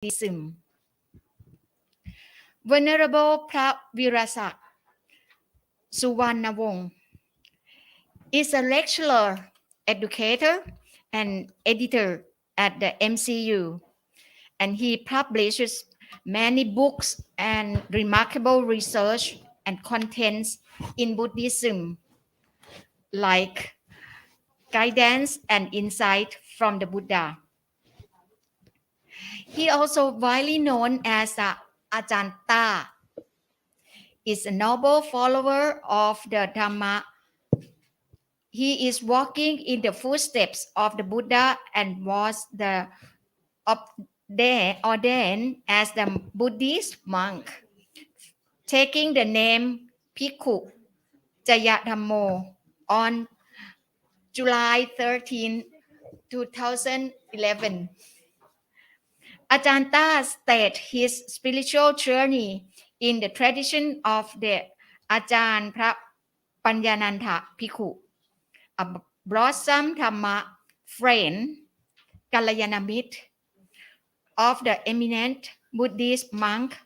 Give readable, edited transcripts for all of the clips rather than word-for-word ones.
Buddhism. Venerable พระวิรศักดิ์ Suvarnawong is a lecturer, educator, and editor at the MCU, and he publishes many books and remarkable research and contents in Buddhism, like Guidance and Insight from the Buddha. He also widely known as Ajanta, is a noble follower of the Dhamma. He is walking in the footsteps of the Buddha and was ordained as the Buddhist monk, taking the name Bhikkhu Jayadhammo on July 13, 2011. Ajanta stated his spiritual journey in the tradition of the Ajahn Phra Panyanantha Bhikkhu, a blossom Dhamma friend, Kalyanamit of the eminent Buddhist monk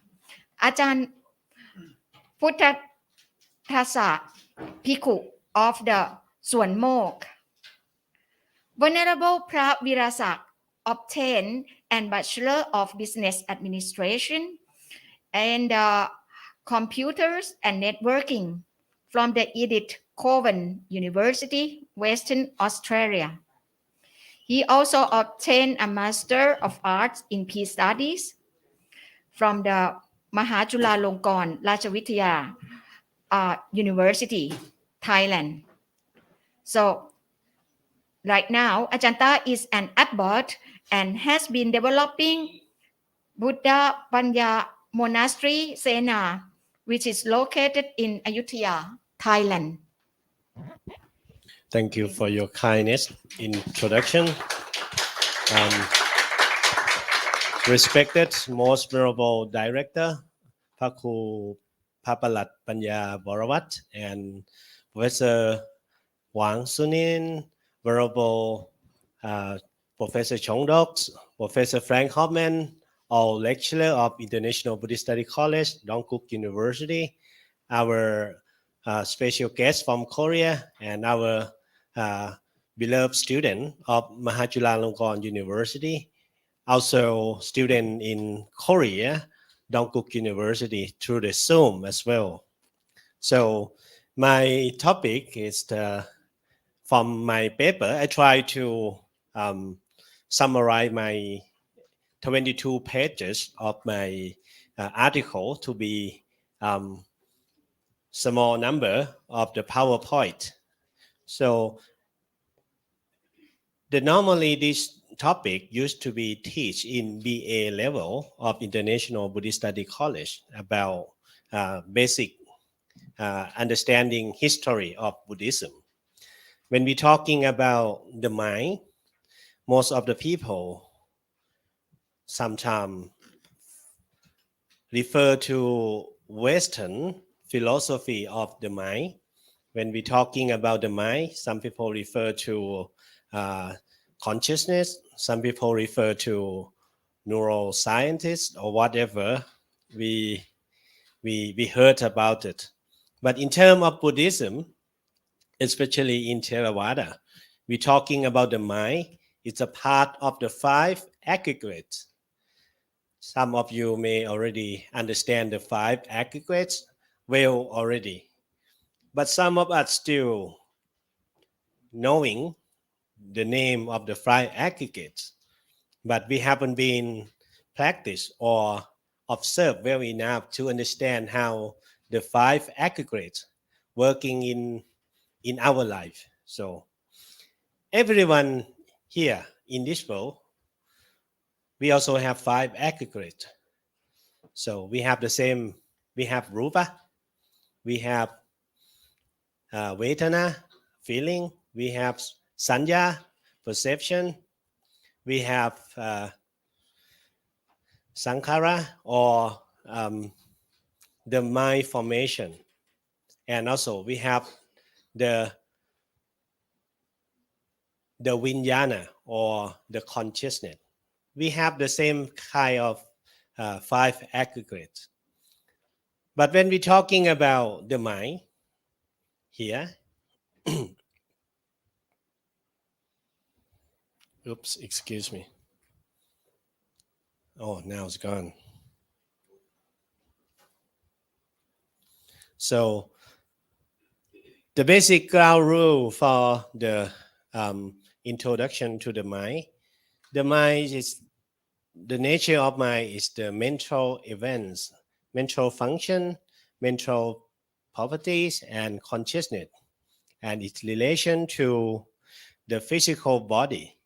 Ajahn Puttathassa Bhikkhu of the Suan Mok. Venerable พระวิรศักดิ์ obtained a Bachelor of Business Administration and Computers and Networking from the Edith Cowan University, Western Australia. He also obtained a Master of Arts in Peace Studies from the Mahachulalongkorn Rachvidyaya University, Thailand. So right now, Ajanta is an abbot and has been developing Buddha Panya Monastery Sena, which is located in Ayutthaya, Thailand. Thank you for your kindness introduction. Respected most venerable director, พระครูพระประหลัดปัญญาบรวัตร and Professor Wang Sunin, venerable Professor Chong Dok, Professor Frank Hoffman, all lecturer of International Buddhist Study College, Dongkuk University, our special guest from Korea, and our beloved student of Mahachulalongkorn University, also student in Korea, Dongkuk University, through the Zoom as well. So my topic is from my paper. I try to summarize my 22 pages of my article to be small number of the PowerPoint. So normally this topic used to be taught in BA level of International Buddhist Study College about basic understanding history of Buddhism. When we're talking about the mind, most of the people sometimes refer to Western philosophy of the mind. When we're talking about the mind, some people refer to consciousness, some people refer to neuroscientists or whatever we heard about it. But in terms of Buddhism, especially in Theravada, we're talking about the mind. It's a part of the 5 aggregates. Some of you may already understand the 5 aggregates well already. But some of us still knowing the name of the 5 aggregates, but we haven't been practiced or observed well enough to understand how the 5 aggregates working in our life. So everyone here in this world, we also have 5 aggregates. So we have the same, we have rupa, we have vedana, feeling, we have sanya, perception, we have sankhara or the mind formation, and also we have the vinyana or the consciousness. we have the same kind of 5 aggregates. But when we're talking about the mind here, oops, excuse me. Oh, now it's gone. So the basic ground rule for the introduction to the mind is the nature of mind is the mental events, mental function, mental properties, and consciousness, and its relation to the physical body.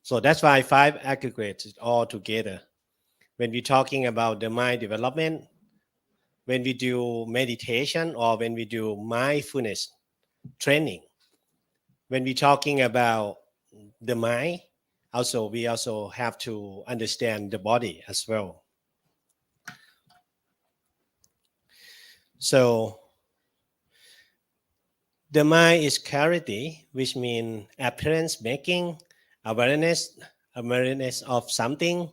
So that's why 5 aggregates all together. When we're talking about the mind development, when we do meditation or when we do mindfulness training, when we're talking about the mind, we also have to understand the body as well. So the mind is clarity, which means appearance making, awareness of something,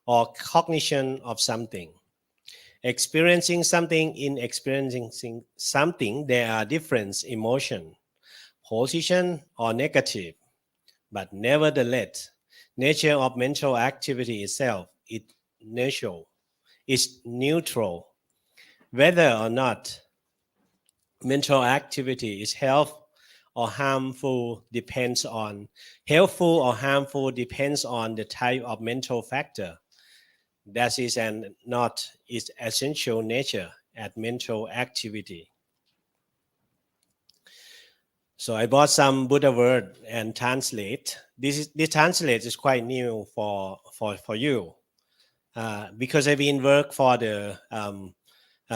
or cognition of something. Experiencing something, in experiencing something, there are different emotion, position, or negative. But nevertheless, nature of mental activity itself is neutral. Whether or not mental activity is helpful or harmful depends on the type of mental factor. That is and not its essential nature at mental activity. So I bought some Buddha word and translate. This translate is quite new for you because I've been work for the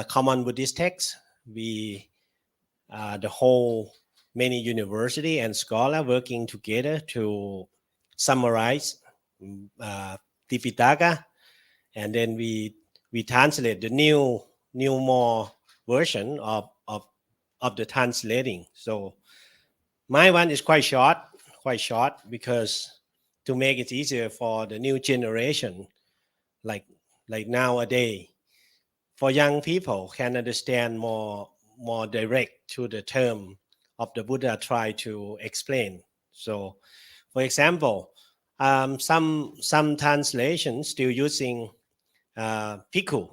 common Buddhist text. We the whole many university and scholar working together to summarize Tipitaka, and then we translate the new more version of the translating. So my one is quite short because to make it easier for the new generation, like nowadays, for young people can understand more direct to the term of the Buddha try to explain. So, for example, some translations still using Bhikkhu,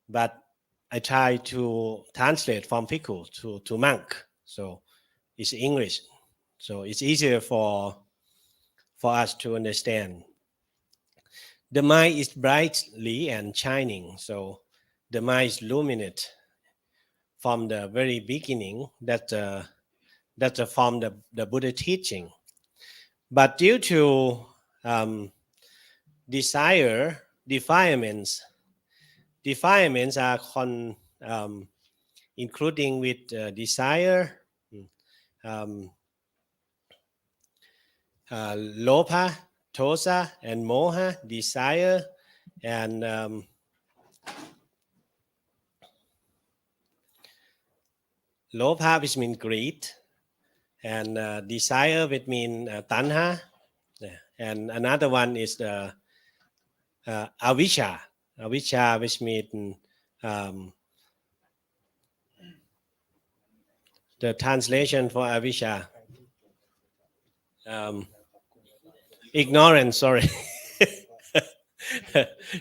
but I try to translate from Bhikkhu to monk. So it's English. So it's easier for us to understand. The mind is brightly and shining. So the mind is luminous from the very beginning. That's from the Buddha teaching. But due to defilements are including with desire, lopa, tosa, and moha, desire, and lopa, which means greed, and desire, which means tanha, and another one is the avijja, which means the translation for avijja, ignorance. Sorry.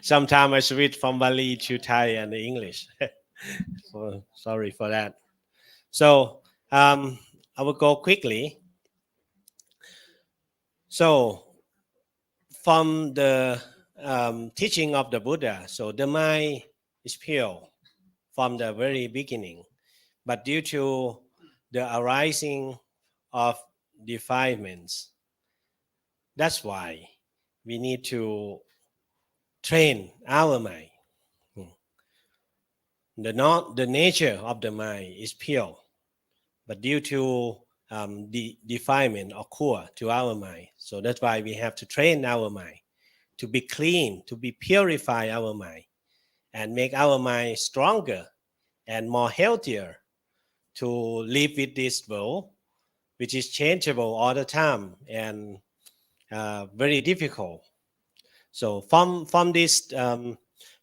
Sometimes I switch from Bali to Thai and English. So sorry for that. So I will go quickly. So from the teaching of the Buddha, so the mind is pure from the very beginning, but due to the arising of defilements, that's why we need to train our mind. The nature of the mind is pure, but due to the defilement occur to our mind. So that's why we have to train our mind to be clean, to be purify our mind, and make our mind stronger and more healthier to live with this world, which is changeable all the time, and very difficult. So from this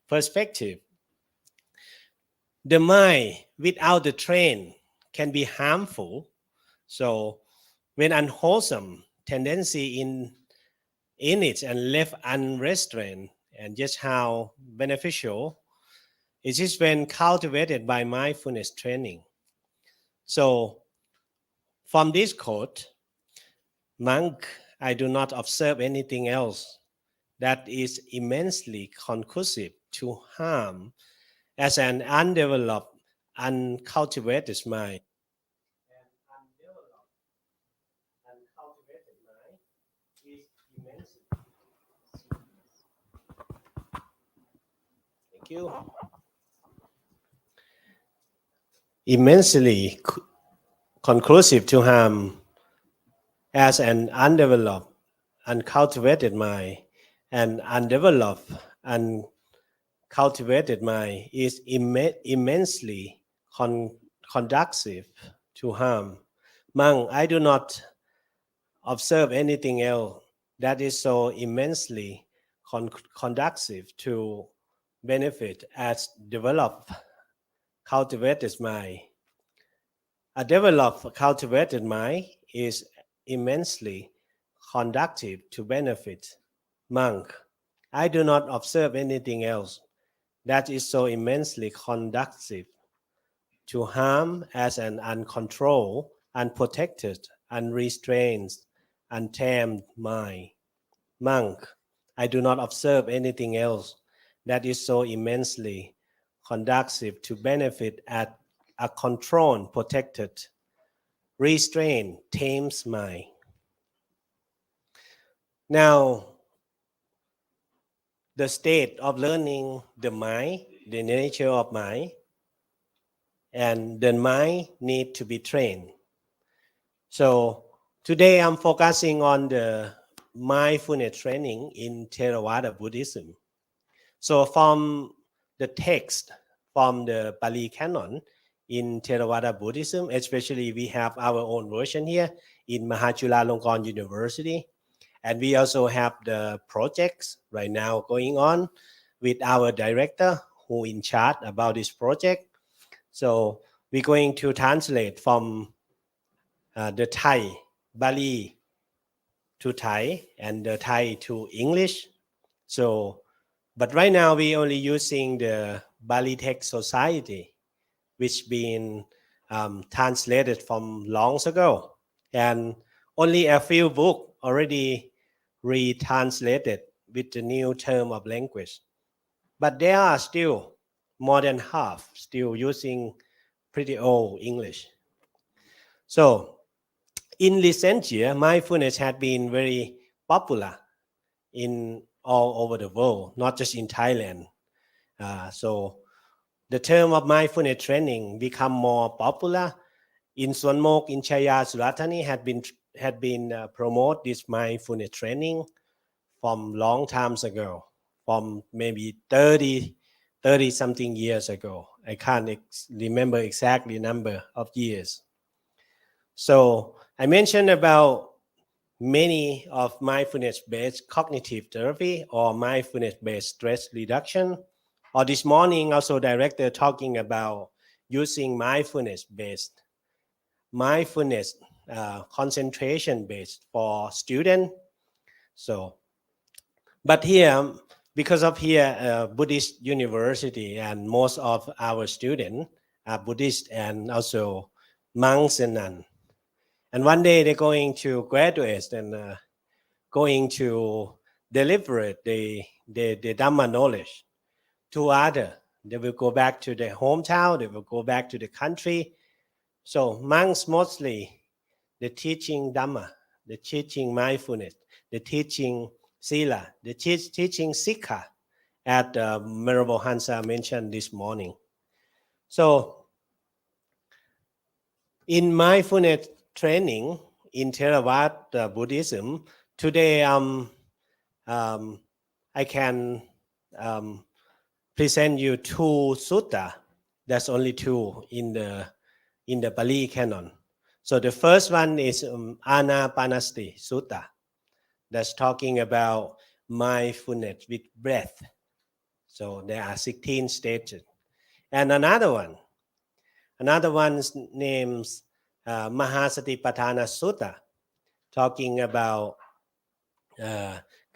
perspective, the mind without the train can be harmful. So when unwholesome tendency in it and left unrestrained, and just how beneficial it is when cultivated by mindfulness training. So from this quote, monk, I do not observe anything else that is immensely conducive to harm as an undeveloped, uncultivated mind. An undeveloped, uncultivated mind is immensely. Thank you. Immensely conclusive to harm as an undeveloped, uncultivated mind. An undeveloped, uncultivated mind is immensely conducive to harm. Monk, I do not observe anything else that is so immensely conducive to benefit as developed, cultivated mind. A developed, cultivated mind is immensely conducive to benefit. Monk, I do not observe anything else that is so immensely conducive to harm as an uncontrolled, unprotected, unrestrained, untamed mind. Monk, I do not observe anything else that is so immensely conducive to benefit at a controlled, protected, restrained, tamed mind. Now, the state of learning the mind, the nature of mind, and the mind need to be trained. So today I'm focusing on the mindfulness training in Theravada Buddhism. So from the text from the Pali Canon in Theravada Buddhism, especially we have our own version here in Mahachulalongkorn University. And we also have the projects right now going on with our director who in charge about this project. So we're going to translate from the Thai, Bali to Thai, and the Thai to English. So, but right now we only using the Bali Text Society, which been translated from long ago, and only a few books already retranslated with the new term of language. But there are still more than half still using pretty old English. So in recent years, mindfulness has been very popular in all over the world, not just in Thailand. So the term of mindfulness training become more popular. In Swanmok, in Chaya, Suratani had been promote this mindfulness training from long times ago, from maybe 30 something years ago. I can't remember exactly number of years. So I mentioned about many of mindfulness-based cognitive therapy or mindfulness-based stress reduction. Or this morning, also director talking about using mindfulness-based, concentration-based for student. So, but here, because of here, Buddhist university and most of our students are Buddhist and also monks and nuns. And one day they're going to graduate and going to deliver the Dhamma knowledge to others. They will go back to their hometown, they will go back to the country. So monks mostly, the teaching Dhamma, the teaching mindfulness, the teaching Sila, the teaching Sikha, as Venerable Hansa mentioned this morning. So in mindfulness training in Theravada Buddhism, today I can present you two sutta. There's only two in the Pali Canon. So the first one is Anapanasati Sutta. that's talking about mindfulness with breath. So there are 16 stages. And another one's names Mahasatipatthana Sutta, talking about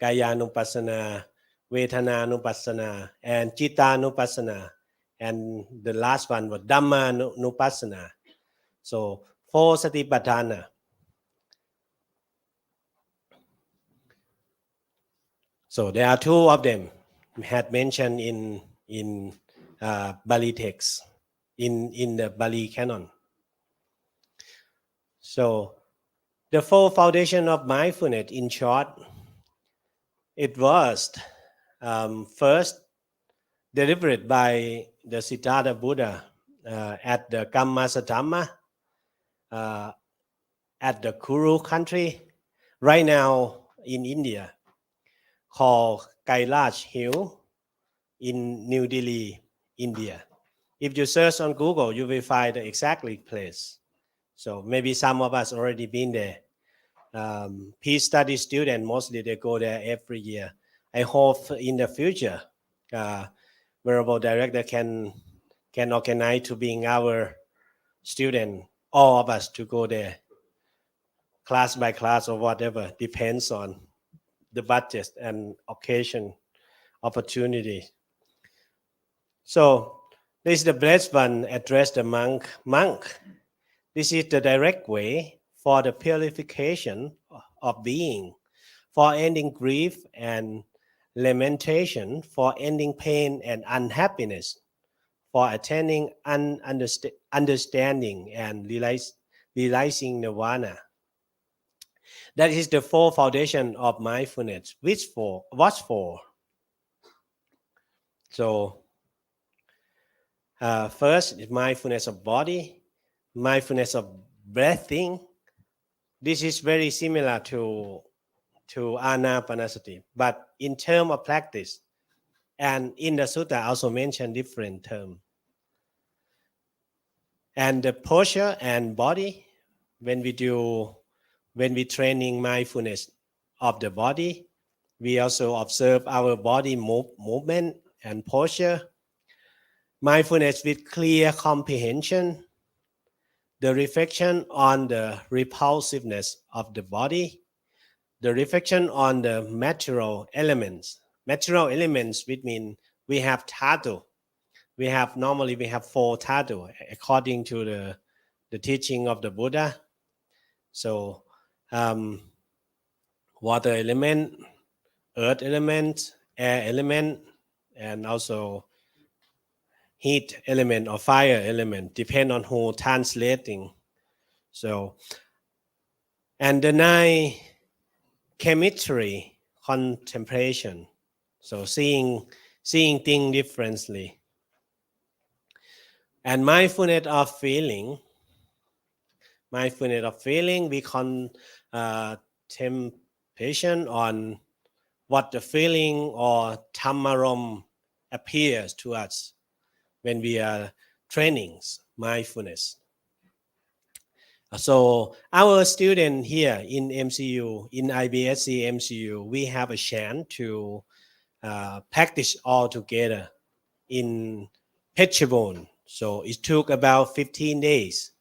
Kayanupassana, Vedananupassana, and Chittanupassana. And the last one was Dhammanupassana. So 4 Satipatthana. So there are 2 of them had mentioned in Bali text, in the Bali canon. So the 4 foundation of mindfulness, in short, it was first delivered by the Siddhartha Buddha at the Kammasatamma at the Kuru country, right now in India, called Kailash Hill in New Delhi, India. If you search on Google, you will find the exact place. So maybe some of us already been there. Peace study students, mostly they go there every year. I hope in the future, Venerable Director can organize to bring our student, all of us, to go there, class by class or whatever, depends on the budget and occasion, opportunity. So this is the blessed one address the monk. This is the direct way for the purification of being, for ending grief and lamentation, for ending pain and unhappiness, for attaining understanding and realizing nirvana. That is the 4 foundation of mindfulness. What for? So first is mindfulness of body, mindfulness of breathing. This is very similar to anapanasati, but in terms of practice, and in the sutta also mention different terms. And the posture and body, when we training mindfulness of the body, we also observe our body movement and posture. Mindfulness with clear comprehension, the reflection on the repulsiveness of the body, the reflection on the material elements. Material elements, which mean we have dhatu. Normally we have 4 dhatu according to the teaching of the Buddha. So water element, earth element, air element, and also heat element or fire element, depend on who translating. So, and the 9 chemistry contemplation. So seeing things differently. And mindfulness of feeling, we contemplation on what the feeling or tamaram appears to us when we are training mindfulness. So our student here in MCU, in IBSC MCU, we have a chance to practice all together in Phetchabun. So it took about 15 days.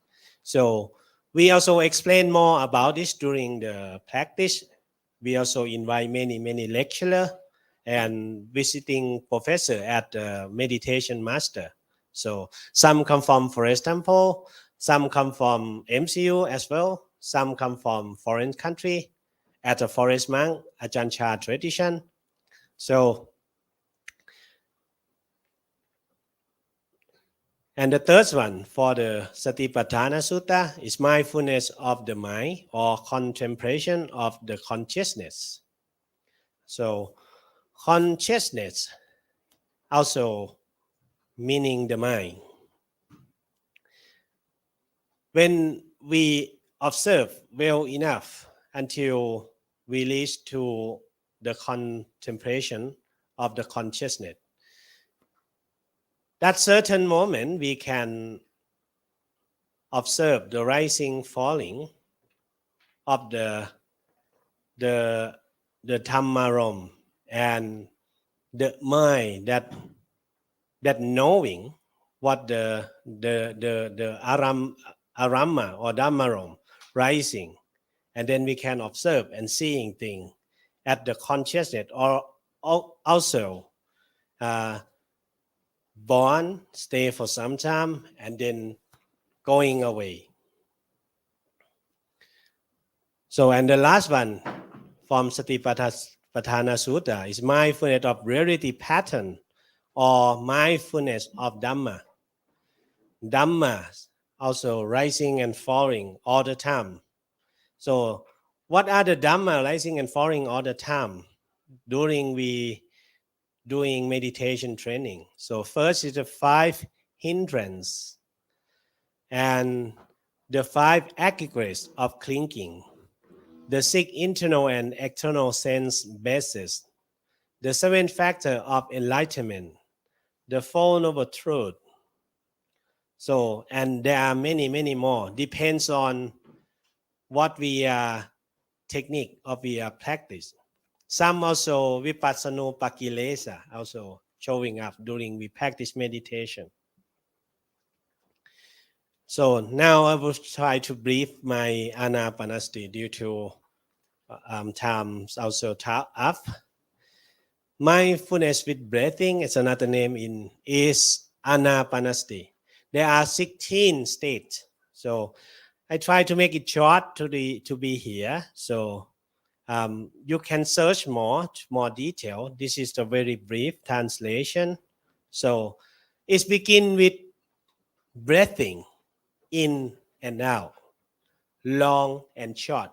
So we also explain more about this during the practice. We also invite many lecturers and visiting professor at the meditation master. So some come from Forest Temple, some come from MCU as well, some come from foreign country at the Forest Monk, Ajahn Chah tradition. So, and the third one for the Satipatthana Sutta is mindfulness of the mind or contemplation of the consciousness. So consciousness also meaning the mind. When we observe well enough until we reach to the contemplation of the consciousness, that certain moment we can observe the rising, falling of the the Dhammarom and the mind that knowing what the arama or Dhammarom rising, and then we can observe and seeing things at the consciousness or also born, stay for some time, and then going away. So, and the last one from Satipatthana Sutta is mindfulness of reality pattern or mindfulness of Dhamma. Dhamma also rising and falling all the time. So, what are the Dhamma rising and falling all the time during we doing meditation training? So, first is the 5 hindrances and the 5 aggregates of clinging, the 6 internal and external sense bases, the 7 factors of enlightenment, the 4 noble truth. So, and there are many more. Depends on what we technique of we practice. Some also vipassana pakilesa also showing up during we practice meditation. So now I will try to brief my anapanasati due to times also up. Mindfulness with breathing is another name is anapanasati. There are 16 states. So I try to make it short to be here. So you can search more detail. This is the very brief translation. So it's begin with breathing in and out, long and short.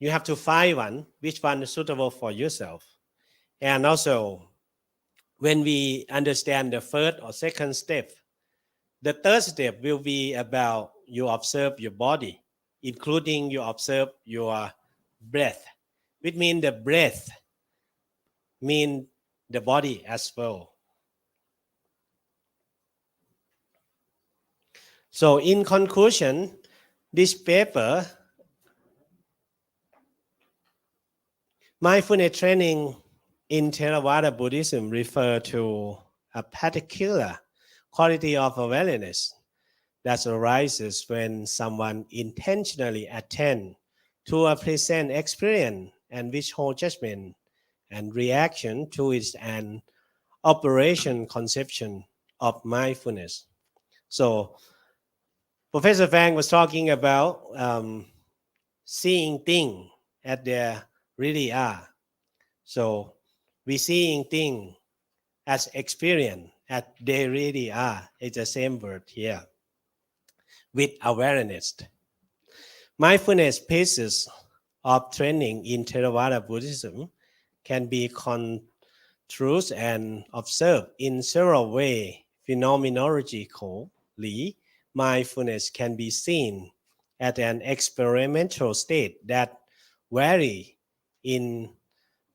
You have to find one, which one is suitable for yourself. And also, when we understand the first or second step, the third step will be about you observe your body, including you observe your breath, which means the breath means the body as well. So in conclusion, this paper, mindfulness training in Theravada Buddhism refer to a particular quality of awareness that arises when someone intentionally attends to a present experience and withhold judgment and reaction to it and operation conception of mindfulness. So Professor Fang was talking about seeing things as they really are. So we seeing things as experience as they really are. It's the same word here. With awareness. Mindfulness pieces of training in Theravada Buddhism can be construed and observed in several ways. Phenomenologically, mindfulness can be seen at an experimental state that varies in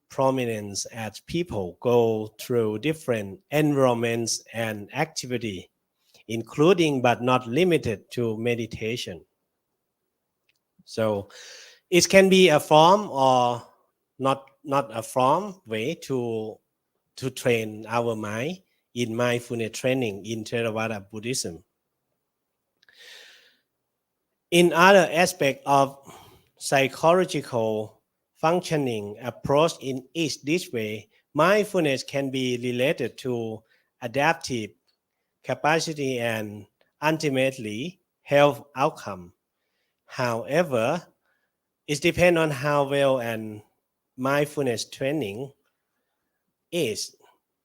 prominence as people go through different environments and activity, including but not limited to meditation. So it can be a form or not a form way to train our mind in mindfulness training in Theravada Buddhism. In other aspects of psychological functioning approach in this way, mindfulness can be related to adaptive capacity and ultimately health outcome. However, it depends on how well and mindfulness training is.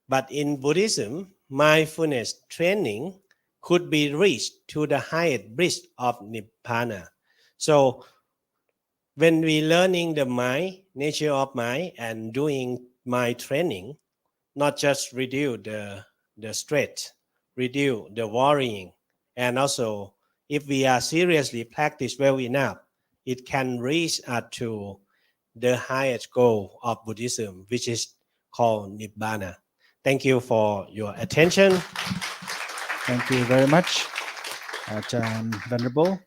But in Buddhism, mindfulness training could be reached to the highest bliss of Nibbana. So when we learning the mind, nature of mind, and doing mind training, not just reduce the stress, reduce the worrying, and also if we are seriously practice well enough, it can reach us to the highest goal of Buddhism, which is called Nibbana. Thank you for your attention. Thank you very much, Ajahn Venerable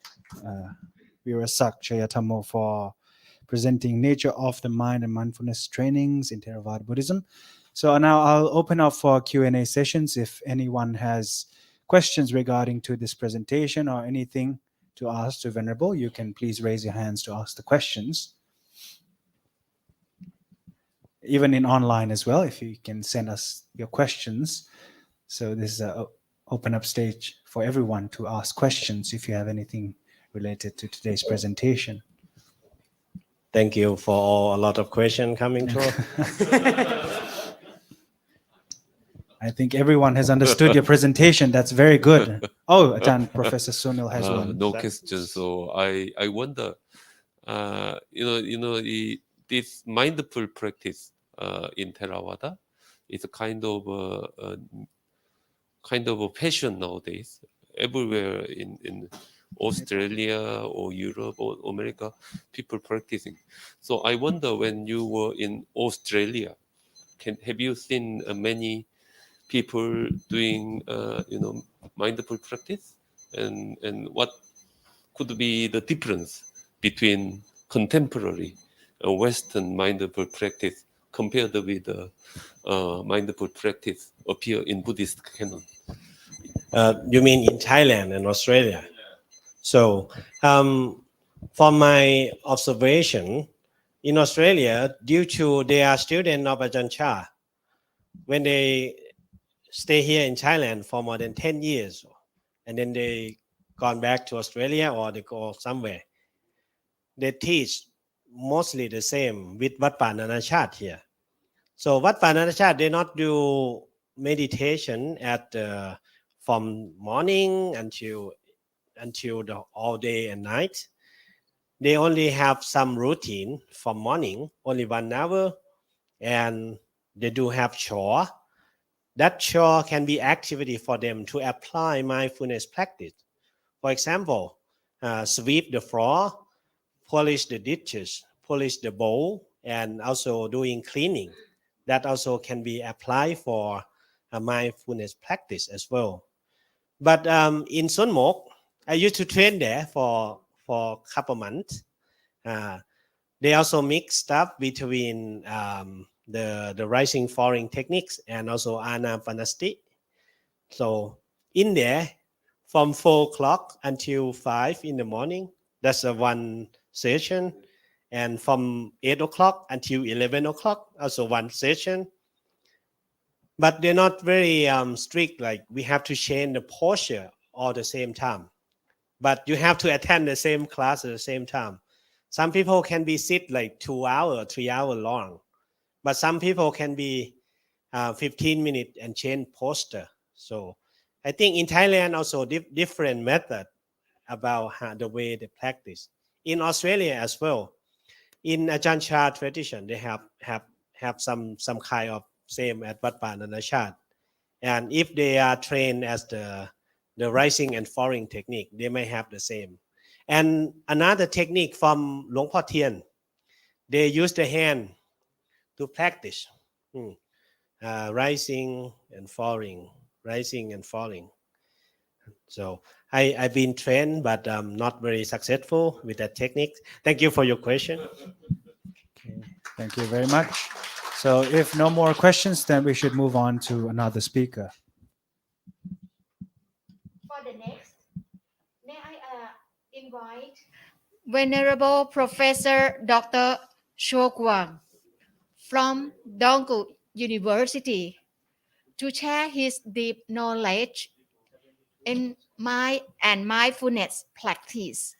Virasak Chayatamo, for presenting Nature of the Mind and Mindfulness trainings in Theravada Buddhism. So now I'll open up for Q&A sessions. If anyone has questions regarding to this presentation or anything to ask to Venerable, you can please raise your hands to ask the questions. Even in online as well, if you can send us your questions. So this is a open up stage for everyone to ask questions if you have anything related to today's presentation. Thank you for a lot of questions coming through. I think everyone has understood your presentation. That's very good. Oh, Ajahn, Professor Sunil has one. No question. So I wonder, this mindful practice in Theravada is a kind of a fashion nowadays. Everywhere in Australia or Europe or America, people practicing. So I wonder, when you were in Australia, have you seen many people doing mindful practice, and what could be the difference between contemporary Western mindful practice compared with the mindful practice appear in Buddhist canon? You mean in Thailand and Australia? So, from my observation, in Australia, due to they are students of Ajahn Chah, when they stay here in Thailand for more than 10 years, and then they gone back to Australia or they go somewhere, they teach mostly the same with Wat Pa Nanachat here. So Wat Pa Nanachat, they not do meditation at from morning until the all day and night. They only have some routine from morning, only 1 hour, and they do have chore. That chore can be activity for them to apply mindfulness practice. For example, sweep the floor, polish the dishes, polish the bowl, and also doing cleaning. That also can be applied for a mindfulness practice as well. But in Sun Mok, I used to train there for a couple months. They also mix stuff between the rising falling techniques and also anapanasati. So in there, from 4 o'clock until 5 in the morning, that's a one session. And from 8 o'clock until 11 o'clock, also one session. But they're not very strict, like we have to change the posture all the same time. But you have to attend the same class at the same time. Some people can be sit like 2 hours, 3 hours long. But some people can be 15 minutes and change posture. So I think in Thailand also different method about the way they practice. In Australia as well, in Ajahn Chah tradition, they have some kind of same at Wat Pa Nanachat. And if they are trained as the rising and falling technique, they may have the same. And another technique from Luang Por Thien, they use the hand to practice. Rising and falling, rising and falling. So I've been trained, but not very successful with that technique. Thank you for your question. Okay, thank you very much. So if no more questions, then we should move on to another speaker. For the next, may I invite Venerable Professor Dr. Chokwang from Dongku University to share his deep knowledge in mind and mindfulness practice.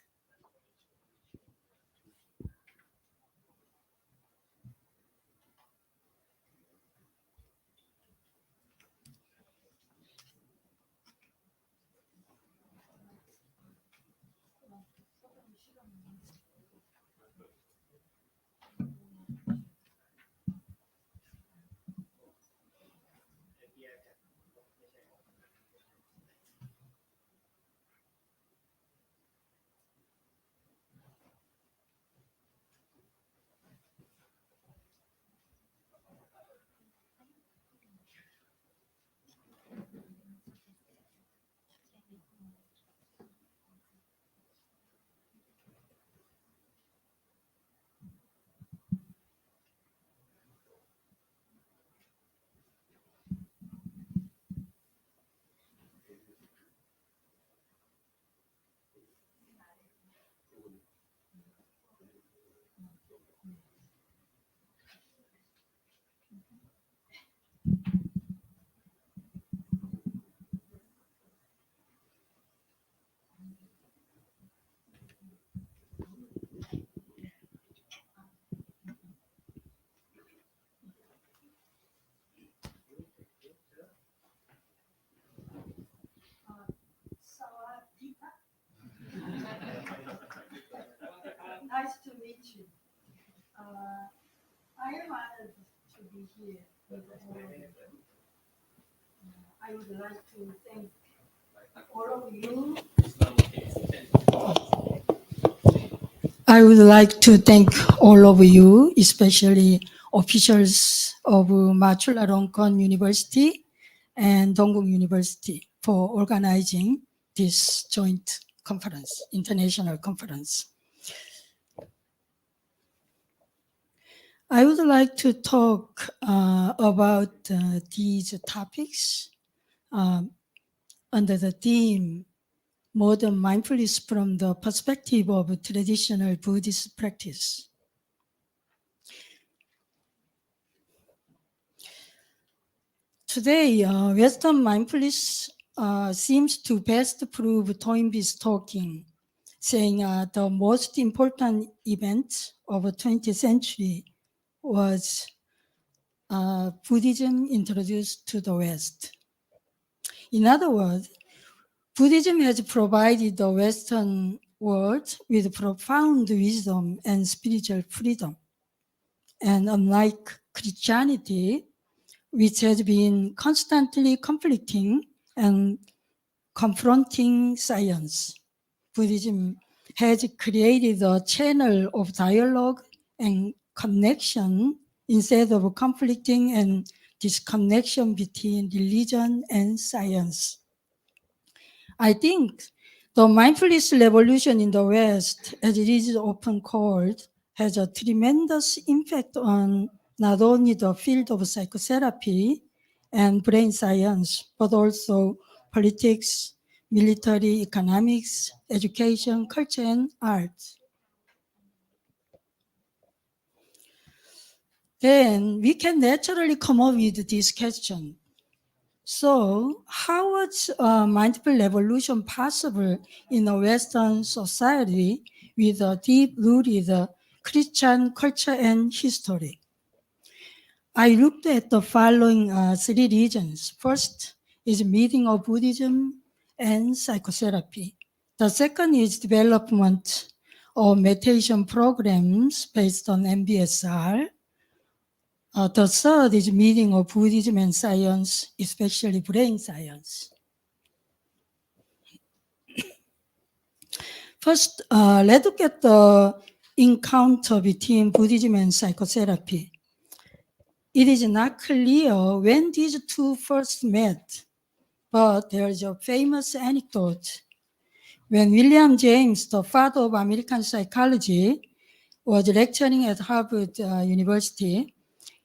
Nice to meet you. I am honored to be here with all of you. I would like to thank all of you. I would like to thank all of you, especially officials of Chulalongkorn University and Dongguk University, for organizing this joint conference, international conference. I would like to talk about these topics under the theme Modern Mindfulness from the perspective of traditional Buddhist practice. Today, Western mindfulness seems to best prove Toynbee's talking, saying the most important event of the 20th century was Buddhism introduced to the West. In other words, Buddhism has provided the Western world with profound wisdom and spiritual freedom. And unlike Christianity, which has been constantly conflicting and confronting science, Buddhism has created a channel of dialogue and connection instead of conflicting and disconnection between religion and science. I think the mindfulness revolution in the West, as it is often called, has a tremendous impact on not only the field of psychotherapy and brain science, but also politics, military, economics, education, culture, and art. Then we can naturally come up with this question. So how was mindful revolution possible in a Western society with a deep-rooted Christian culture and history? I looked at the following three regions. First is meeting of Buddhism and psychotherapy. The second is development of meditation programs based on MBSR. The third is meeting of Buddhism and science, especially brain science. First, let's look at the encounter between Buddhism and psychotherapy. It is not clear when these two first met, but there is a famous anecdote. When William James, the father of American psychology, was lecturing at Harvard University,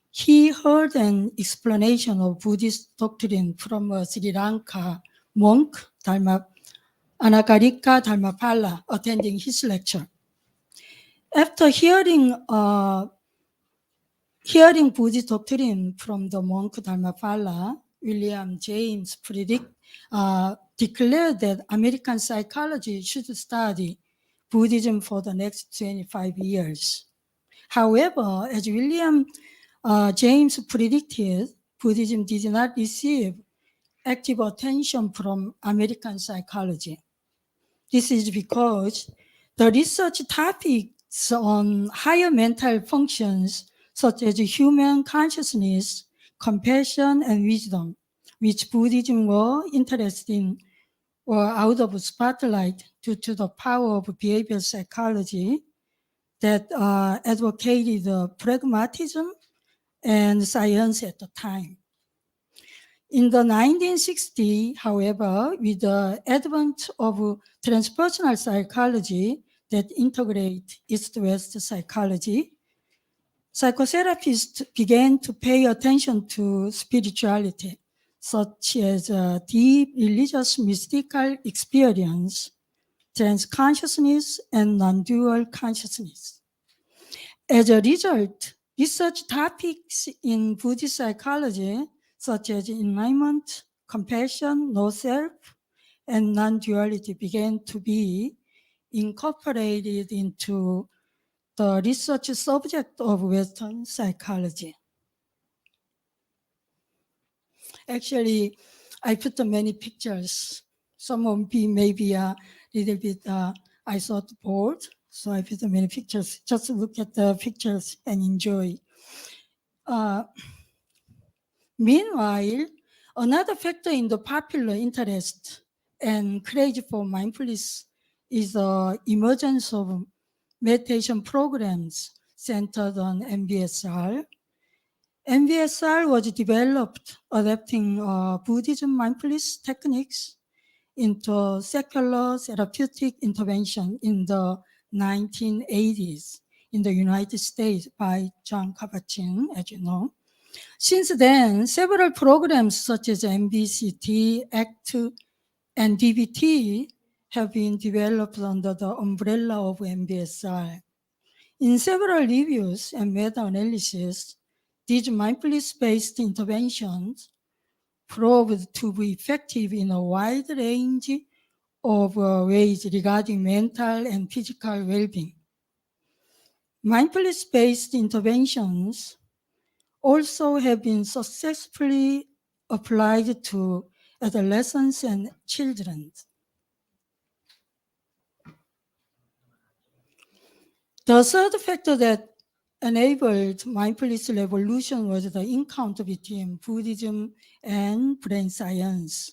he heard an explanation of Buddhist doctrine from a Sri Lanka monk, Anagarika Dharmapala, attending his lecture. After hearing Buddhist doctrine from the monk Dharmapala, William James declared that American psychology should study Buddhism for the next 25 years. However, as William James predicted, Buddhism did not receive active attention from American psychology. This is because the research topics on higher mental functions, such as human consciousness, compassion, and wisdom, which Buddhism were interested in, were out of spotlight due to the power of behavioral psychology that advocated pragmatism and science at the time. In the 1960s, however, with the advent of transpersonal psychology that integrate East-West psychology, psychotherapists began to pay attention to spirituality, such as deep religious mystical experience, transconsciousness, and non-dual consciousness. As a result, research topics in Buddhist psychology, such as enlightenment, compassion, no-self, and non-duality began to be incorporated into the research subject of Western psychology. Actually, I put many pictures. Some of them may be a little bit, I thought, bored, So I put many pictures. Just look at the pictures and enjoy. Meanwhile, another factor in the popular interest and craze for mindfulness is the emergence of meditation programs centered on MBSR. MBSR was developed adapting Buddhism mindfulness techniques into secular therapeutic intervention in the 1980s in the United States by John Kabat-Zinn, as you know. Since then, several programs such as MBCT, ACT, and DBT have been developed under the umbrella of MBSR. In several reviews and meta-analysis, these mindfulness-based interventions proved to be effective in a wide range of ways regarding mental and physical well-being. Mindfulness-based interventions also have been successfully applied to adolescents and children. The third factor that enabled mindfulness revolution was the encounter between Buddhism and brain science.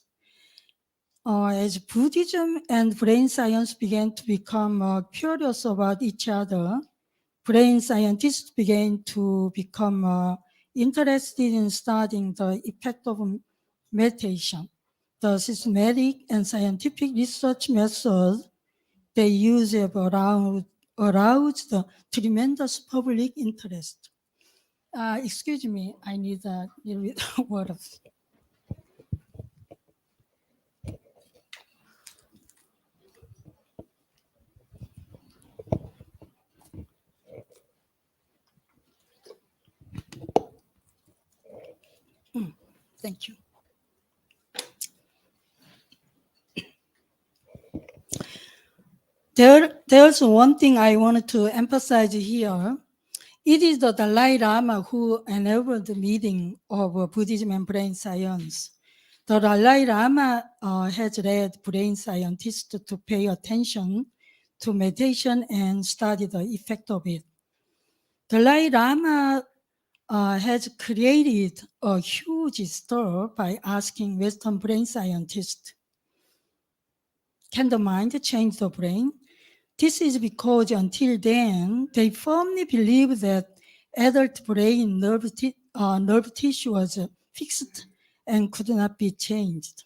As Buddhism and brain science began to become curious about each other, brain scientists began to become interested in studying the effect of meditation. The systematic and scientific research methods they use have aroused the tremendous public interest. Excuse me, I need a little bit of water. Thank you. There's one thing I wanted to emphasize here. It is the Dalai Lama who enabled the meeting of Buddhism and brain science. The Dalai Lama has led brain scientists to pay attention to meditation and study the effect of it. Dalai Lama has created a huge stir by asking Western brain scientists, can the mind change the brain? This is because until then, they firmly believed that adult brain nerve tissue was fixed and could not be changed.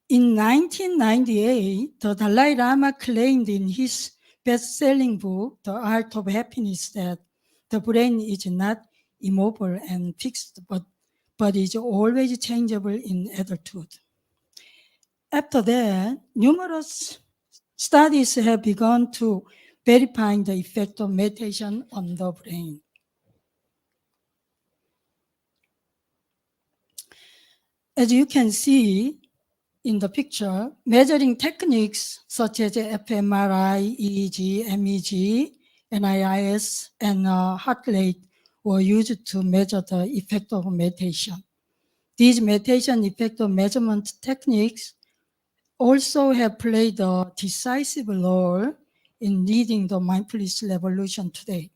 In 1998, the Dalai Lama claimed in his best-selling book, The Art of Happiness, that the brain is not immobile and fixed, but is always changeable in adulthood. After that, numerous studies have begun to verify the effect of meditation on the brain. As you can see in the picture, measuring techniques such as fMRI, EEG, MEG, NIIS, and heart rate were used to measure the effect of meditation. These meditation effect of measurement techniques also have played a decisive role in leading the mindfulness revolution today.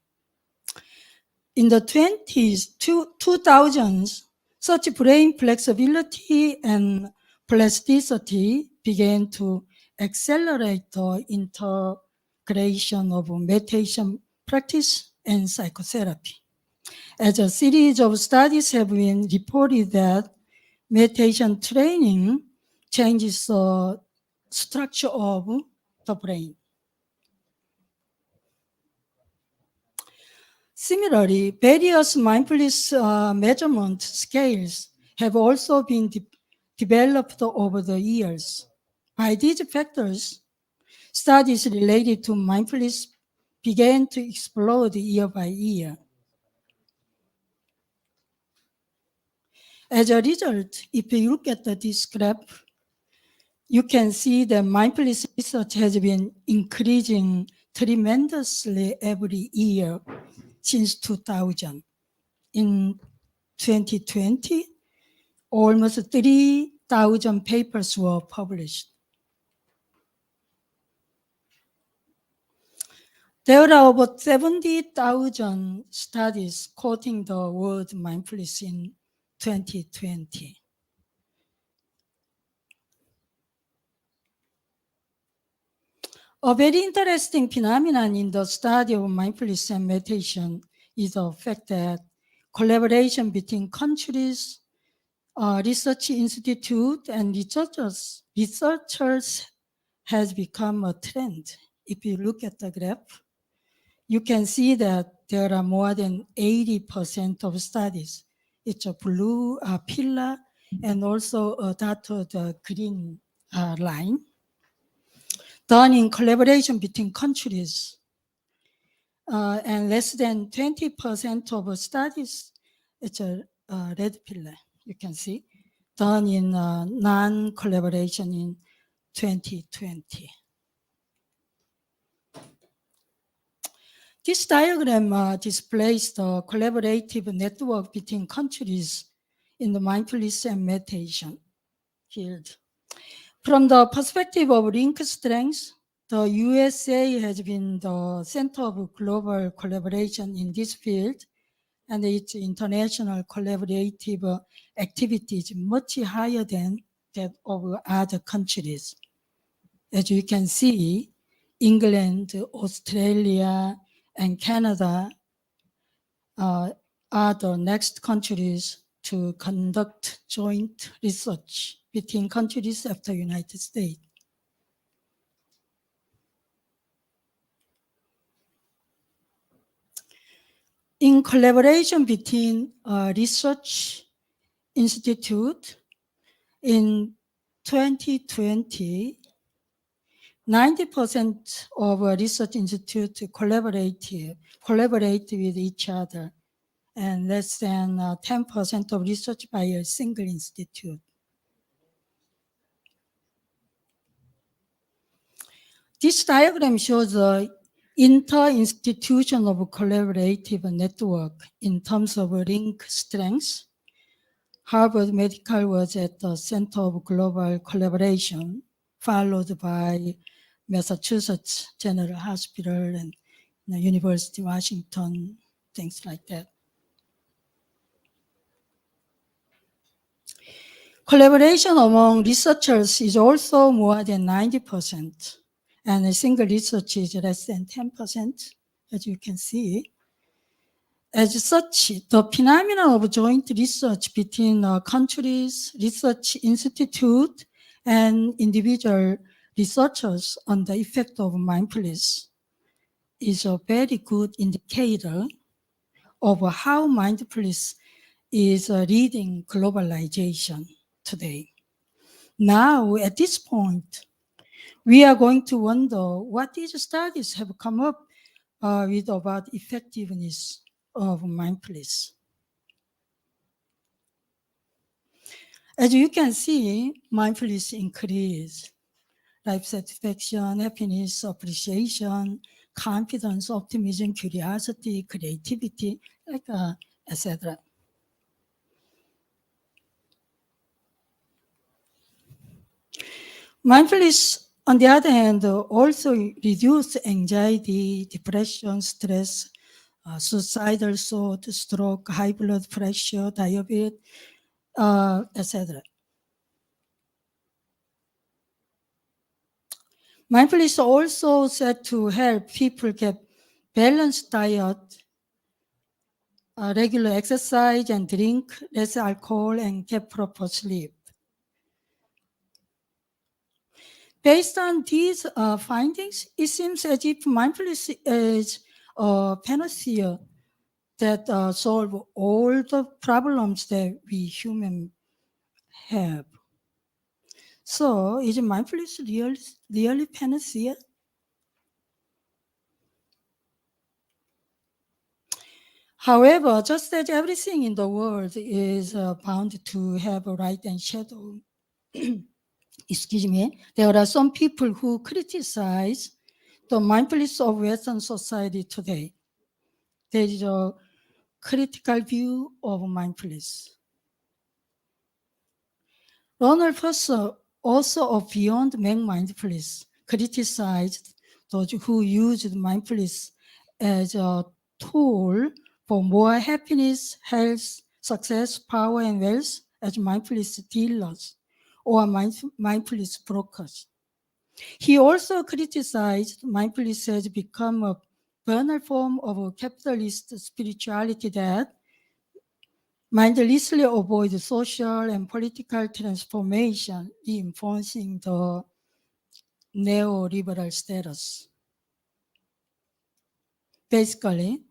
In the 2000s, such brain flexibility and plasticity began to accelerate the integration of meditation practice and psychotherapy. As a series of studies have been reported that meditation training changes the structure of the brain. Similarly, various mindfulness measurement scales have also been developed over the years. By these factors, studies related to mindfulness began to explode year by year. As a result, if you look at this graph, you can see that mindfulness research has been increasing tremendously every year since 2000. In 2020, almost 3,000 papers were published. There are about 70,000 studies quoting the word mindfulness in 2020. A very interesting phenomenon in the study of mindfulness and meditation is the fact that collaboration between countries, research institute, and researchers has become a trend. If you look at the graph, you can see that there are more than 80% of studies. It's a blue pillar and also a dotted green line done in collaboration between countries. And less than 20% of studies, it's a red pillar, you can see, done in non-collaboration in 2020. This diagram displays the collaborative network between countries in the mindfulness and meditation field. From the perspective of link strength, the USA has been the center of global collaboration in this field, and its international collaborative activity is much higher than that of other countries. As you can see, England, Australia, and Canada are the next countries to conduct joint research between countries after United States. In collaboration between research institute in 2020, 90% of research institutes collaborate with each other, and less than 10% of research by a single institute. This diagram shows the inter-institutional collaborative network in terms of link strength. Harvard Medical was at the center of global collaboration, followed by Massachusetts General Hospital and University of Washington, things like that. Collaboration among researchers is also more than 90%, and a single research is less than 10%, as you can see. As such, the phenomenon of joint research between countries, research institute, and individual researchers on the effect of mindfulness is a very good indicator of how mindfulness is leading globalization today. Now, at this point, we are going to wonder what these studies have come up with about effectiveness of mindfulness. As you can see, mindfulness increases life satisfaction, happiness, appreciation, confidence, optimism, curiosity, creativity, etc. Mindfulness, on the other hand, also reduces anxiety, depression, stress, suicidal thought, stroke, high blood pressure, diabetes, etc. Mindfulness is also said to help people get balanced diet, regular exercise, and drink less alcohol and get proper sleep. Based on these findings, it seems as if mindfulness is a panacea that solve all the problems that we humans have. So, is mindfulness really panacea? However, just as everything in the world is bound to have a light and shadow, excuse me, there are some people who criticize the mindfulness of Western society today. There is a critical view of mindfulness. Ronald Foster, author of Beyond Mindfulness, criticized those who used mindfulness as a tool for more happiness, health, success, power, and wealth as mindfulness dealers or mindfulness brokers. He also criticized mindfulness has become a banal form of capitalist spirituality that mindlessly avoids social and political transformation, reinforcing the neoliberal status. Basically,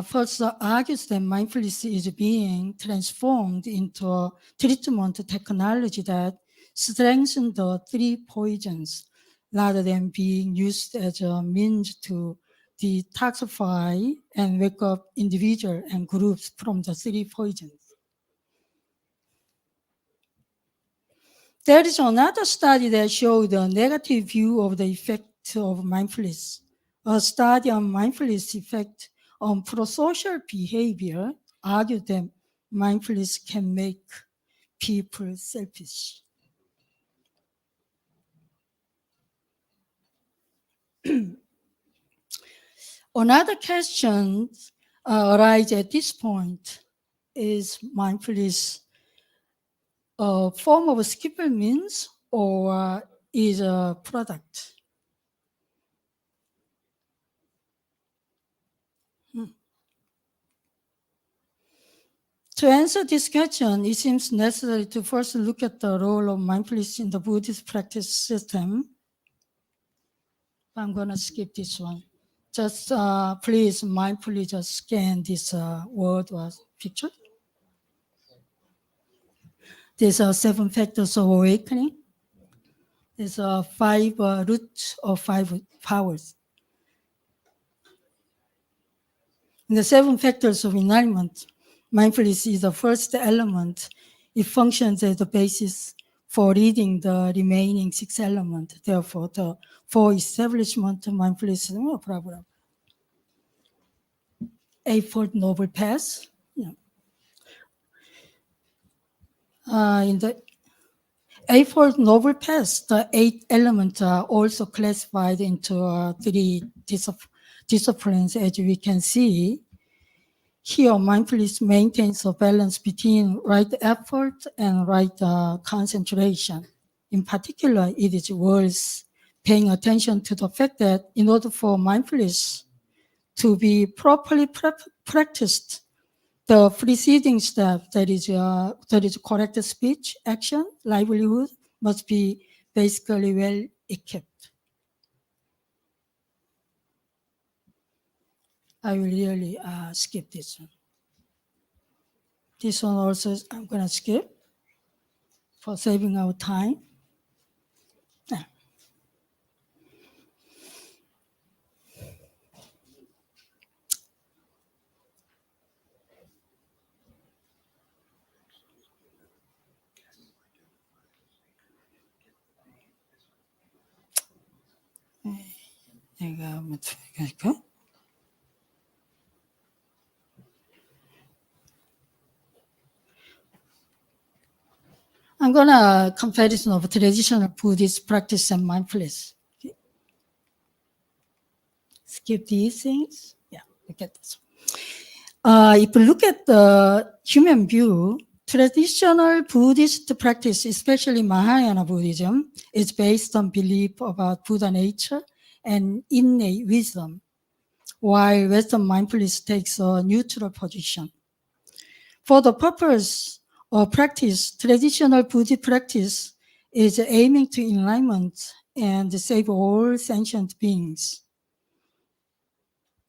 first argues that mindfulness is being transformed into a treatment technology that strengthens the three poisons rather than being used as a means to detoxify and wake up individuals and groups from the three poisons. There is another study that showed a negative view of the effect of mindfulness. A study on mindfulness effect on prosocial behavior argued that mindfulness can make people selfish. Another question arises at this point: is mindfulness a form of skill means or is a product? To answer this question, it seems necessary to first look at the role of mindfulness in the Buddhist practice system. I'm going to skip this one. Just please mindfully just scan this word or picture. There's 7 factors of awakening. There's 5 roots of 5 powers. In the 7 factors of enlightenment, mindfulness is the first element. It functions as the basis for reading the remaining 6 elements. Therefore, the 4 establishment of mindfulness, no problem. Eightfold Noble Path. In the Eightfold Noble Path, the 8 elements are also classified into 3 disciplines, as we can see. Here, mindfulness maintains a balance between right effort and right concentration. In particular, it is worth paying attention to the fact that in order for mindfulness to be properly practiced, the preceding step, that is correct speech, action, livelihood, must be basically well equipped. I will really skip this one. This one also I'm going to skip for saving our time. I'm going to comparison of traditional Buddhist practice and mindfulness. Okay. Skip these things. Yeah, look at this. If you look at the human view, traditional Buddhist practice, especially Mahayana Buddhism, is based on belief about Buddha nature and innate wisdom, while Western mindfulness takes a neutral position. For the purpose of practice, traditional Buddhist practice is aiming to enlightenment and save all sentient beings.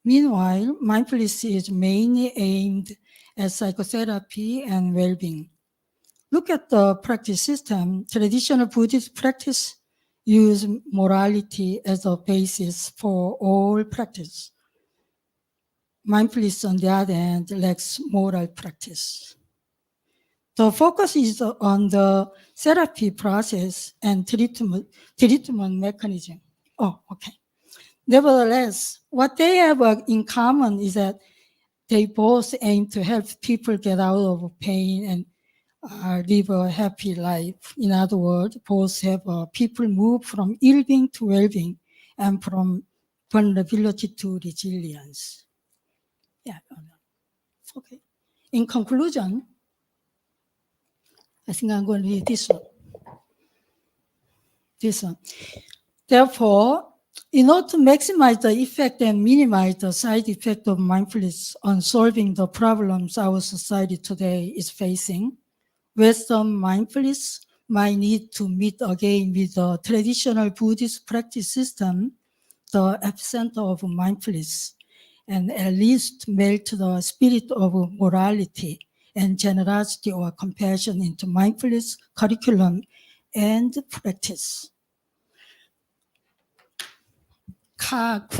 Meanwhile, mindfulness is mainly aimed at psychotherapy and well-being. Look at the practice system. Traditional Buddhist practice use morality as a basis for all practice. Mindfulness, on the other hand, lacks moral practice. The focus is on the therapy process and treatment mechanism. Oh, okay. Nevertheless, what they have in common is that they both aim to help people get out of pain and live a happy life. In other words, both have people move from ill-being to well-being and from vulnerability to resilience. Yeah. Okay. In conclusion, I think I'm going to read this one. Therefore, in order to maximize the effect and minimize the side effect of mindfulness on solving the problems our society today is facing, Western mindfulness might need to meet again with the traditional Buddhist practice system, the epicenter of mindfulness, and at least melt the spirit of morality and generosity or compassion into mindfulness curriculum and practice. Thank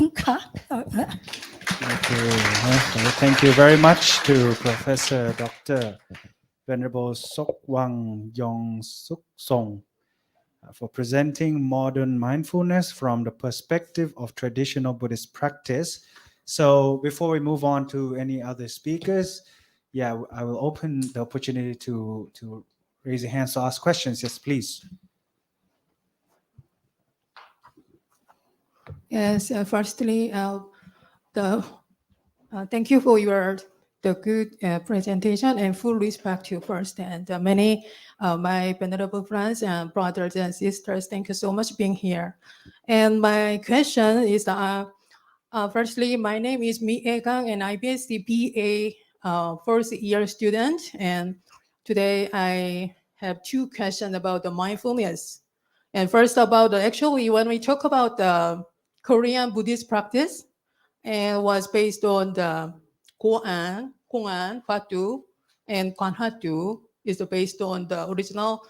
you very much to Professor Dr. Venerable Sokwang Yong Suk Song for presenting modern mindfulness from the perspective of traditional Buddhist practice. So before we move on to any other speakers, I will open the opportunity to raise your hands to ask questions. Yes, please. Yes, firstly, thank you for the good presentation, and full respect to first and many my venerable friends and brothers and sisters. Thank you so much being here. And my question is, firstly, my name is Mi Egang, and IBSC BA first year student. And today I have two questions about the mindfulness. And first about actually when we talk about the Korean Buddhist practice, and was based on the Koan, Hwatu, and Kwanhatu is based on the original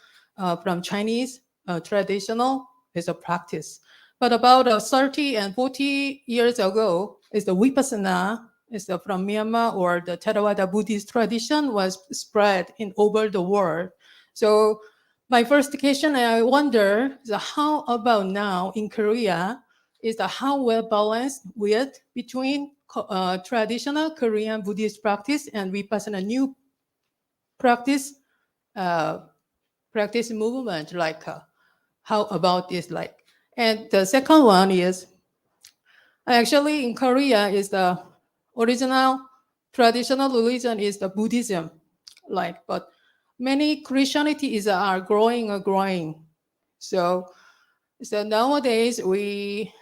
from Chinese traditional is a practice. But about 30 and 40 years ago, is the Vipassana is from Myanmar, or the Theravada Buddhist tradition was spread in over the world. So my first question, I wonder, is how about now in Korea? Is how well balanced with between traditional Korean Buddhist practice and Vipassana new practice movement, like how about this like? And the second one is actually in Korea is the original traditional religion is the Buddhism, like, but many Christianity are growing. So nowadays we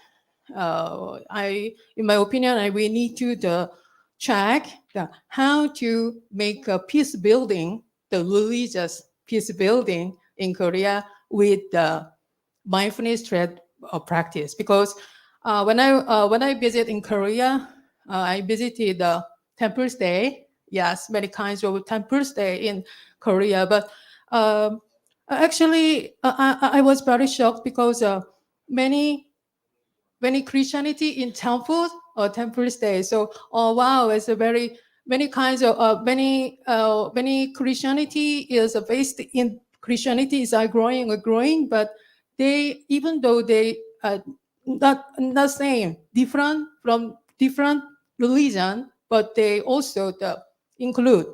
in my opinion, we need to check how to make a peace building, the religious peace building in Korea with the mindfulness practice. Because when I visit in Korea, I visited the temple stay. Yes, many kinds of temple stay in Korea, but actually I was very shocked because many Christianity in temple or temple stay. So, oh wow, it's a very many kinds of many Christianity is based in Christianity are growing, but they, even though they not same, different from different religion, but they also include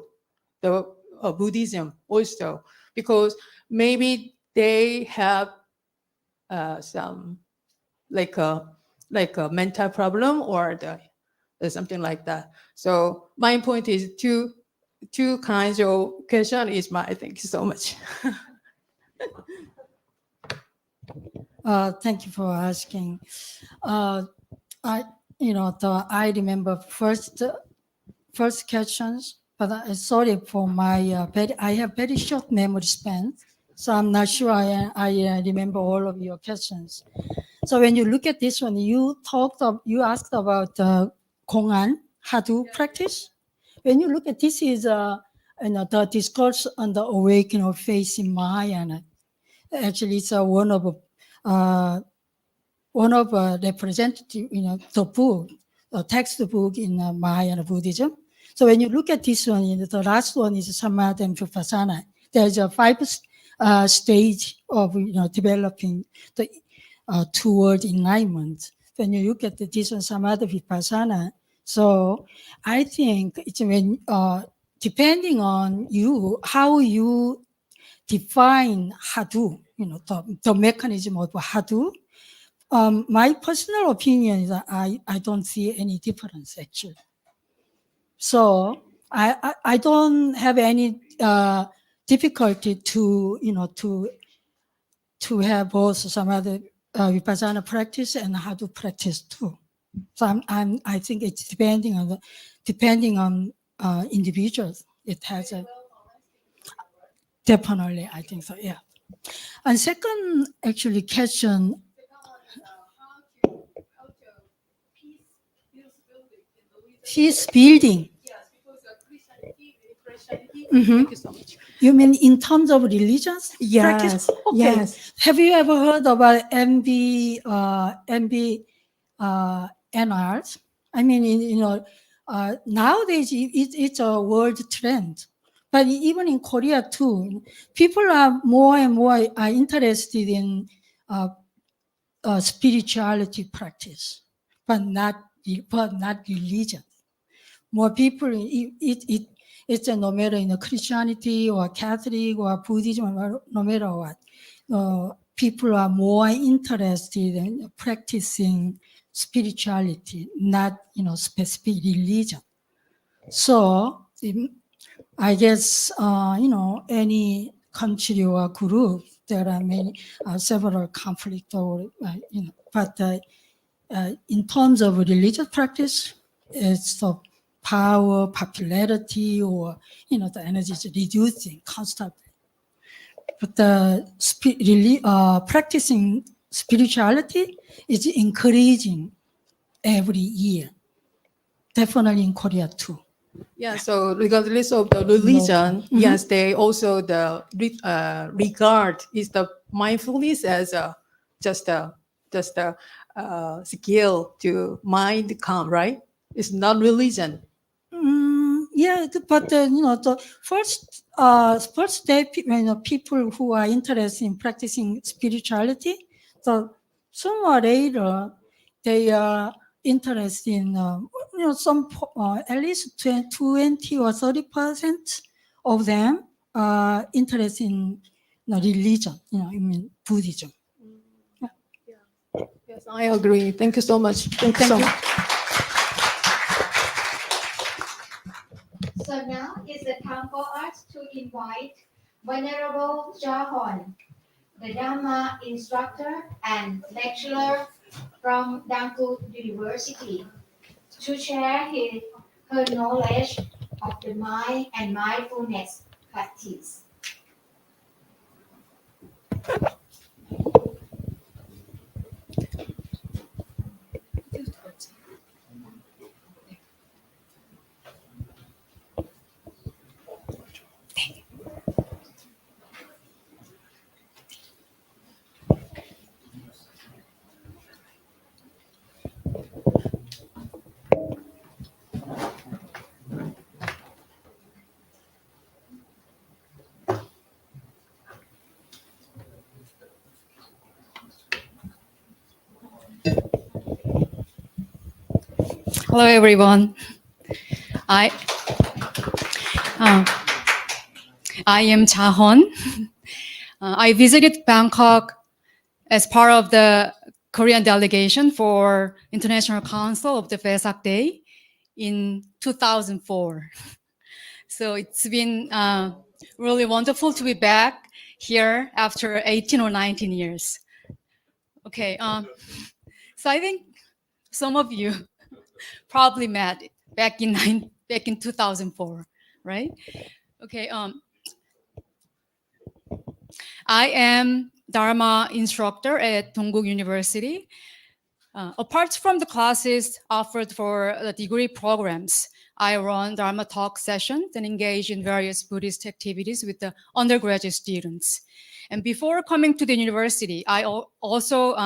the Buddhism also, because maybe they have some like a mental problem or something like that. So my point is two kinds of question is my, thank you so much. Thank you for asking. I remember first questions, but sorry for my I have very short memory span, so I'm not sure I remember all of your questions. So when you look at this one, you asked about Kongan Hadu practice. When you look at this is the discourse on the awakening of faith in Mahayana. Actually, it's one of representative, the book, a textbook in Mahayana Buddhism. So when you look at this one, the last one is Samadhi and Vipassana. There's a 5 stage of developing the toward enlightenment. When you look at this one, Samadhi Vipassana, so I think it's when depending on you, how you define Hadu, the mechanism of Hadu. My personal opinion is that I don't see any difference actually. So I don't have any difficulty to have both some other vipassana practice and how to practice too. So I think it's depending on individuals. It has a definitely, I think so, yeah. And second, actually, question. Peace building. Thank you so much. You mean in terms of religions? Yes, Practice? Okay. yes. Have you ever heard about NRs? I mean, nowadays it's a world trend. But even in Korea too, people are more and more interested in spirituality practice, but not religion. More people, it's no matter in Christianity or Catholic or Buddhism, or no matter what, people are more interested in practicing spirituality, not specific religion. So I guess any country or group, there are many several conflicts or but in terms of religious practice, it's the power, popularity, or the energy is reducing constantly. But practicing spirituality is increasing every year. Definitely in Korea too. Yeah, so regardless of the religion, yes, they also regard is the mindfulness as just a skill to mind calm, right? It's not religion. Yeah, but the first step, people who are interested in practicing spirituality, so sooner or later they are interested in some at least 20 or 30% of them are interested in religion. I mean Buddhism. Yes, I agree. Thank you so much. Thank you so much. So now is the time for us to invite Venerable Jahon, the Dharma instructor and lecturer from Dankook University, to share her knowledge of the mind and mindfulness practice. Hello, everyone. I am Jahon. I visited Bangkok as part of the Korean delegation for International Council of the Vesak Day in 2004. So it's been really wonderful to be back here after 18 or 19 years. Okay, so I think some of you probably met back in 2004, right? Okay. I am Dharma instructor at Dongguk University. Apart from the classes offered for the degree programs, I run Dharma talk sessions and engage in various Buddhist activities with the undergraduate students. And before coming to the university, I also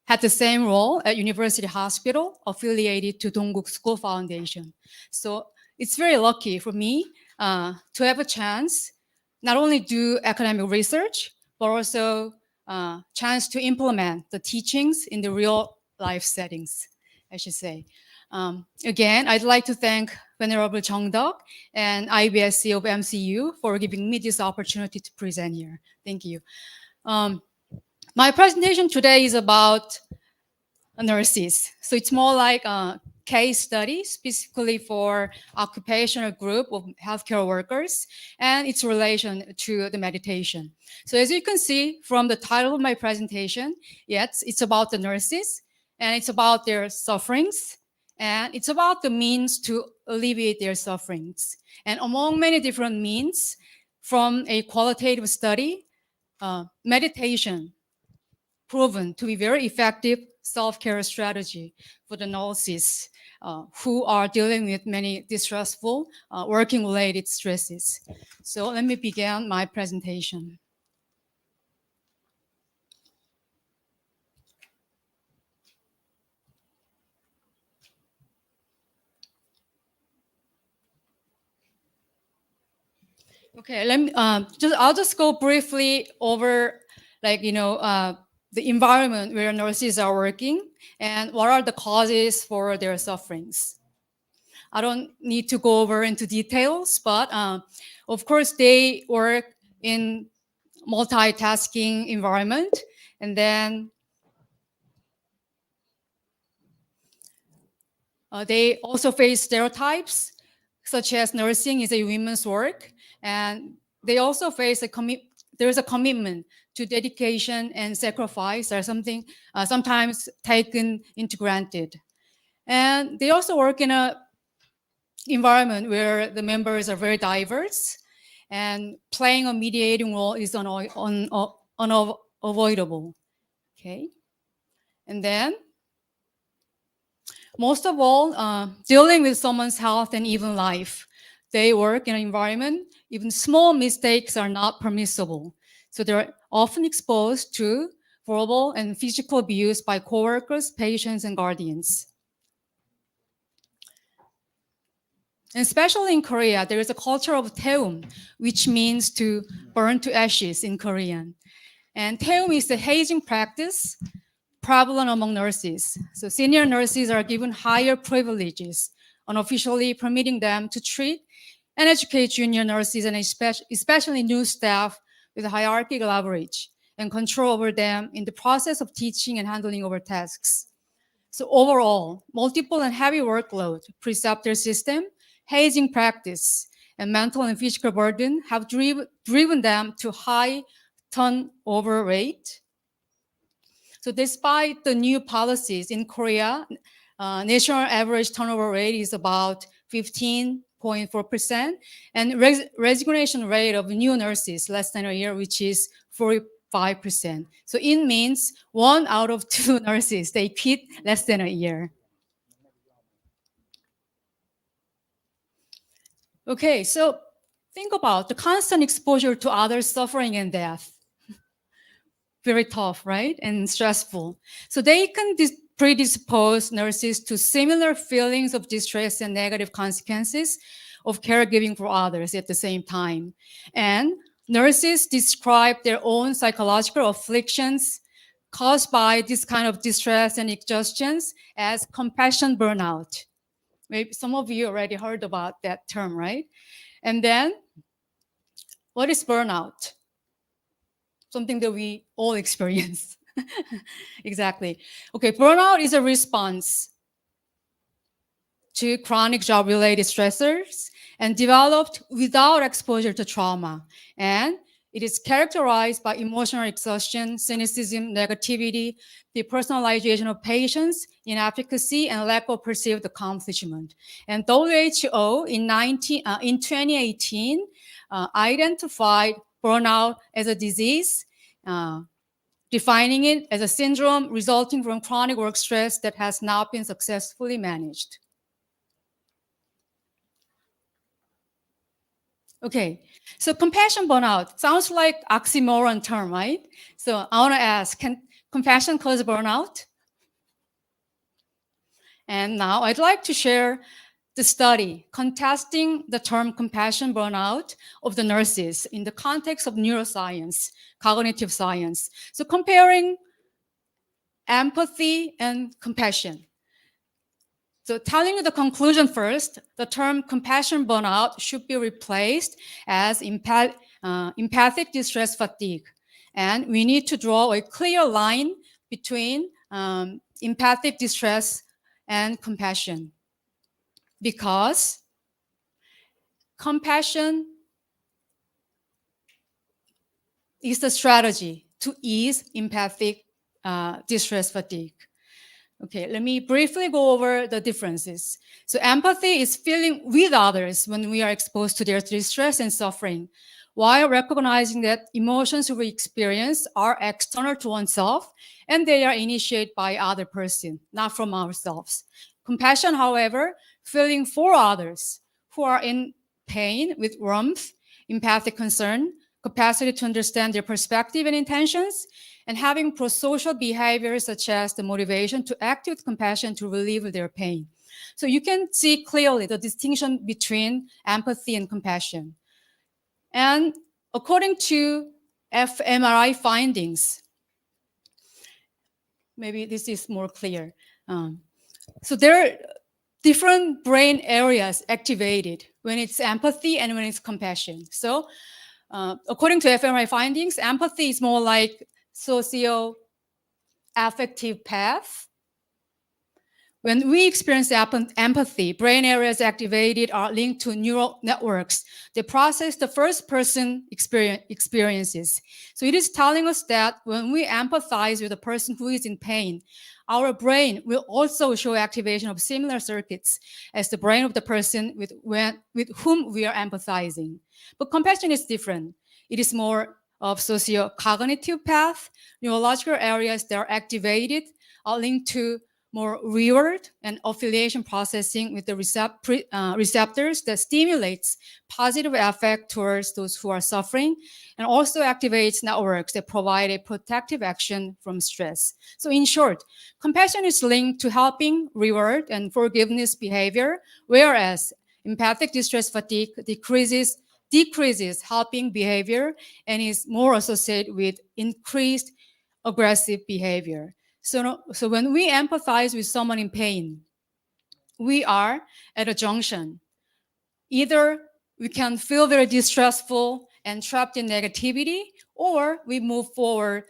had the same role at University Hospital, affiliated to Dongguk School Foundation. So it's very lucky for me to have a chance not only do academic research, but also chance to implement the teachings in the real life settings, I should say. Again, I'd like to thank Venerable Jeongdeok and IBSC of MCU for giving me this opportunity to present here. Thank you. My presentation today is about nurses. So it's more like a case study specifically for occupational group of healthcare workers and its relation to the meditation. So as you can see from the title of my presentation, yes, it's about the nurses and it's about their sufferings and it's about the means to alleviate their sufferings. And among many different means, from a qualitative study, meditation proven to be very effective self-care strategy for the nurses who are dealing with many distressful working-related stresses. So let me begin my presentation. Okay, I'll just go briefly over, the environment where nurses are working and what are the causes for their sufferings. I don't need to go over into details, but of course they work in multitasking environment, and then they also face stereotypes, such as nursing is a women's work, and they also face there's a commitment to dedication and sacrifice are something sometimes taken into granted. And they also work in a environment where the members are very diverse, and playing a mediating role is unavoidable. Okay, and then most of all, dealing with someone's health and even life. They work in an environment, even small mistakes are not permissible. So they're often exposed to verbal and physical abuse by coworkers, patients, and guardians. And especially in Korea, there is a culture of taeum, which means to burn to ashes in Korean. And taeum is the hazing practice prevalent among nurses. So senior nurses are given higher privileges, unofficially permitting them to treat and educate junior nurses and especially new staff with hierarchical leverage and control over them in the process of teaching and handling over tasks. So overall, multiple and heavy workload, preceptor system, hazing practice, and mental and physical burden have driven them to high turnover rate. So despite the new policies in Korea, national average turnover rate is about 15.4%, and resignation rate of new nurses less than a year, which is 45%. So it means 1 out of 2 nurses, they quit less than a year. Okay, so think about the constant exposure to others' suffering and death. Very tough, right? And stressful. So they can predispose nurses to similar feelings of distress and negative consequences of caregiving for others at the same time. And nurses describe their own psychological afflictions caused by this kind of distress and exhaustions as compassion burnout. Maybe some of you already heard about that term, right? And then, what is burnout? Something that we all experience. Exactly. Okay, burnout is a response to chronic job-related stressors and developed without exposure to trauma. And it is characterized by emotional exhaustion, cynicism, negativity, depersonalization of patients, inefficacy, and lack of perceived accomplishment. And WHO in 2018 identified burnout as a disease, defining it as a syndrome resulting from chronic work stress that has not been successfully managed. Okay, so compassion burnout sounds like oxymoron term, right? So I want to ask, can compassion cause burnout? And now I'd like to share the study contesting the term compassion burnout of the nurses in the context of neuroscience, cognitive science. So comparing empathy and compassion. So telling you the conclusion first, the term compassion burnout should be replaced as empathic distress fatigue. And we need to draw a clear line between empathic distress and compassion, because compassion is the strategy to ease empathic distress fatigue. Okay, let me briefly go over the differences. So empathy is feeling with others when we are exposed to their distress and suffering, while recognizing that emotions we experience are external to oneself and they are initiated by other person, not from ourselves. Compassion, however, feeling for others who are in pain with warmth, empathic concern, capacity to understand their perspective and intentions, and having pro-social behaviors such as the motivation to act with compassion to relieve their pain. So you can see clearly the distinction between empathy and compassion. And according to fMRI findings, maybe this is more clear. So there are different brain areas activated when it's empathy and when it's compassion. So according to fMRI findings, empathy is more like socio-affective path. When we experience empathy, brain areas activated are linked to neural networks. They process the first-person experiences. So it is telling us that when we empathize with a person who is in pain, our brain will also show activation of similar circuits as the brain of the person with whom we are empathizing. But compassion is different. It is more of socio-cognitive path. Neurological areas that are activated are linked to more reward and affiliation processing with the receptors that stimulates positive affect towards those who are suffering, and also activates networks that provide a protective action from stress. So in short, compassion is linked to helping reward and forgiveness behavior, whereas empathic distress fatigue decreases helping behavior and is more associated with increased aggressive behavior. So when we empathize with someone in pain, we are at a junction. Either we can feel very distressful and trapped in negativity, or we move forward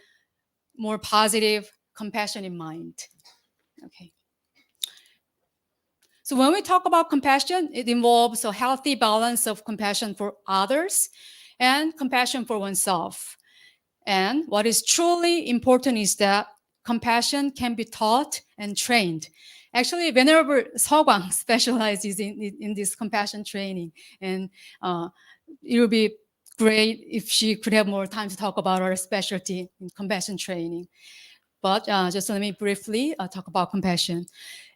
more positive, compassion in mind. Okay. So when we talk about compassion, it involves a healthy balance of compassion for others and compassion for oneself. And what is truly important is that compassion can be taught and trained. Actually, Venerable Seogwang specializes in this compassion training. And it would be great if she could have more time to talk about her specialty in compassion training. But just let me briefly talk about compassion.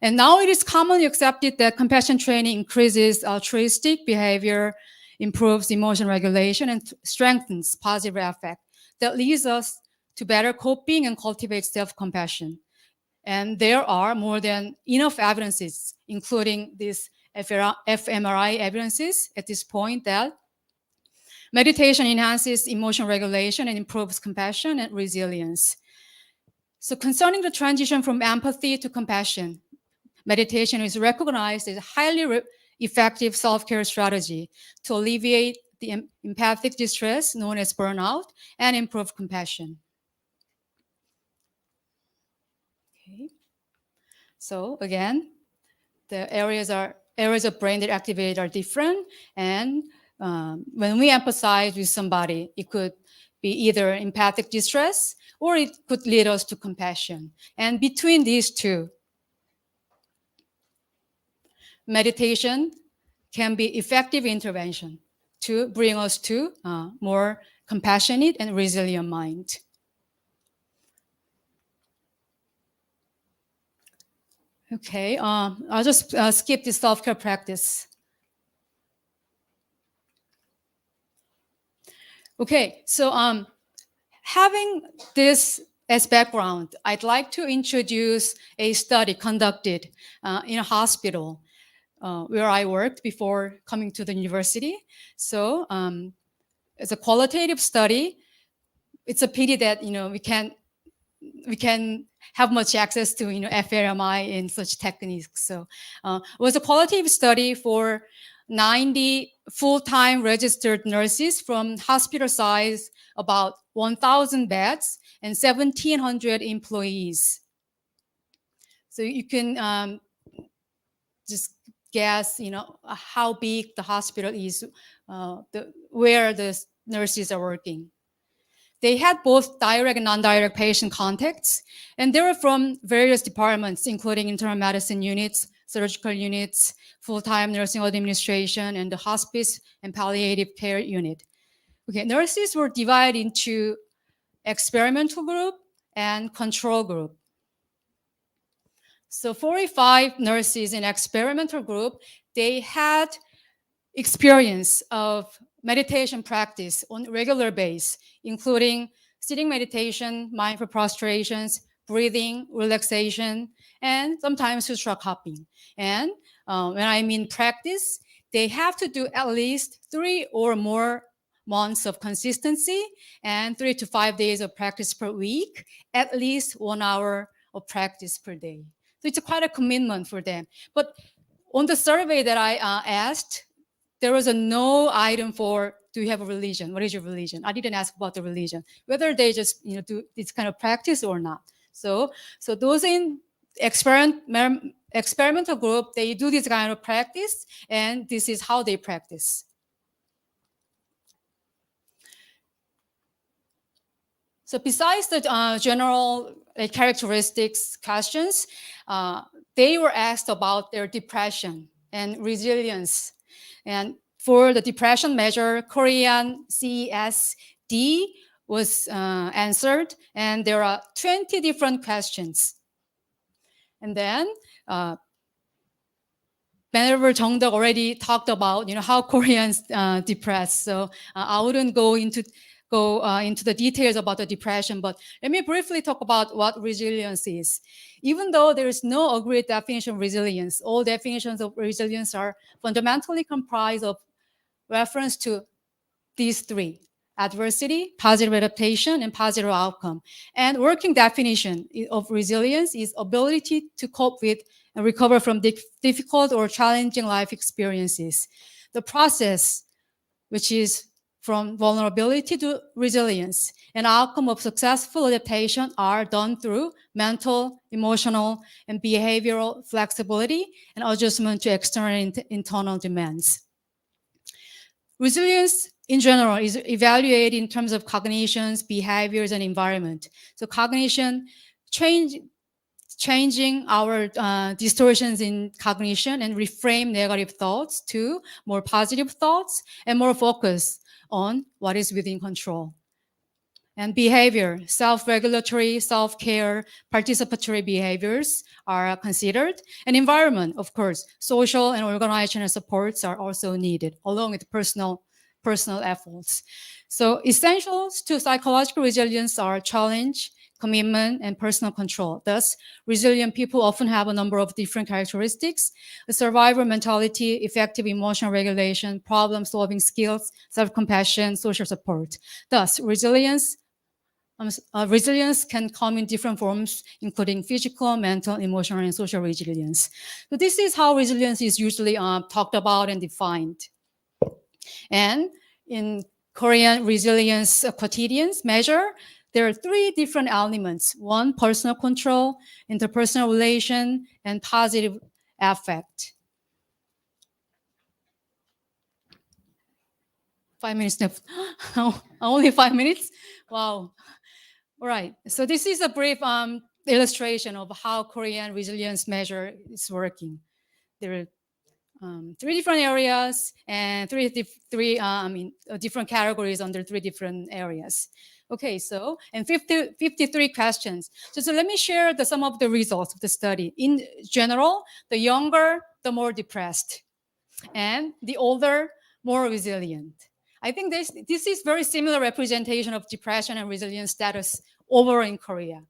And now it is commonly accepted that compassion training increases altruistic behavior, improves emotion regulation, and strengthens positive affect that leads us to better coping and cultivate self-compassion. And there are more than enough evidences, including these fMRI evidences at this point, that meditation enhances emotion regulation and improves compassion and resilience. So concerning the transition from empathy to compassion, meditation is recognized as a highly effective self-care strategy to alleviate the empathic distress known as burnout and improve compassion. Okay. So again, the areas of brain that activate are different, and when we empathize with somebody, it could be either empathic distress or it could lead us to compassion. And between these two, meditation can be effective intervention to bring us to more compassionate and resilient mind. Okay, I'll just skip the self-care practice. Okay, so having this as background, I'd like to introduce a study conducted in a hospital where I worked before coming to the university. So it's a qualitative study. It's a pity that we can have much access to fMRI and such techniques. So it was a qualitative study for 90 full-time registered nurses from hospital size about 1,000 beds and 1,700 employees. So you can just guess, how big the hospital is, where the nurses are working. They had both direct and non-direct patient contacts, and they were from various departments, including internal medicine units, surgical units, full-time nursing administration, and the hospice and palliative care unit. Okay, nurses were divided into experimental group and control group. So 45 nurses in experimental group, they had experience of meditation practice on regular basis, including sitting meditation, mindful prostrations, breathing, relaxation, and sometimes sutra hopping. And when I mean practice, they have to do at least 3 or more months of consistency and 3 to 5 days of practice per week, at least 1 hour of practice per day. So it's quite a commitment for them. But on the survey that I asked, there was a no item for, do you have a religion? What is your religion? I didn't ask about the religion, whether they just do this kind of practice or not. So those in experimental group, they do this kind of practice, and this is how they practice. So besides the general characteristics questions, they were asked about their depression and resilience. And for the depression measure, Korean CESD was answered, and there are 20 different questions. And then Venerable Jeongdeok already talked about how Koreans depress. So I wouldn't go into the details about the depression, but let me briefly talk about what resilience is. Even though there is no agreed definition of resilience, all definitions of resilience are fundamentally comprised of reference to these 3: adversity, positive adaptation, and positive outcome. And working definition of resilience is ability to cope with and recover from difficult or challenging life experiences. The process, which is from vulnerability to resilience, and outcome of successful adaptation are done through mental, emotional, and behavioral flexibility and adjustment to external and internal demands. Resilience in general is evaluated in terms of cognitions, behaviors, and environment. So cognition, changing our distortions in cognition and reframe negative thoughts to more positive thoughts and more focus on what is within control. And behavior, self-regulatory, self-care, participatory behaviors are considered. And environment, of course, social and organizational supports are also needed, along with personal efforts. So essentials to psychological resilience are challenge, commitment, and personal control. Thus, resilient people often have a number of different characteristics: a survivor mentality, effective emotional regulation, problem-solving skills, self-compassion, social support. Thus, resilience can come in different forms, including physical, mental, emotional, and social resilience. So this is how resilience is usually talked about and defined. And in Korean resilience quotidians measure, there are 3 different elements: 1, personal control, interpersonal relation, and positive affect. 5 minutes left. Only 5 minutes? Wow. All right. So this is a brief illustration of how Korean resilience measure is working. There are 3 different areas and different categories under 3 different areas. Okay, so, and 53 questions. So let me share some of the results of the study. In general, the younger, the more depressed, and the older, more resilient. I think this is very similar representation of depression and resilience status over in Korea.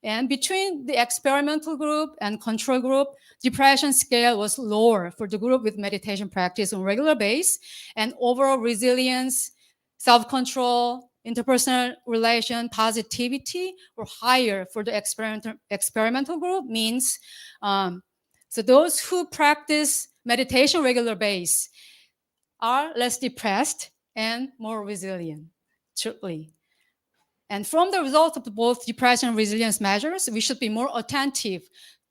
And between the experimental group and control group, depression scale was lower for the group with meditation practice on regular basis, and overall resilience, self-control, interpersonal relation, positivity were higher for the experimental group. Means, so those who practice meditation regular basis are less depressed and more resilient, truly. And from the results of both depression and resilience measures, we should be more attentive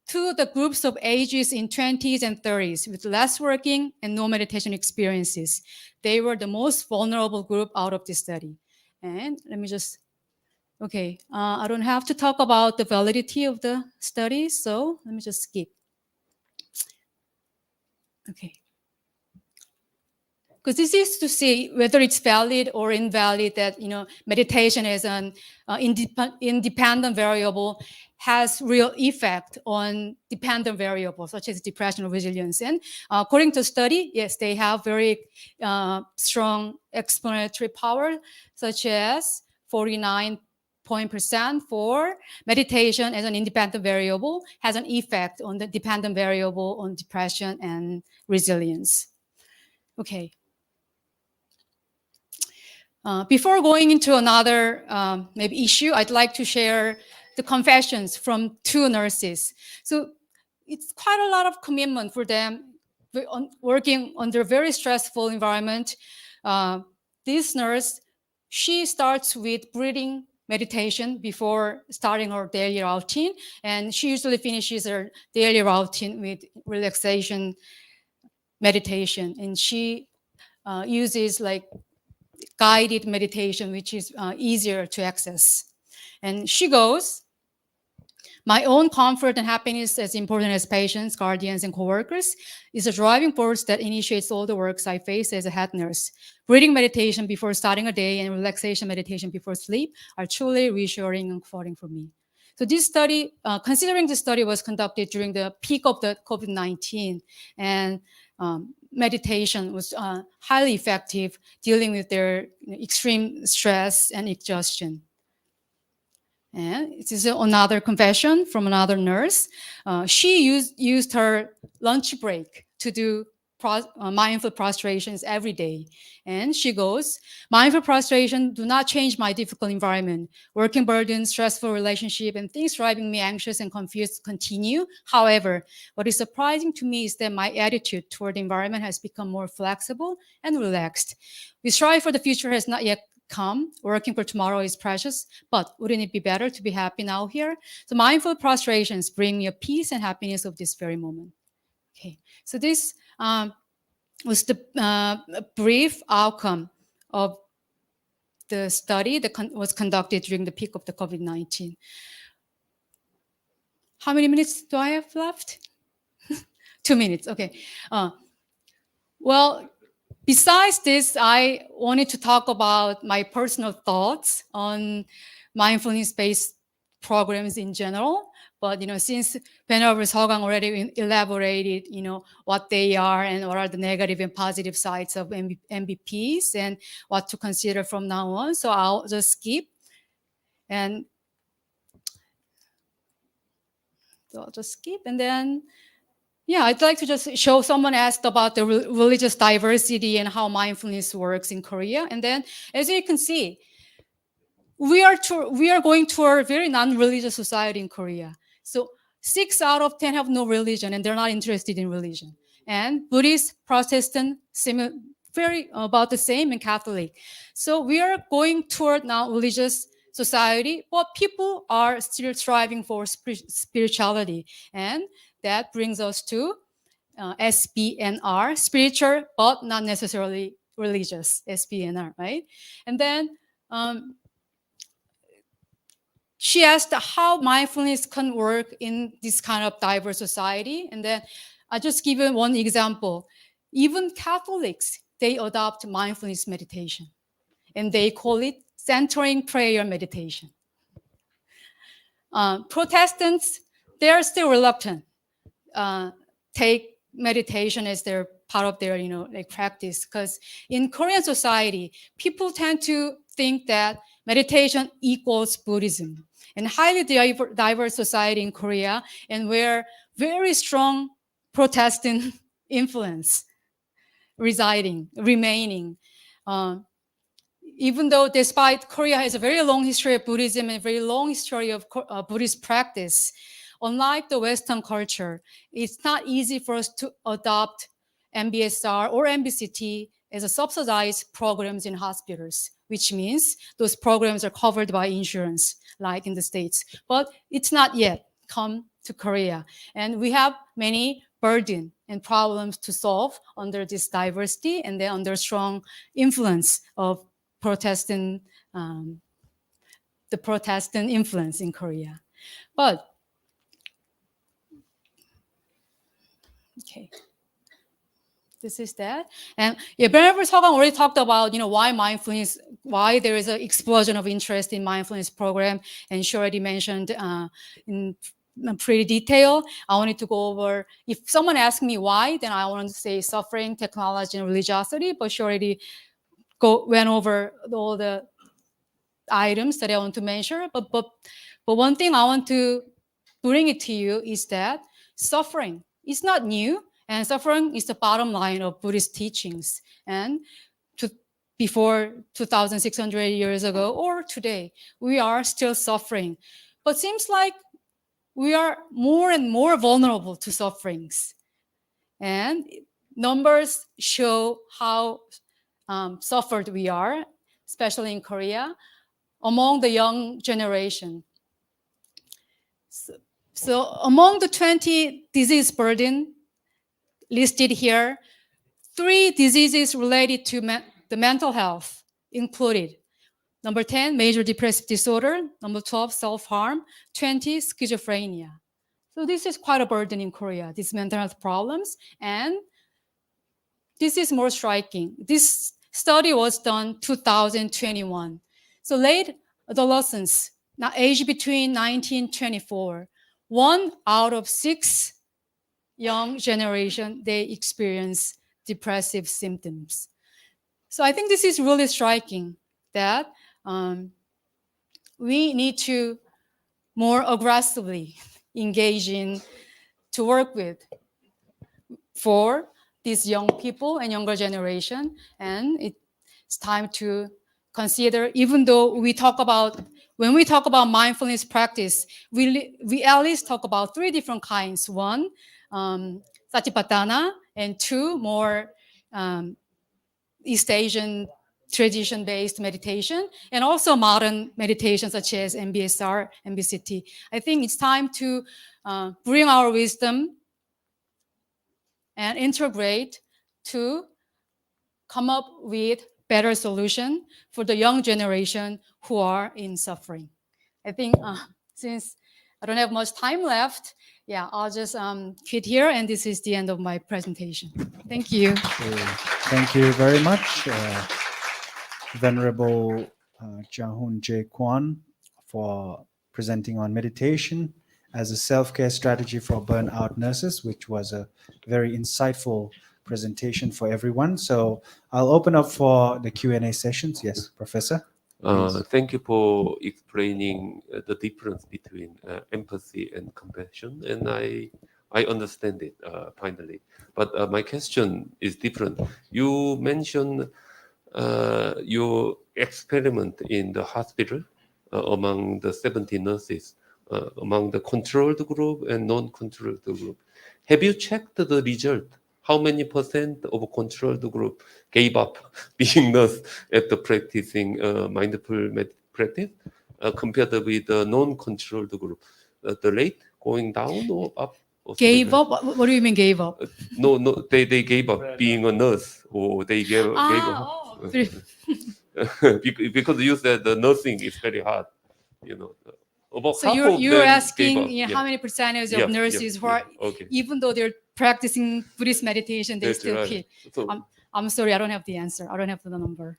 to the groups of ages in 20s and 30s with less working and no meditation experiences. They were the most vulnerable group out of this study. And let me just, okay, I don't have to talk about the validity of the study, so let me just skip. Okay. Because this is to see whether it's valid or invalid that, meditation as an independent variable has real effect on dependent variables such as depression or resilience. And according to study, yes, they have very strong explanatory power, such as 49% for meditation as an independent variable has an effect on the dependent variable on depression and resilience. Okay. Before going into another maybe issue, I'd like to share the confessions from 2 nurses. So it's quite a lot of commitment for them working under a very stressful environment. This nurse, she starts with breathing meditation before starting her daily routine, and she usually finishes her daily routine with relaxation meditation, and she uses like guided meditation, which is easier to access. And she goes, my own comfort and happiness, as important as patients, guardians, and coworkers, is a driving force that initiates all the works I face as a head nurse. Breathing meditation before starting a day and relaxation meditation before sleep are truly reassuring and comforting for me. So this study, considering this study was conducted during the peak of the COVID-19, and meditation was highly effective dealing with their extreme stress and exhaustion. And this is another confession from another nurse. She used her lunch break to do mindful prostrations every day. And she goes, mindful prostration do not change my difficult environment. Working burden, stressful relationship, and things driving me anxious and confused continue. However, what is surprising to me is that my attitude toward the environment has become more flexible and relaxed. We strive for the future has not yet come. Working for tomorrow is precious, but wouldn't it be better to be happy now here? So mindful prostrations bring me a peace and happiness of this very moment. Okay, so this was the brief outcome of the study that was conducted during the peak of the COVID-19. How many minutes do I have left? 2 minutes, okay. Well, besides this, I wanted to talk about my personal thoughts on mindfulness-based programs in general. But since Venerable Seogang already elaborated, what they are and what are the negative and positive sides of MBPs and what to consider from now on, so I'll just skip. And so I'll just skip, and then yeah, I'd like to just show, someone asked about the religious diversity and how mindfulness works in Korea. And then, as you can see, we are going to a very non-religious society in Korea. So 6 out of 10 have no religion and they're not interested in religion. And Buddhist, Protestant, very about the same, and Catholic. So we are going toward now religious society, but people are still striving for spirituality. And that brings us to SBNR, spiritual but not necessarily religious, SBNR, right? And then she asked how mindfulness can work in this kind of diverse society. And then I just give you one example. Even Catholics, they adopt mindfulness meditation, and they call it centering prayer meditation. Protestants, they're still reluctant take meditation as their part of their practice, because in Korean society, people tend to think that meditation equals Buddhism. And highly diverse society in Korea, and where very strong Protestant influence remaining. Even though despite Korea has a very long history of Buddhism and a very long history of Buddhist practice, unlike the Western culture, it's not easy for us to adopt MBSR or MBCT as a subsidized programs in hospitals, which means those programs are covered by insurance, like in the States. But it's not yet come to Korea. And we have many burden and problems to solve under this diversity and then under strong influence of Protestant, the Protestant influence in Korea. But, okay. This is that. And yeah, Bernard Sagan already talked about, why mindfulness, why there is an explosion of interest in mindfulness program. And she already mentioned in pretty detail. I wanted to go over, if someone asked me why, then I wanted to say suffering, technology, and religiosity, but she already went over all the items that I want to mention. But one thing I want to bring it to you is that suffering is not new. And suffering is the bottom line of Buddhist teachings. And before 2,600 years ago or today, we are still suffering. But seems like we are more and more vulnerable to sufferings. And numbers show how suffered we are, especially in Korea, among the young generation. So among the 20 disease burden listed here, 3 diseases related to the mental health included. Number 10, major depressive disorder. Number 12, self-harm. 20, schizophrenia. So this is quite a burden in Korea, these mental health problems. And this is more striking. This study was done 2021. So late adolescents, now aged between 19 and 24, 1 out of 6 young generation, they experience depressive symptoms. So I think this is really striking that we need to more aggressively engage in to work with for these young people and younger generation. And it's time to consider, even though when we talk about mindfulness practice, we at least talk about 3 different kinds. 1, Satipatthana, and 2, more East Asian tradition-based meditation, and also modern meditation such as MBSR, MBCT. I think it's time to bring our wisdom and integrate to come up with better solution for the young generation who are in suffering. I think since I don't have much time left, I'll just quit here, and this is the end of my presentation. Thank you. Thank you very much, Venerable Jahun J. Kwan, for presenting on meditation as a self-care strategy for burnout nurses, which was a very insightful presentation for everyone. So I'll open up for the Q&A sessions. Yes, Professor. Thank you for explaining the difference between empathy and compassion, and I understand it finally. But my question is different. You mentioned your experiment in the hospital among the 70 nurses, among the controlled group and non-controlled group. Have you checked the result? How many % of controlled group gave up being nurse after practicing mindful practice compared with the non-controlled group? The rate going down or up? Or gave up? What do you mean gave up? No, they gave up being a nurse, or they gave up. Because you said the nursing is very hard, About so half of you're them asking gave up. how many percentage of nurses who are, even though they're practicing Buddhist meditation, they still quit. So, I'm sorry, I don't have the answer. I don't have the number.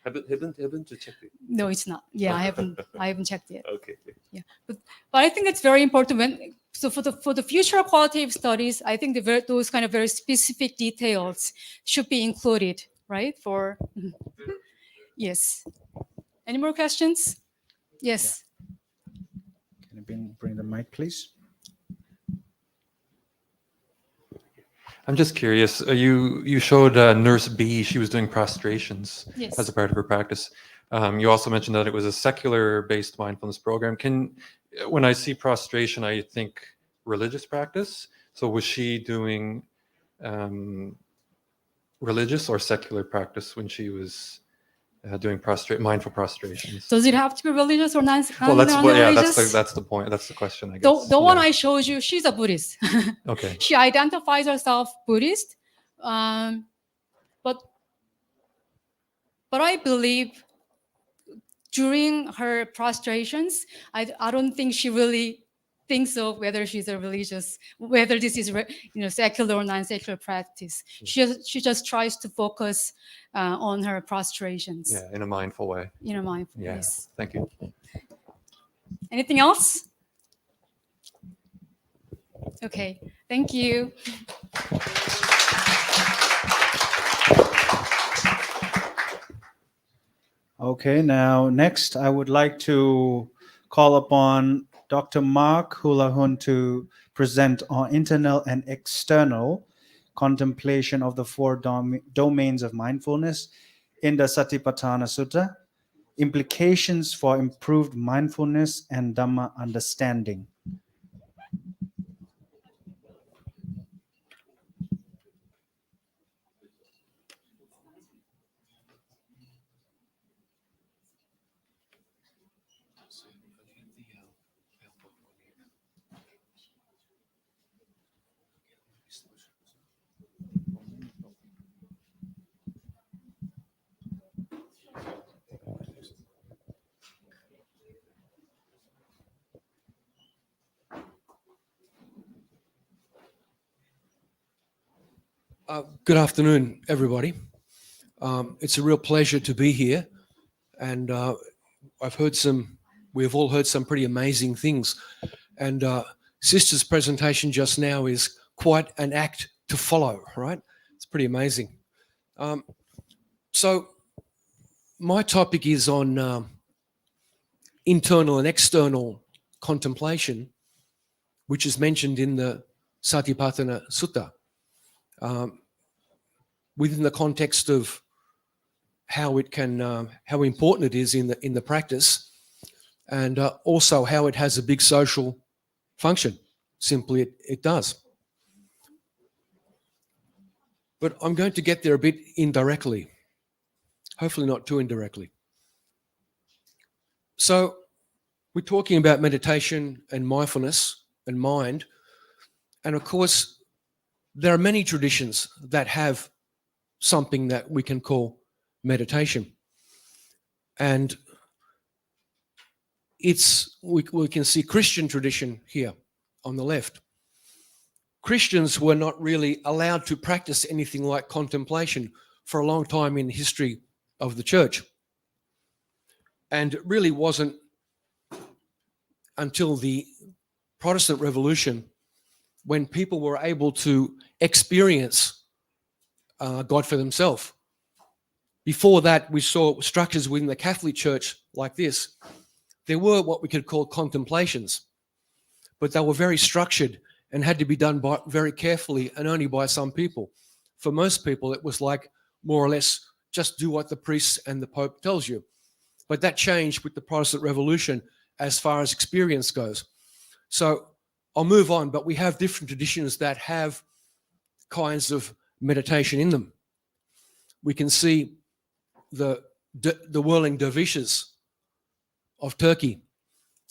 Haven't you checked it? No, it's not. Yeah, I haven't checked it. Okay. Yeah, but I think it's very important for the future qualitative studies. I think those kind of very specific details should be included, right? Yes. Any more questions? Yes. Can you bring the mic, please? I'm just curious. You showed Nurse B. She was doing prostrations as a part of her practice. You also mentioned that it was a secular-based mindfulness program. When I see prostration, I think religious practice. So was she doing religious or secular practice when she was doing mindful prostrations? Does it have to be religious or Well, non-religious? that's the point. That's the question, I The, guess. the one Yeah. I showed you, she's a Buddhist. Okay. She identifies herself Buddhist, but I believe during her prostrations, I don't think she really thinks of whether she's a religious, whether this is secular or non-secular practice. She just tries to focus on her prostrations. Yeah, in a mindful way. In a mindful Yeah. yes. Thank you. Anything else? Okay, thank you. Okay, now next I would like to call upon Dr. Mark Hulahun to present on internal and external contemplation of the four domains of mindfulness in the Satipatthana Sutta, implications for improved mindfulness and Dhamma understanding. Good afternoon, everybody. It's a real pleasure to be here, and we've all heard some pretty amazing things, and Sister's presentation just now is quite an act to follow, right? It's pretty amazing. So my topic is on internal and external contemplation, which is mentioned in the Satipatthana Sutta. Within the context of how it can, how important it is in the practice, and also how it has a big social function. Simply, it does. But I'm going to get there a bit indirectly, hopefully not too indirectly. So we're talking about meditation and mindfulness and mind, and of course, there are many traditions that have something that we can call meditation. And we can see Christian tradition here on the left. Christians were not really allowed to practice anything like contemplation for a long time in the history of the church. And it really wasn't until the Protestant Revolution when people were able to experience God for themselves. Before that, we saw structures within the Catholic Church like this. There were what we could call contemplations, but they were very structured and had to be done very carefully and only by some people. For most people, it was like more or less just do what the priest and the Pope tells you. But that changed with the Protestant Revolution as far as experience goes. So I'll move on, but we have different traditions that have kinds of meditation in them. We can see the whirling dervishes of Turkey.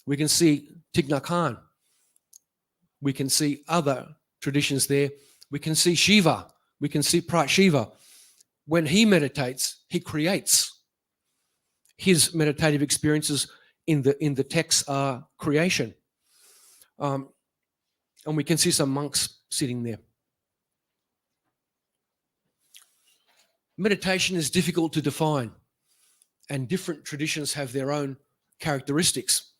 We can see Thich Nhat Hanh. We can see other traditions there. We can see Shiva. We can see Prat Shiva. When he meditates, he creates. His meditative experiences in the texts are creation. And we can see some monks sitting there. Meditation is difficult to define, and different traditions have their own characteristics.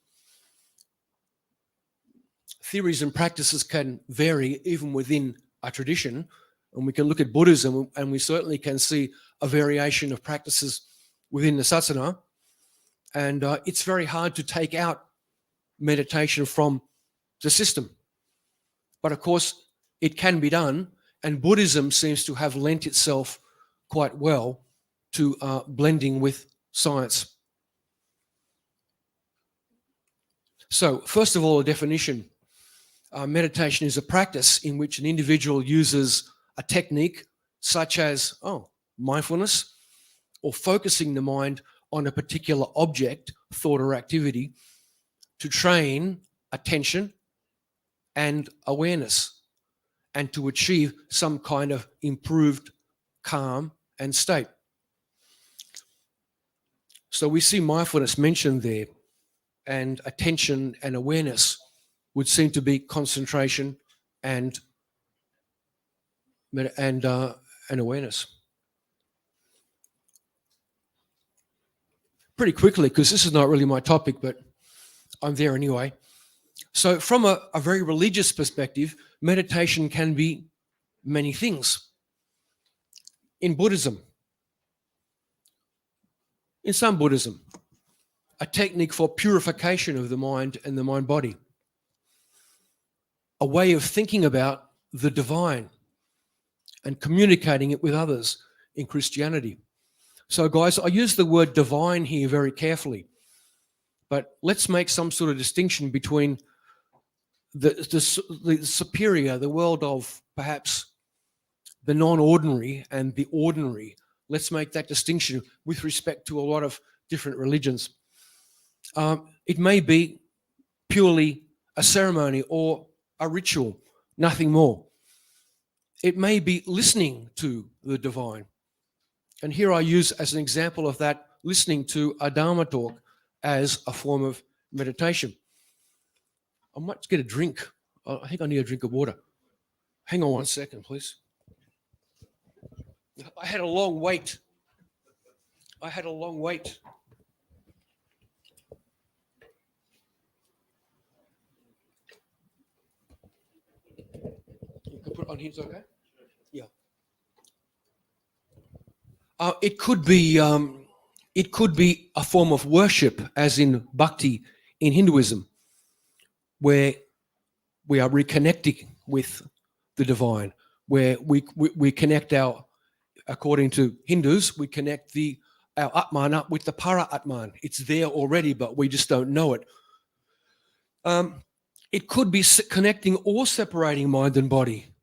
Theories and practices can vary even within a tradition, and we can look at Buddhism and we certainly can see a variation of practices within the sasana, and it's very hard to take out meditation from the system. But of course, it can be done, and Buddhism seems to have lent itself quite well to blending with science. So, first of all, a definition. Meditation is a practice in which an individual uses a technique such as mindfulness or focusing the mind on a particular object, thought, or activity to train attention and awareness and to achieve some kind of improved calm and state. So we see mindfulness mentioned there, and attention and awareness would seem to be concentration and awareness. Pretty quickly, because this is not really my topic, but I'm there anyway. So from a very religious perspective, meditation can be many things. In Buddhism, in some Buddhism, a technique for purification of the mind and the mind-body, a way of thinking about the divine and communicating it with others in Christianity. So guys, I use the word divine here very carefully, but let's make some sort of distinction between the superior, the world of perhaps the non-ordinary and the ordinary. Let's make that distinction with respect to a lot of different religions. It may be purely a ceremony or a ritual, nothing more. It may be listening to the divine. And here I use as an example of that, listening to a Dharma talk as a form of meditation. I might get a drink. I think I need a drink of water. Hang on 1 second, please. I had a long wait. You can put it on here, okay? Yeah. It could be a form of worship, as in bhakti in Hinduism, where we are reconnecting with the divine, where we connect according to Hindus, we connect our Atman up with the Para Atman. It's there already, but we just don't know it. It could be connecting or separating mind and body.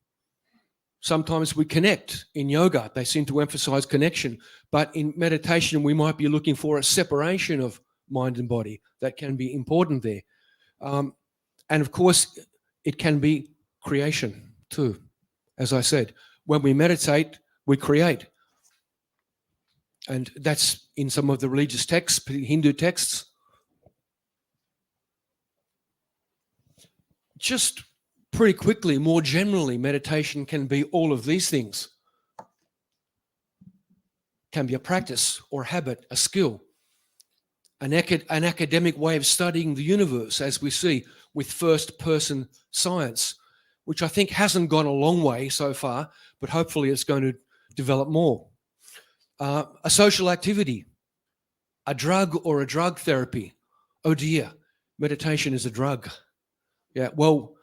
Sometimes we connect in yoga. They seem to emphasize connection. But in meditation, we might be looking for a separation of mind and body. That can be important there. And of course, it can be creation too. As I said, when we meditate, we create. And that's in some of the religious texts, Hindu texts. Just pretty quickly, more generally, meditation can be all of these things. Can be a practice or habit, a skill, an academic way of studying the universe, as we see with first-person science, which I think hasn't gone a long way so far, but hopefully it's going to develop more. A social activity, a drug or a drug therapy. Oh dear, meditation is a drug. Yeah, well,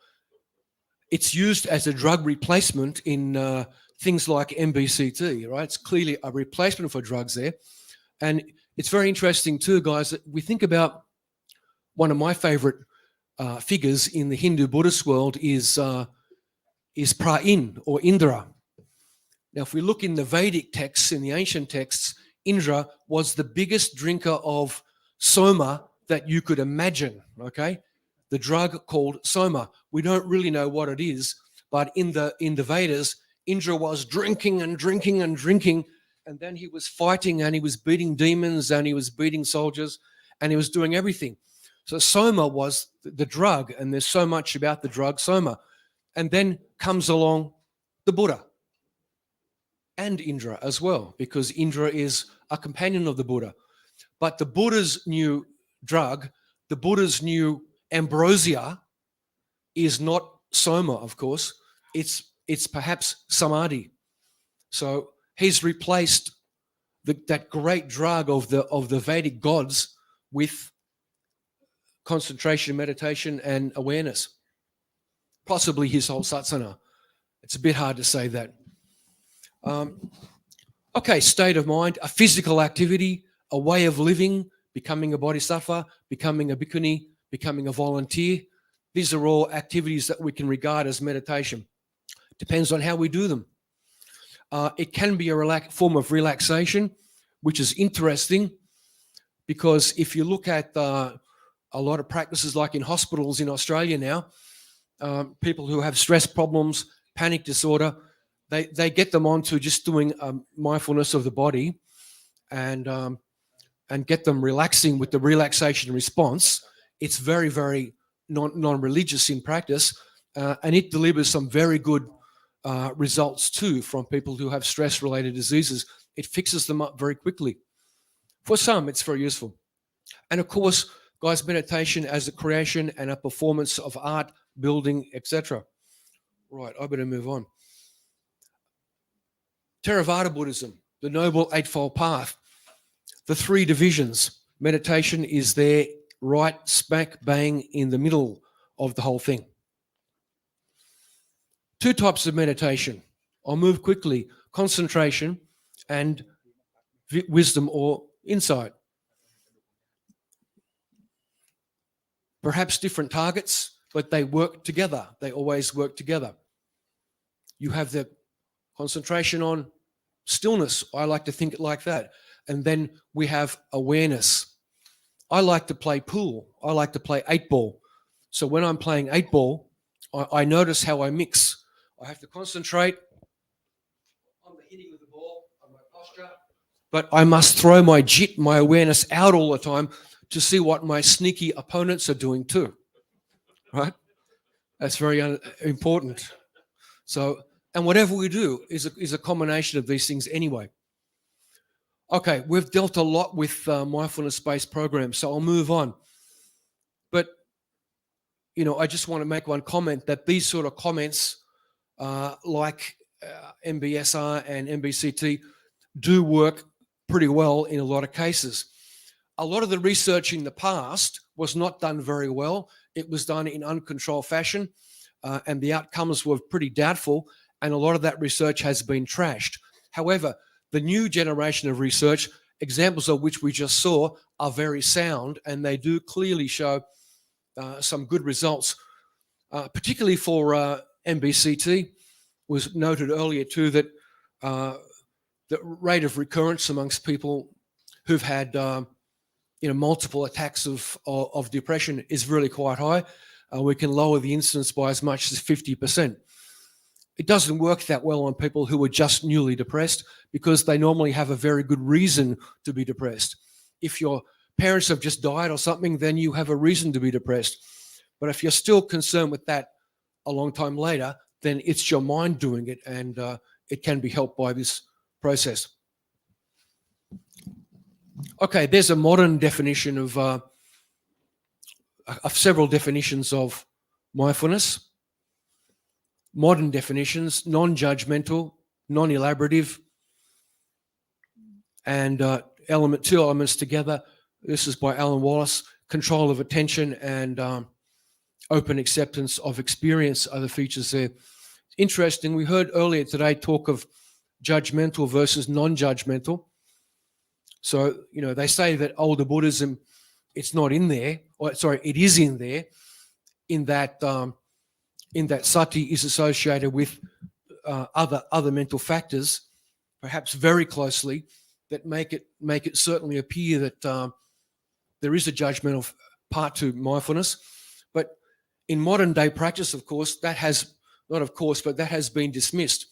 it's used as a drug replacement in things like MBCT, right? It's clearly a replacement for drugs there. And it's very interesting too, guys, that we think about one of my favorite figures in the Hindu Buddhist world is Pra-In or Indra. Now, if we look in the Vedic texts, in the ancient texts, Indra was the biggest drinker of soma that you could imagine, okay? The drug called soma. We don't really know what it is, but in the Vedas, Indra was drinking and drinking and drinking, and then he was fighting and he was beating demons and he was beating soldiers and he was doing everything. So soma was the drug, and there's so much about the drug soma. And then comes along the Buddha and Indra as well, because Indra is a companion of the Buddha. But the Buddha's new drug, the Buddha's new ambrosia is not soma, of course. It's perhaps samadhi. So he's replaced that great drug of the Vedic gods with concentration, meditation, and awareness. Possibly his whole satsana. It's a bit hard to say that. Okay, state of mind, a physical activity, a way of living, becoming a bodhisattva, becoming a bhikkhuni, becoming a volunteer. These are all activities that we can regard as meditation. Depends on how we do them. It can be a form of relaxation, which is interesting because if you look at a lot of practices like in hospitals in Australia now, people who have stress problems, panic disorder, they get them onto just doing mindfulness of the body and get them relaxing with the relaxation response. It's very, very non-religious in practice, and it delivers some very good results too from people who have stress-related diseases. It fixes them up very quickly. For some, it's very useful. And of course, guys, meditation as a creation and a performance of art, building, etc. Right, I better move on. Theravada Buddhism, the Noble Eightfold Path, the three divisions. Meditation is there right smack bang in the middle of the whole thing. Two types of meditation. I'll move quickly. Concentration and wisdom or insight. Perhaps different targets, but they work together. They always work together. You have the concentration on stillness. I like to think it like that. And then we have awareness. I like to play pool. I like to play 8-ball. So when I'm playing 8-ball, I notice how I mix. I have to concentrate on the hitting of the ball, on my posture, but I must throw my jit, my awareness out all the time to see what my sneaky opponents are doing too, right? That's very important. So, and whatever we do is a combination of these things anyway. Okay, we've dealt a lot with mindfulness-based programs, so I'll move on. But, you know, I just want to make one comment that these sort of comments like MBSR and MBCT do work pretty well in a lot of cases. A lot of the research in the past was not done very well. It was done in uncontrolled fashion, and the outcomes were pretty doubtful, and a lot of that research has been trashed. However, the new generation of research, examples of which we just saw, are very sound, and they do clearly show some good results, particularly for MBCT. Was noted earlier too that the rate of recurrence amongst people who've had multiple attacks of depression is really quite high. We can lower the incidence by as much as 50%. It doesn't work that well on people who are just newly depressed because they normally have a very good reason to be depressed. If your parents have just died or something, then you have a reason to be depressed. But if you're still concerned with that a long time later, then it's your mind doing it, and it can be helped by this process. Okay, there's a modern definition of several definitions of mindfulness. Modern definitions: non-judgmental, non-elaborative, and two elements together. This is by Alan Wallace. Control of attention and open acceptance of experience are the features there. Interesting, we heard earlier today talk of judgmental versus non-judgmental. So, you know, they say that older Buddhism, it's not in there, or sorry, it is in there, in that sati is associated with other mental factors, perhaps very closely, that make it certainly appear that there is a judgmental part to mindfulness. But in modern day practice, of course, that has been dismissed.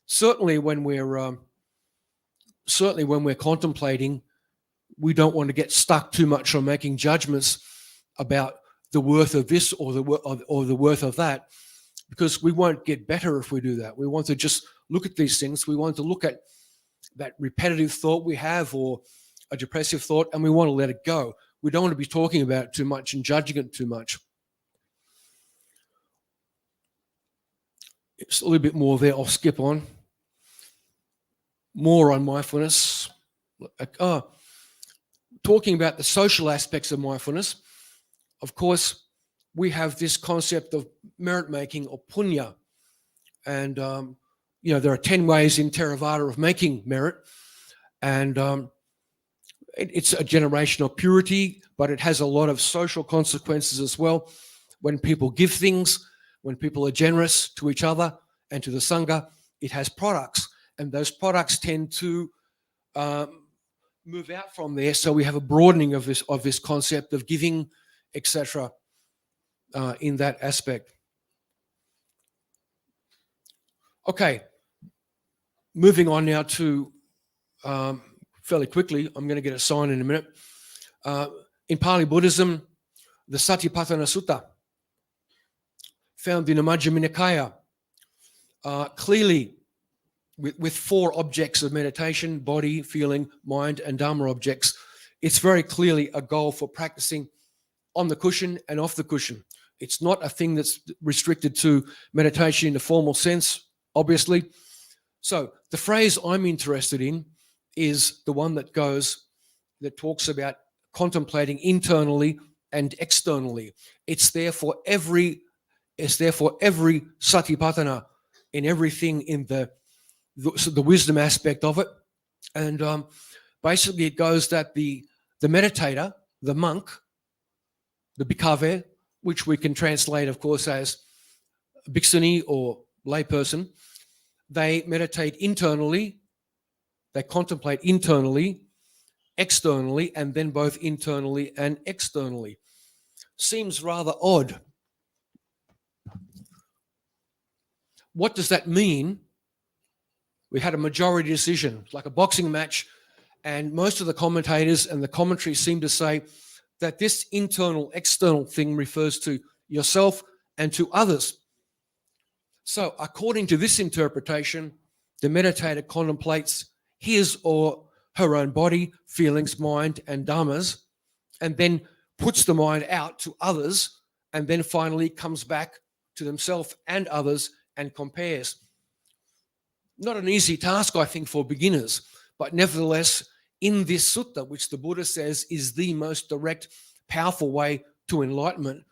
Certainly when we're contemplating, we don't want to get stuck too much on making judgments about the worth of this or the worth of that, because we won't get better if we do that. We want to just look at these things. We want to look at that repetitive thought we have or a depressive thought, and we want to let it go. We don't want to be talking about it too much and judging it too much. It's a little bit more there. I'll skip on. More on mindfulness. Talking about the social aspects of mindfulness, of course, we have this concept of merit making or punya. And, there are 10 ways in Theravada of making merit. And it's a generation of purity, but it has a lot of social consequences as well. When people give things, when people are generous to each other and to the Sangha, it has products. And those products tend to move out from there. So we have a broadening of this concept of giving, etc. In that aspect. Okay, moving on now to fairly quickly. I'm going to get a sign in a minute. In Pali Buddhism, the Satipatthana Sutta, found in the Majjhima Nikaya, clearly with 4 objects of meditation: body, feeling, mind, and Dharma objects. It's very clearly a goal for practicing on the cushion and off the cushion. It's not a thing that's restricted to meditation in the formal sense, obviously. So the phrase I'm interested in is the one that talks about contemplating internally and externally. It's there for every satipatthana, in everything in the wisdom aspect of it. And basically it goes that the meditator, the monk, the bhikkhave, which we can translate, of course, as bhikshuni or layperson, they meditate internally, they contemplate internally, externally, and then both internally and externally. Seems rather odd. What does that mean? We had a majority decision, like a boxing match, and most of the commentators and the commentary seem to say that this internal-external thing refers to yourself and to others. So according to this interpretation, the meditator contemplates his or her own body, feelings, mind, and dhammas, and then puts the mind out to others, and then finally comes back to themselves and others and compares. Not an easy task, I think, for beginners, but nevertheless, in this sutta, which the Buddha says is the most direct, powerful way to enlightenment,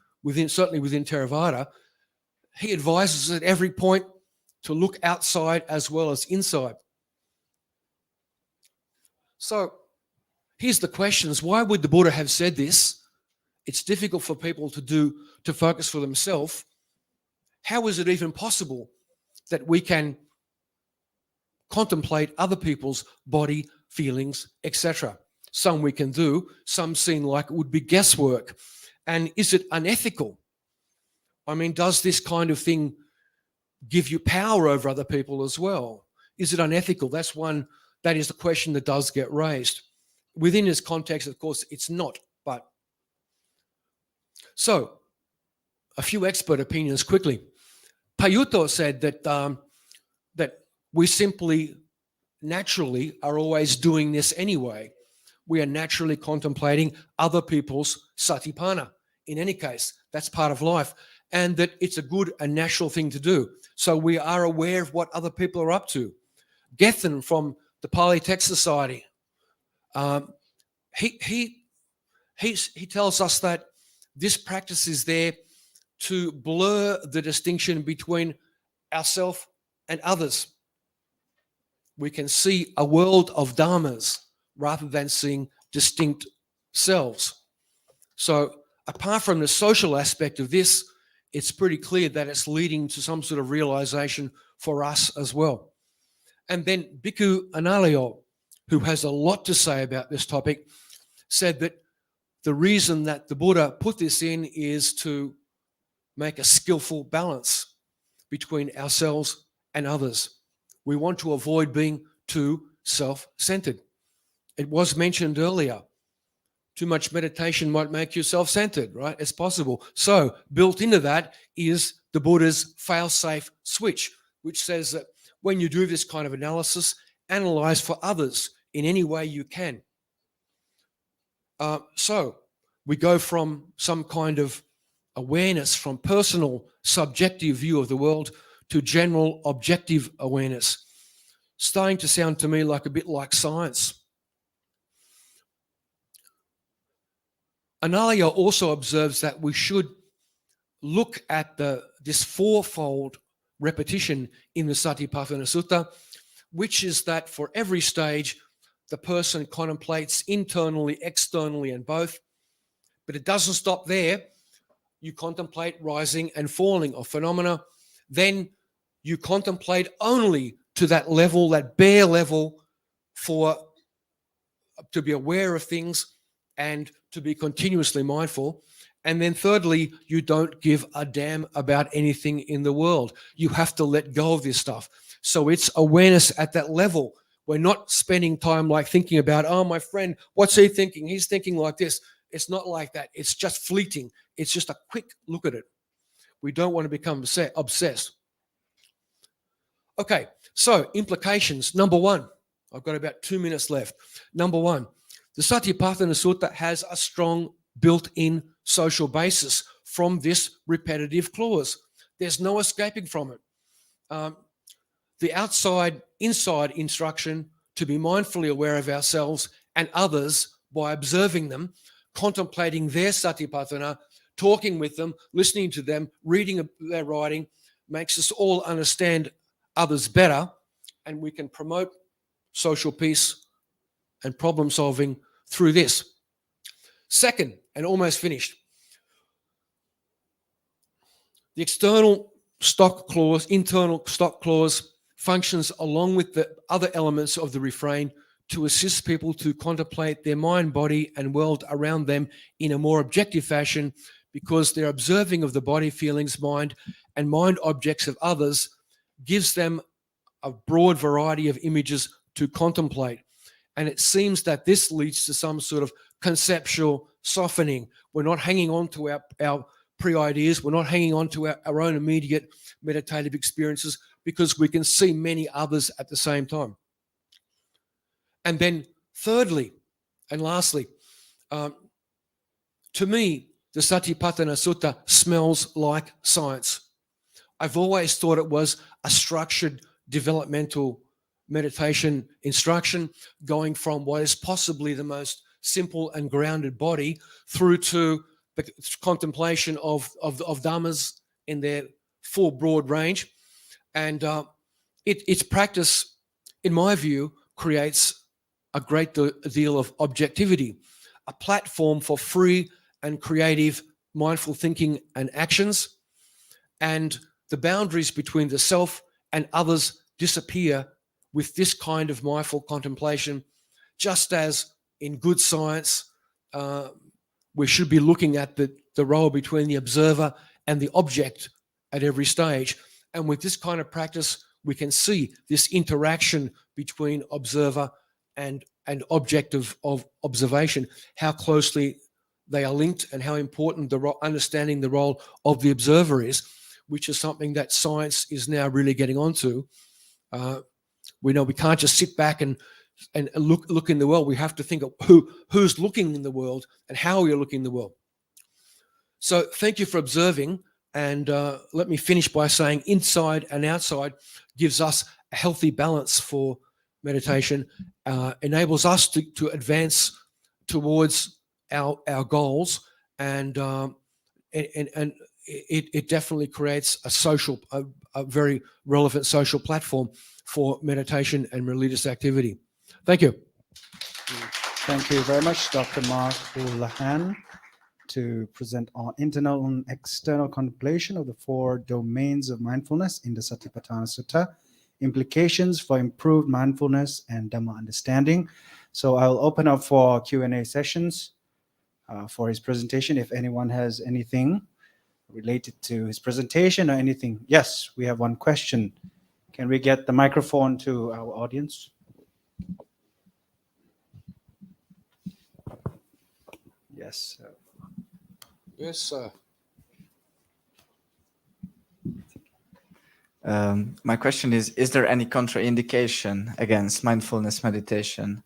certainly within Theravada, he advises at every point to look outside as well as inside. So here's the questions. Why would the Buddha have said this? It's difficult for people to focus for themselves. How is it even possible that we can contemplate other people's body, feelings, etc.? Some we can do, some seem like it would be guesswork. And is it unethical? I mean, does this kind of thing give you power over other people as well? Is it unethical? That is the question that does get raised. Within this context, of course, it's not, but. So, a few expert opinions quickly. Payutto said that we simply, naturally, are always doing this anyway. We are naturally contemplating other people's satipana. In any case, that's part of life. And that it's a good and natural thing to do. So we are aware of what other people are up to. Gethin from the Pali Text Society, he tells us that this practice is there to blur the distinction between ourselves and others. We can see a world of dharmas rather than seeing distinct selves. So apart from the social aspect of this, it's pretty clear that it's leading to some sort of realization for us as well. And then Bhikkhu Analayo, who has a lot to say about this topic, said that the reason that the Buddha put this in is to make a skillful balance between ourselves and others. We want to avoid being too self-centered. It was mentioned earlier, too much meditation might make you self-centered, right? It's possible. So built into that is the Buddha's fail-safe switch, which says that when you do this kind of analysis, analyze for others in any way you can. So we go from some kind of awareness, from personal subjective view of the world to general objective awareness. Starting to sound to me like a bit like science. Analayo also observes that we should look at this fourfold repetition in the Satipatthana Sutta, which is that for every stage, the person contemplates internally, externally, and both. But it doesn't stop there. You contemplate rising and falling of phenomena. Then you contemplate only to that level, that bare level for to be aware of things and to be continuously mindful. And then thirdly, you don't give a damn about anything in the world. You have to let go of this stuff. So it's awareness at that level. We're not spending time like thinking about, oh, my friend, what's he thinking? He's thinking like this. It's not like that. It's just fleeting. It's just a quick look at it. We don't want to become obsessed. Okay, so implications. Number one, I've got about 2 minutes left. Number one, the Satipatthana Sutta has a strong built-in social basis from this repetitive clause. There's no escaping from it. The inside instruction to be mindfully aware of ourselves and others by observing them, contemplating their Satipatthana, talking with them, listening to them, reading their writing, makes us all understand others better, and we can promote social peace and problem solving through this. Second, and almost finished, the internal stock clause functions along with the other elements of the refrain to assist people to contemplate their mind, body, and world around them in a more objective fashion, because their observing of the body, feelings, mind, and mind objects of others gives them a broad variety of images to contemplate. And it seems that this leads to some sort of conceptual softening. We're not hanging on to our pre-ideas. We're not hanging on to our own immediate meditative experiences, because we can see many others at the same time. And then thirdly, and lastly, to me, the Satipatthana Sutta smells like science. I've always thought it was a structured developmental meditation instruction, going from what is possibly the most simple and grounded body through to the contemplation of dhammas in their full broad range. And its practice, in my view, creates a great deal of objectivity, a platform for free and creative mindful thinking and actions. And the boundaries between the self and others disappear with this kind of mindful contemplation, just as in good science, we should be looking at the role between the observer and the object at every stage. And with this kind of practice, we can see this interaction between observer and object of observation, how closely they are linked, and how important understanding the role of the observer is, which is something that science is now really getting onto. We know we can't just sit back and look in the world. We have to think of who's looking in the world and how we are looking in the world. So thank you for observing. And let me finish by saying inside and outside gives us a healthy balance for meditation, enables us to advance towards our goals, and it definitely creates a very relevant social platform for meditation and religious activity. Thank you. Thank you very much, Dr. Mark Houlihan, to present on internal and external contemplation of the 4 domains of mindfulness in the Satipatthana Sutta, implications for improved mindfulness and Dhamma understanding. So I'll open up for Q&A sessions for his presentation. If anyone has anything related to his presentation or anything. Yes, we have one question. Can we get the microphone to our audience? Yes. Yes, sir. My question is there any contraindication against mindfulness meditation,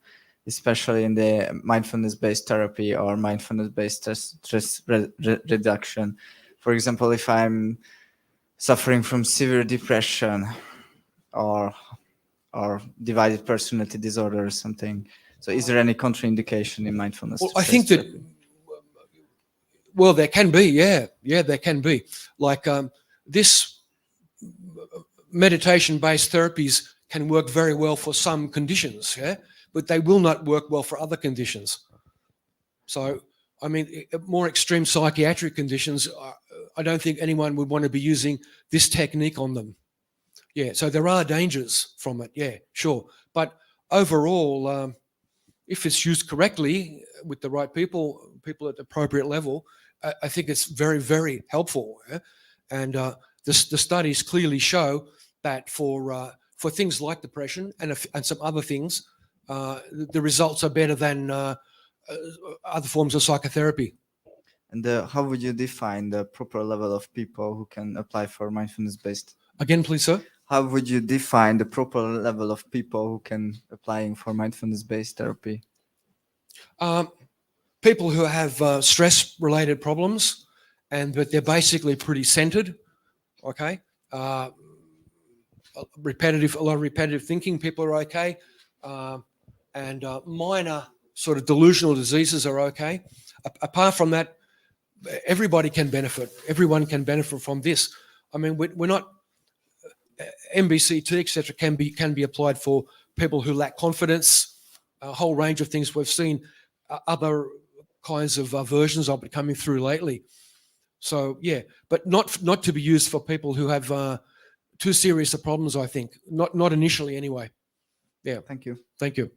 especially in the mindfulness-based therapy or mindfulness-based stress reduction? For example, if I'm suffering from severe depression or divided personality disorder or something, so is there any contraindication in mindfulness? Well, I think that, well, there can be, yeah, there can be. Like this meditation-based therapies can work very well for some conditions, yeah, but they will not work well for other conditions. So, I mean, more extreme psychiatric conditions, I don't think anyone would want to be using this technique on them. Yeah, so there are dangers from it, yeah, sure. But overall, if it's used correctly with the right people at the appropriate level, I think it's very, very helpful. And the studies clearly show that for things like depression and some other things, the results are better than other forms of psychotherapy. And how would you define the proper level of people who can apply for mindfulness-based? Again, please, sir. How would you define the proper level of people who can applying for mindfulness-based therapy? People who have stress-related problems, but they're basically pretty centered. Okay, a lot of repetitive thinking. People are okay, and minor sort of delusional diseases are okay. Apart from that, everybody can benefit. Everyone can benefit from this. I mean, we're not MBCT, etc. Can be applied for people who lack confidence. A whole range of things. We've seen other kinds of versions of it coming through lately. So yeah, but not to be used for people who have too serious problems. I think not initially anyway. Yeah. Thank you. Thank you.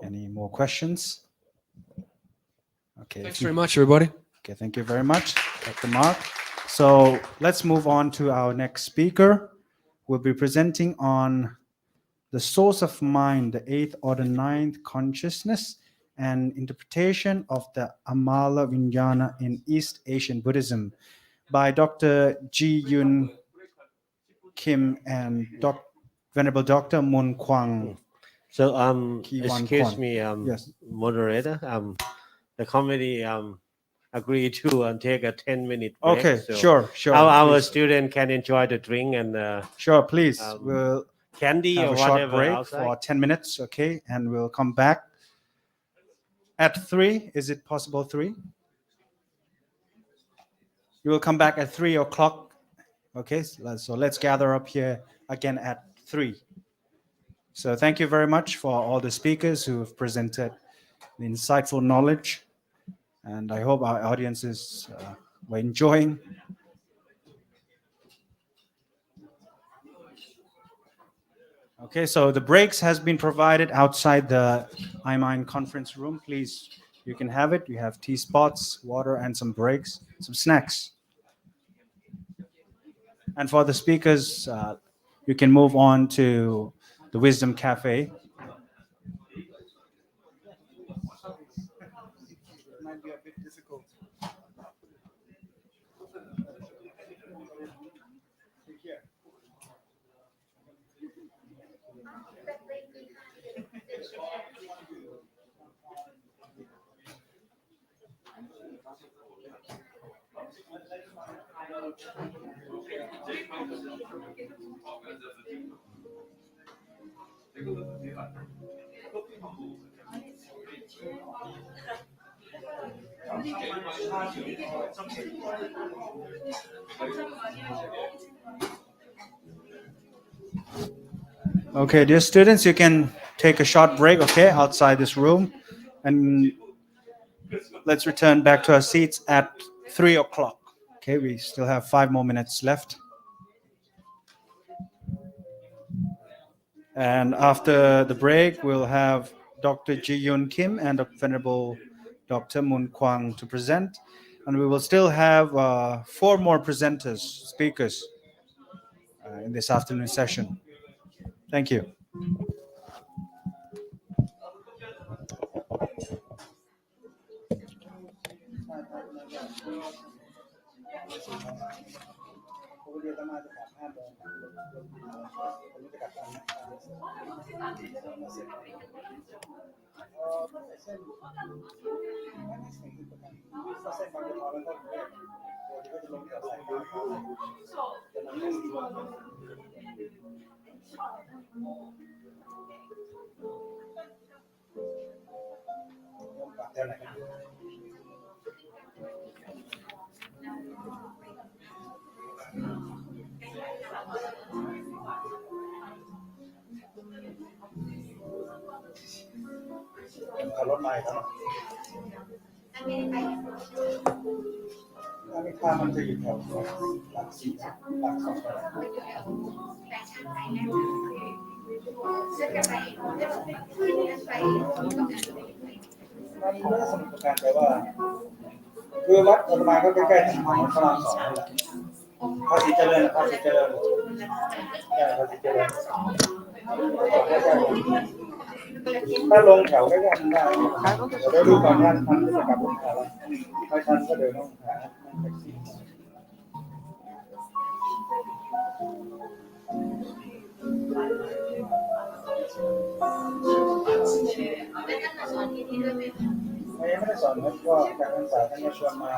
Any more questions? Okay. Thanks very much, everybody. Okay, thank you very much, Dr. Mark. So let's move on to our next speaker. We'll be presenting on the source of mind, the eighth or the ninth consciousness, and interpretation of the Amala Vijnana in East Asian Buddhism by Dr. Ji Yun Kim and Venerable Dr. Mun Kwang. So Ki Wan excuse Kwan. me, Yes. moderator. The committee agreed to take a 10-minute break. Okay, so sure. Our Please. student can enjoy the drink and Sure, please. We'll candy have or a short whatever break outside. for 10 minutes, okay? And we'll come back at 3. Is it possible 3? You will come back at 3 o'clock. Okay, so let's gather up here again at 3. So thank you very much for all the speakers who have presented the insightful knowledge. And I hope our audiences were enjoying. Okay, so the breaks has been provided outside the iMind conference room. Please, you can have it. You have tea spots, water, and some breaks, some snacks. And for the speakers, you can move on to the Wisdom Cafe. It might be a bit difficult. Okay, dear students, you can take a short break, okay, outside this room. And let's return back to our seats at 3 o'clock. Okay, we still have 5 more minutes left. And after the break, we'll have Dr. Ji Yun Kim and Venerable Dr. Mun Kwang to present. And we will still have 4 more presenters, speakers in this afternoon session. Thank you. มันก็สนุกกันแต่ว่าคือวัดอาตมาก็ใกล้ๆทางมหาพระราม2นี่แหละภาษีเจริญภาษีเจริญใช่ภาษีเจริญถ้าลงแถวใกล้ๆนั้นได้เดี๋ยวดูก่อนท่านจะกลับลงแถวแล้วท่านก็เดินลงหาแท็กซี่ยังไม่ได้สอนครับก็การศึกษาท่านก็ชวนมา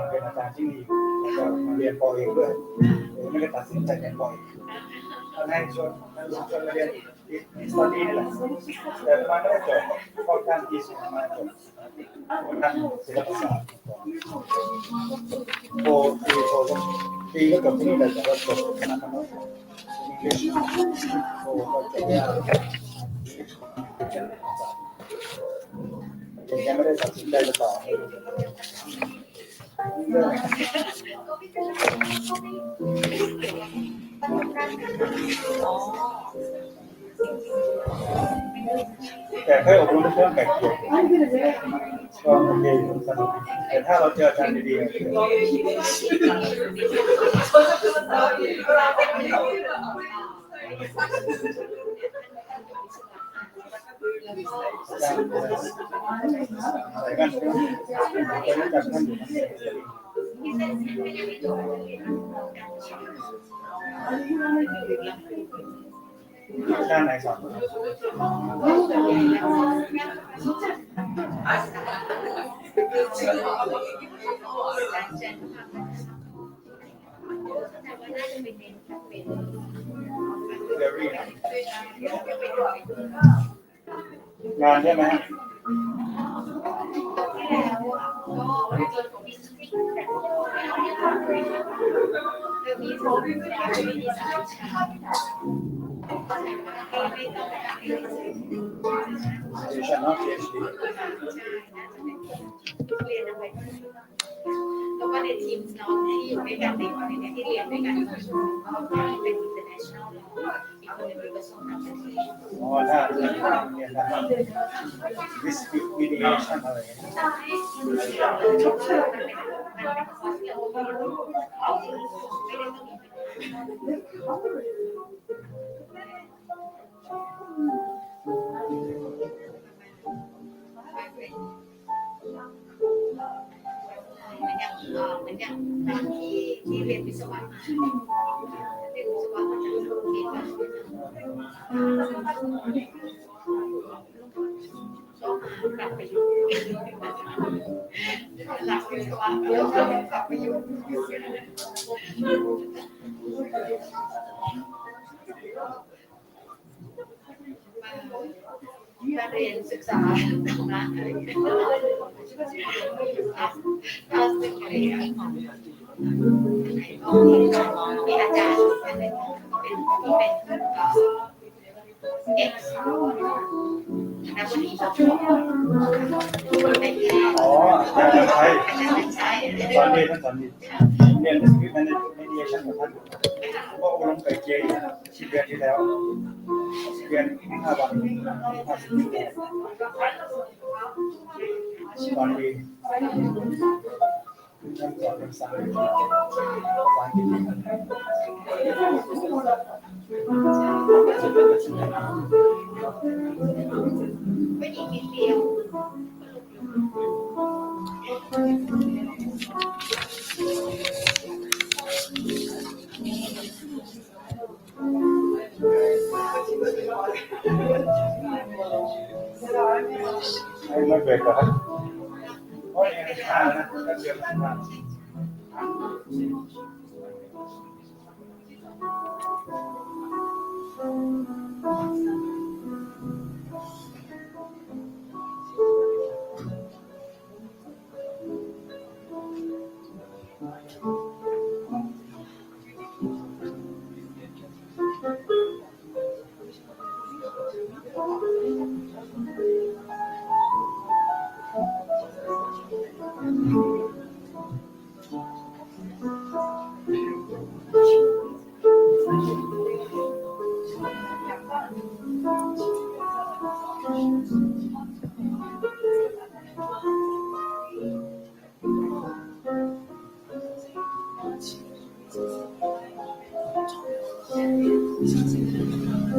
เป็นอาจารย์ที่นี่แล้วก็มาเรียนป.เอกด้วยไม่ได้ตัดสินใจเรียนป.เอกท่านให้ชวนมาเรียนสตอรี่นี่แหละแต่มาไม่ได้จบเพราะการที่สุดมาจบทางศิลปศาสตร์โปีก็จบที่นี่แต่ว่าจบคณะมนุษย์อังกฤษโก็จบยังไม่ได้ตัดสินใจจะต่อแต่เคยอบรมเรื่องไก่เกลี่ยก็โอเคสนุกแต่ถ้าเราเจออาจารย์ดีๆอะไรกันจะรู้จักท่านอยู่ด้านไหนสอนงานใช่ไหมแล้วก็ในทีมน้องที่อยู่ด้วยกันในตอนนี้ที่เรียนด้วยกันเป็น international อีกคนนึงเป็นกระทรวงต่างประเทศถ้าเรียนได้ risk mitigation อะไรเหมือนอย่างที่เรียนวิศวะมาเรียนวิศวะมาจากโรงเรียนแบบก็มากลับไปอยู่หลักวิศวะแล้วก็กลับไปอยู่การเรียนศึกษาธรรมะอะไรอย่างเงี้ยมีอาจารย์เป็นเอ็กซ์นักวิทยาศาสตร์ใช่ตอนเรียนท่านเรียนสกิลแมเนจชั่นกับท่านก็อบรมไก่เจีย10 เดือนที่แล้ว10 เดือน5 วัน50 ชั่วโมงตอนนี้ท่านสอนภาษาอังกฤษไม่อีกนิดเดียวไม่เบรกก่อนนะโอ้ยยังไม่ทานนะก็เดี๋ยวทาน เ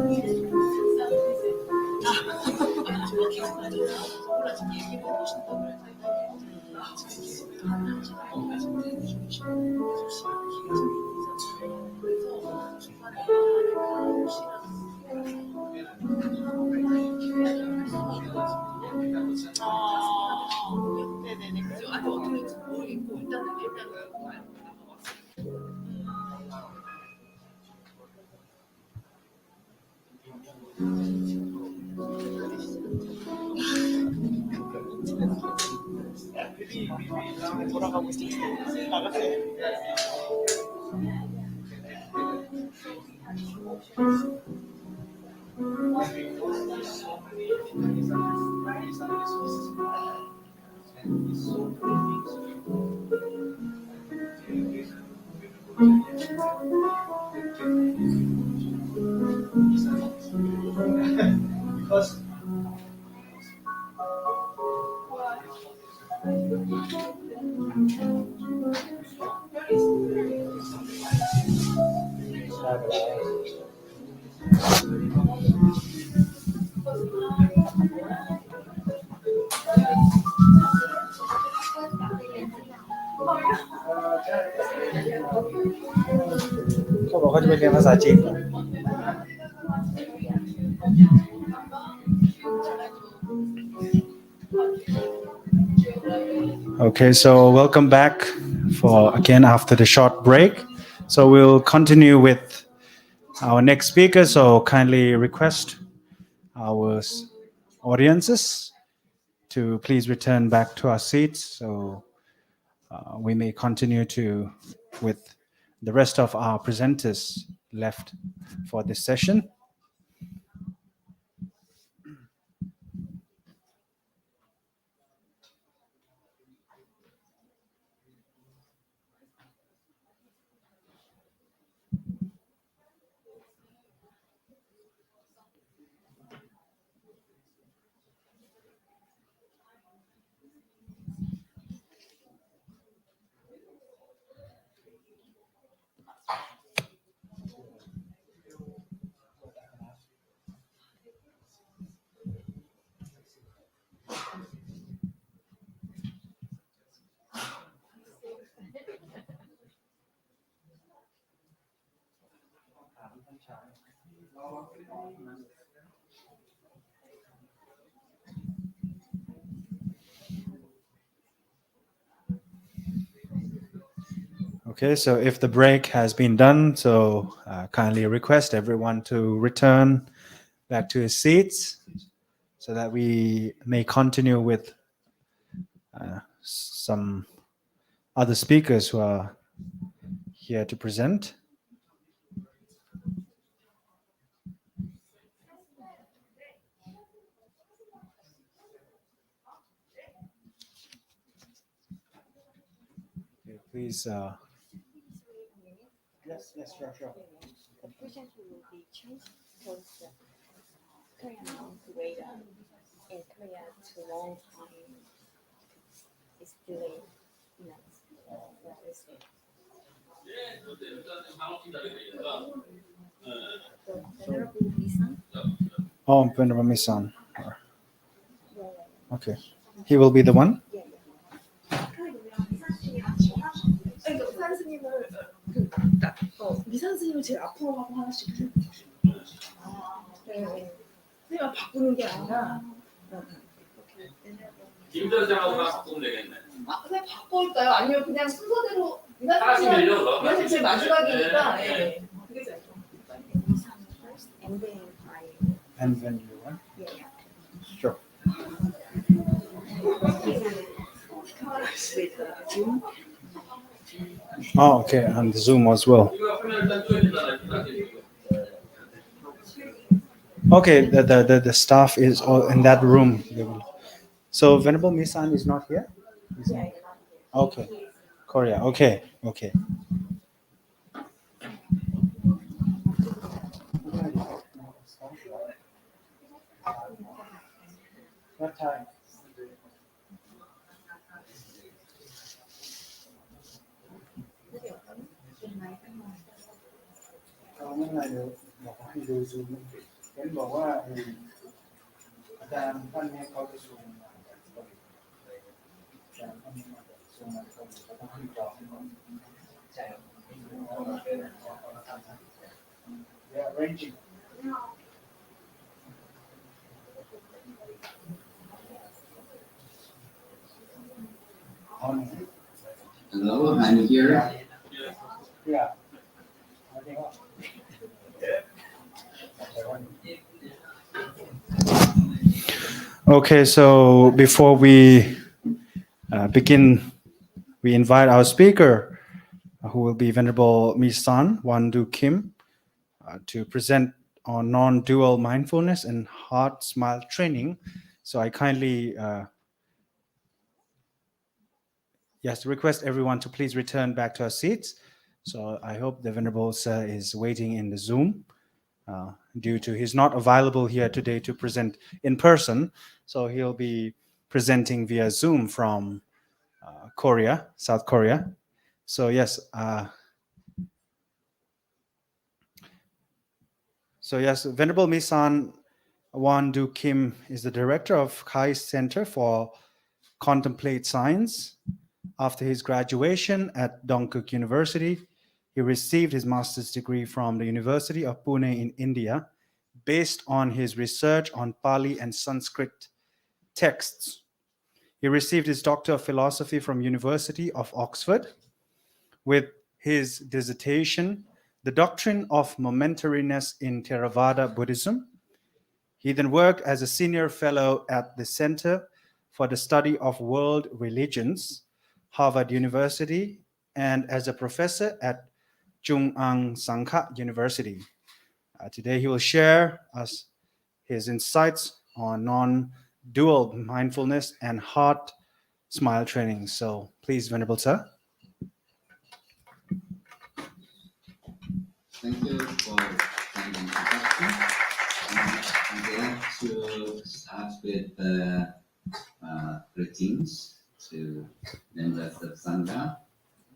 ขาบอกเขาจะไปเรียนภาษาจีน Okay, so welcome back for again after the short break. So we'll continue with our next speaker. So kindly request our audiences to please return back to our seats. So we may continue with the rest of our presenters left for this session. Okay, so if the break has been done, so kindly request everyone to return back to his seats so that we may continue with some other speakers who are here to present. Okay, please. Yes, sure. The questions will be changed because Korean to wait in Korea too long time is delayed. The Venerable Misan. Oh, Venerable Misan. Okay, he will be the one. 미산 스님을 미산 스님을 제일 앞으로 하고 하나씩 스님을 바꾸는 게 아니라 김 전생하고 바꾸면 되겠네. 그냥 바꿀까요? 아니면 그냥 순서대로 미산 스님 제일 마지막이니까 그게 잘 And then you want? Sure. Oh, okay, on the Zoom as well. Okay, the staff is all in that room. So Venerable Misan is not here? Okay. Korea. Okay. What time? ให้ดูซูมเห็นบอกว่าอาจารย์ท่านนี้เขาจะซูมมาจากเกาหลีอาจารย์ท่านนี้มาจากซูมมาจากเกาหลีเขาต้องขึ้นจอให้ก่อนใช่ Yeah, arranging. Hello, I'm here. Yeah. Okay, so before we begin, we invite our speaker, who will be Venerable Misan Wandu Kim, to present on non-dual mindfulness and heart smile training. So I kindly request everyone to please return back to our seats. So I hope the Venerable Sir is waiting in the Zoom due to he's not available here today to present in person. So he'll be presenting via Zoom from Korea, South Korea. So yes, Venerable Misan Wandu Kim is the director of Kai Center for Contemplate Science. After his graduation at Dongkuk University, he received his master's degree from the University of Pune in India, based on his research on Pali and Sanskrit texts. He received his Doctor of Philosophy from University of Oxford with his dissertation, The Doctrine of Momentariness in Theravada Buddhism. He then worked as a senior fellow at the Center for the Study of World Religions, Harvard University, and as a professor at Chung Ang Sangha University. Today he will share us his insights on non-dual mindfulness and heart smile training. So please, Venerable Sir. Thank you for the introduction. I'd like to start with greetings to members of Sangha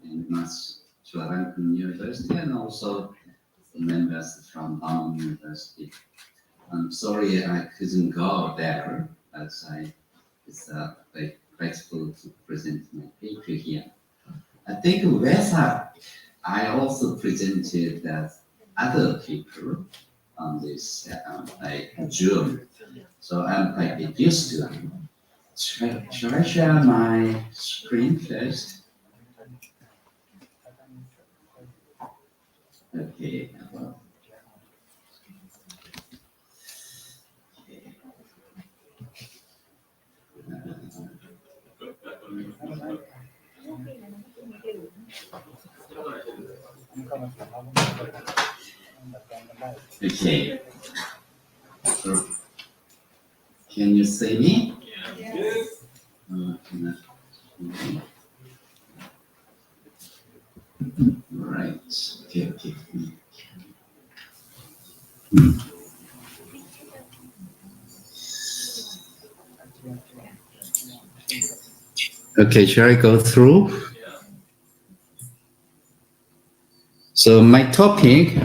and Mas Chuarangun University, and also the members from Dhamma University. I'm sorry I couldn't go there, but it's very grateful to present my paper here. I think Vesak, I also presented other people on this June, so I'm quite used to it. Shall I share my screen first? Okay. Okay. So, can you see me? Yes. Right. Okay. Okay, shall I go through? So my topic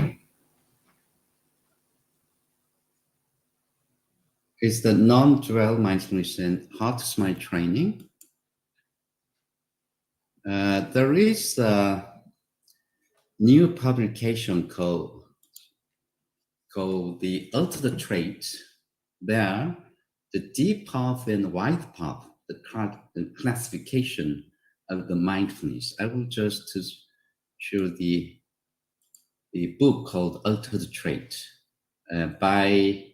is the non-dual mindfulness and heart smile training. There is a new publication called The Ultimate Trait. There, the deep path and wide path, the classification of the mindfulness. I will just show the book called Ultimate Trait by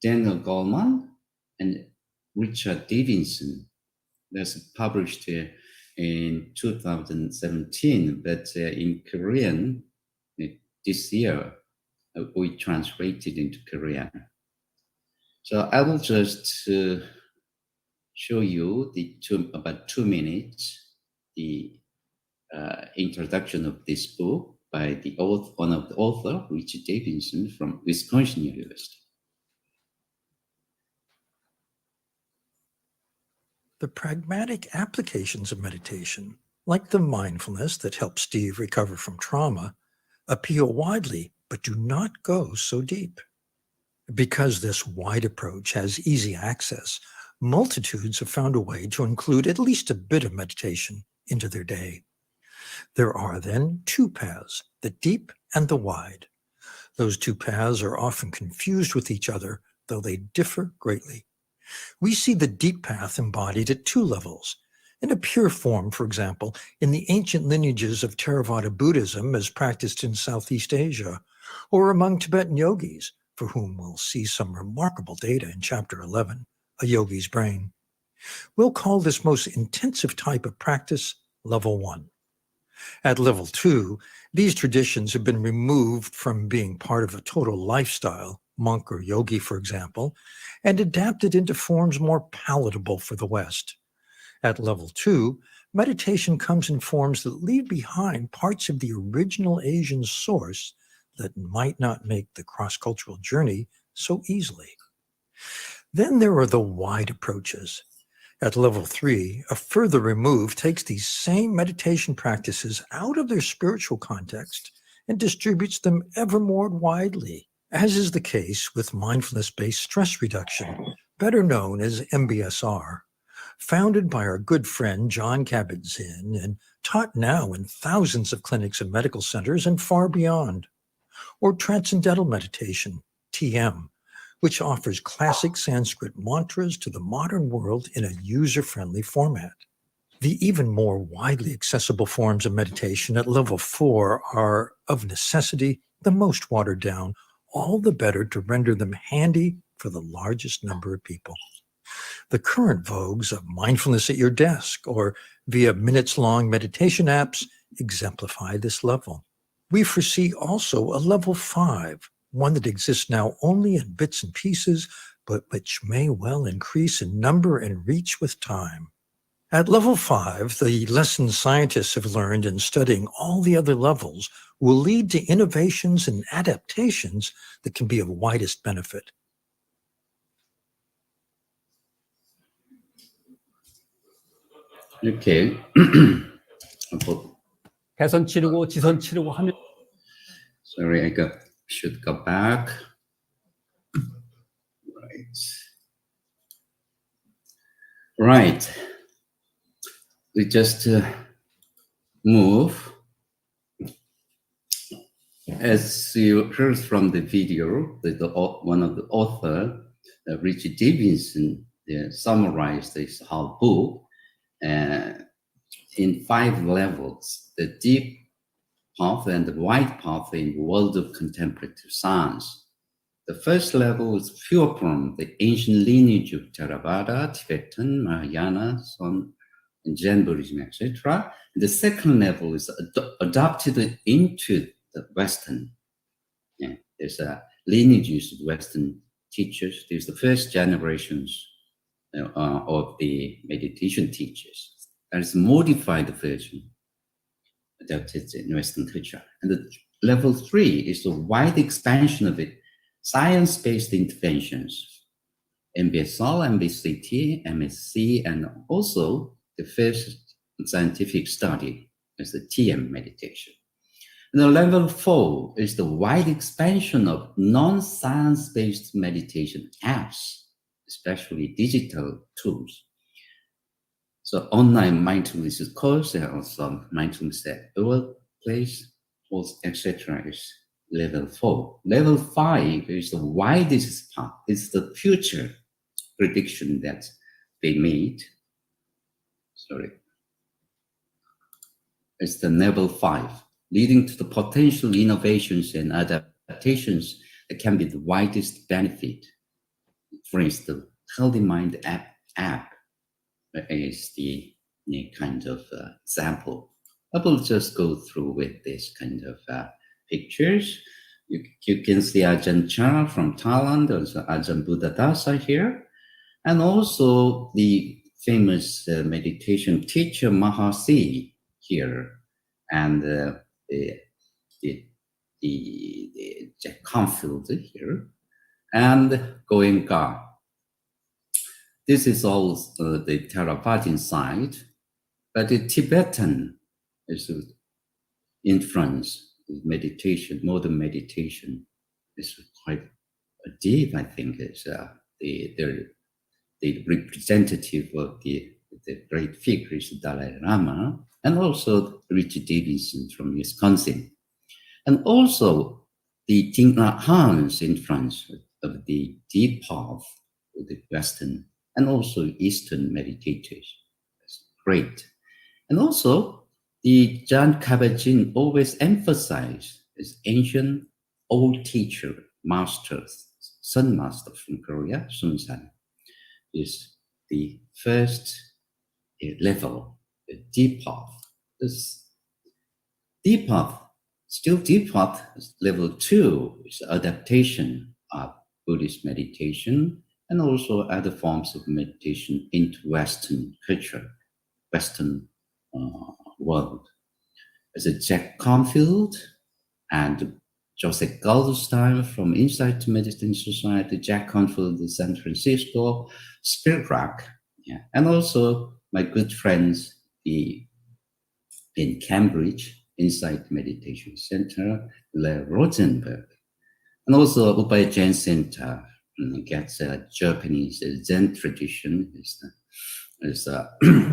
Daniel Goleman and Richard Davidson. That's published in 2017, but in Korean this year, we translated into Korean. So I will just show you about 2 minutes, the introduction of this book by one of the author, Richard Davidson from Wisconsin University. The pragmatic applications of meditation, like the mindfulness that helped Steve recover from trauma, appeal widely but do not go so deep. Because this wide approach has easy access, multitudes have found a way to include at least a bit of meditation into their day. There are then two paths, the deep and the wide. Those two paths are often confused with each other, though they differ greatly. We see the deep path embodied at two levels. In a pure form, for example, in the ancient lineages of Theravada Buddhism as practiced in Southeast Asia, or among Tibetan yogis, for whom we'll see some remarkable data in Chapter 11, A Yogi's Brain. We'll call this most intensive type of practice Level 1. At Level 2, these traditions have been removed from being part of a total lifestyle, monk or yogi, for example, and adapted into forms more palatable for the West. At Level 2, meditation comes in forms that leave behind parts of the original Asian source that might not make the cross-cultural journey so easily. Then there are the wide approaches. At Level 3, a further remove takes these same meditation practices out of their spiritual context and distributes them ever more widely, as is the case with mindfulness-based stress reduction, better known as MBSR, founded by our good friend John Kabat-Zinn and taught now in thousands of clinics and medical centers and far beyond. Or Transcendental Meditation, TM, which offers classic Sanskrit mantras to the modern world in a user-friendly format. The even more widely accessible forms of meditation at Level 4 are, of necessity, the most watered down, all the better to render them handy for the largest number of people. The current vogues of mindfulness at your desk or via minutes-long meditation apps exemplify this level. We foresee also a Level 5, one that exists now only in bits and pieces, but which may well increase in number and reach with time. At Level 5, the lessons scientists have learned in studying all the other levels will lead to innovations and adaptations that can be of widest benefit. Okay. 개선 치르고 지선 치르고 하면. Sorry, should go back. Right. We just move. As you heard from the video, one of the author, Richard Davidson, summarized this whole book in 5 levels: the deep path and the wide path in the world of contemplative science. The first level is pure from the ancient lineage of Theravada, Tibetan, Mahayana, and Zen Buddhism, etc. The second level is adopted into the Western. Yeah, there's lineages of Western teachers. There's the first generations of the meditation teachers. There's a modified version adapted in Western culture. And the level 3 is the wide expansion of it, science-based interventions, MBSR, MBCT, MSc, and also the first scientific study is the TM meditation. And the level 4 is the wide expansion of non-science-based meditation apps, especially digital tools. So online mindfulness course, and also mindfulness at workplace, etc. is level 4. Level 5 is the widest path. It's the future prediction that they made. Sorry. It's the level 5, leading to the potential innovations and adaptations that can be the widest benefit. For instance, Healthy Mind app is the kind of example. I will just go through with this kind of pictures. You can see Ajahn Chah from Thailand, also Ajahn Buddhadasa here, and also the famous meditation teacher Mahasi here, and the Jack Canfield here, and Goenka. This is all the Theravada side, but the Tibetan is influence meditation, modern meditation is quite deep. I think it's the representative of the great figures, Dalai Lama, and also Richard Davidson from Wisconsin, and also the Thich Nhat Hanh's influence of the deep path of the Western and also Eastern meditators. That's great. And also, the Jan Kabat-Zinn always emphasized his ancient old teacher, master, Sun Master from Korea, Sun San, is the first level, the deep path. This deep path, still deep path, level 2 is adaptation of Buddhist meditation and also other forms of meditation into Western culture, Western world. As a Jack Canfield and Joseph Goldstein from Insight to Medicine Society, Jack Canfield in San Francisco, Spirit Rock, and also my good friends in Cambridge, Insight Meditation Center, Le Rosenberg, and also Upaya Zen Center gets a Japanese Zen tradition, is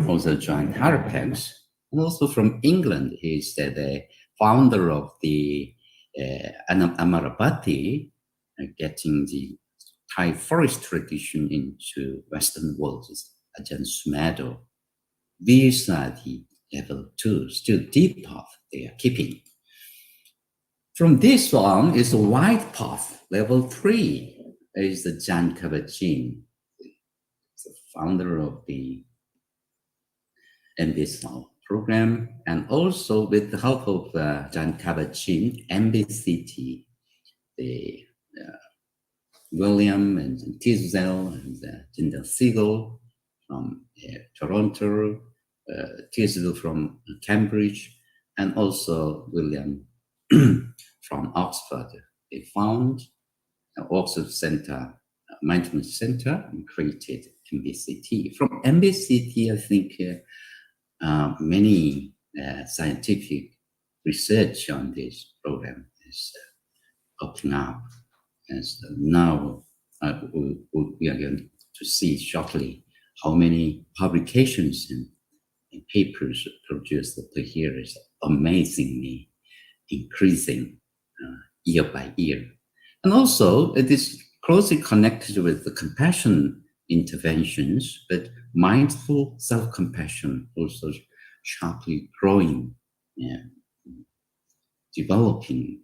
also joined Harapax, and also from England, he's the founder of the Amarabati, getting the Thai forest tradition into Western world, Ajahn Sumedho. These are the level 2, still deep path they are keeping. From this on is a wide path, level 3 is the Jan Kabat-Zinn, the founder of the MBSC program, and also with the help of Jan Kabat-Zinn, MBCT, the William and Tisdale and Tyndall Siegel from Toronto, Tisdale from Cambridge, and also William from Oxford. They found Oxford Center, Mindfulness Center, and created MBCT. From MBCT, I think many scientific research on this program is popping up. As now we are going to see shortly how many publications and papers produced per year is amazingly increasing year by year. And also it is closely connected with the compassion interventions, but mindful self-compassion also sharply growing, developing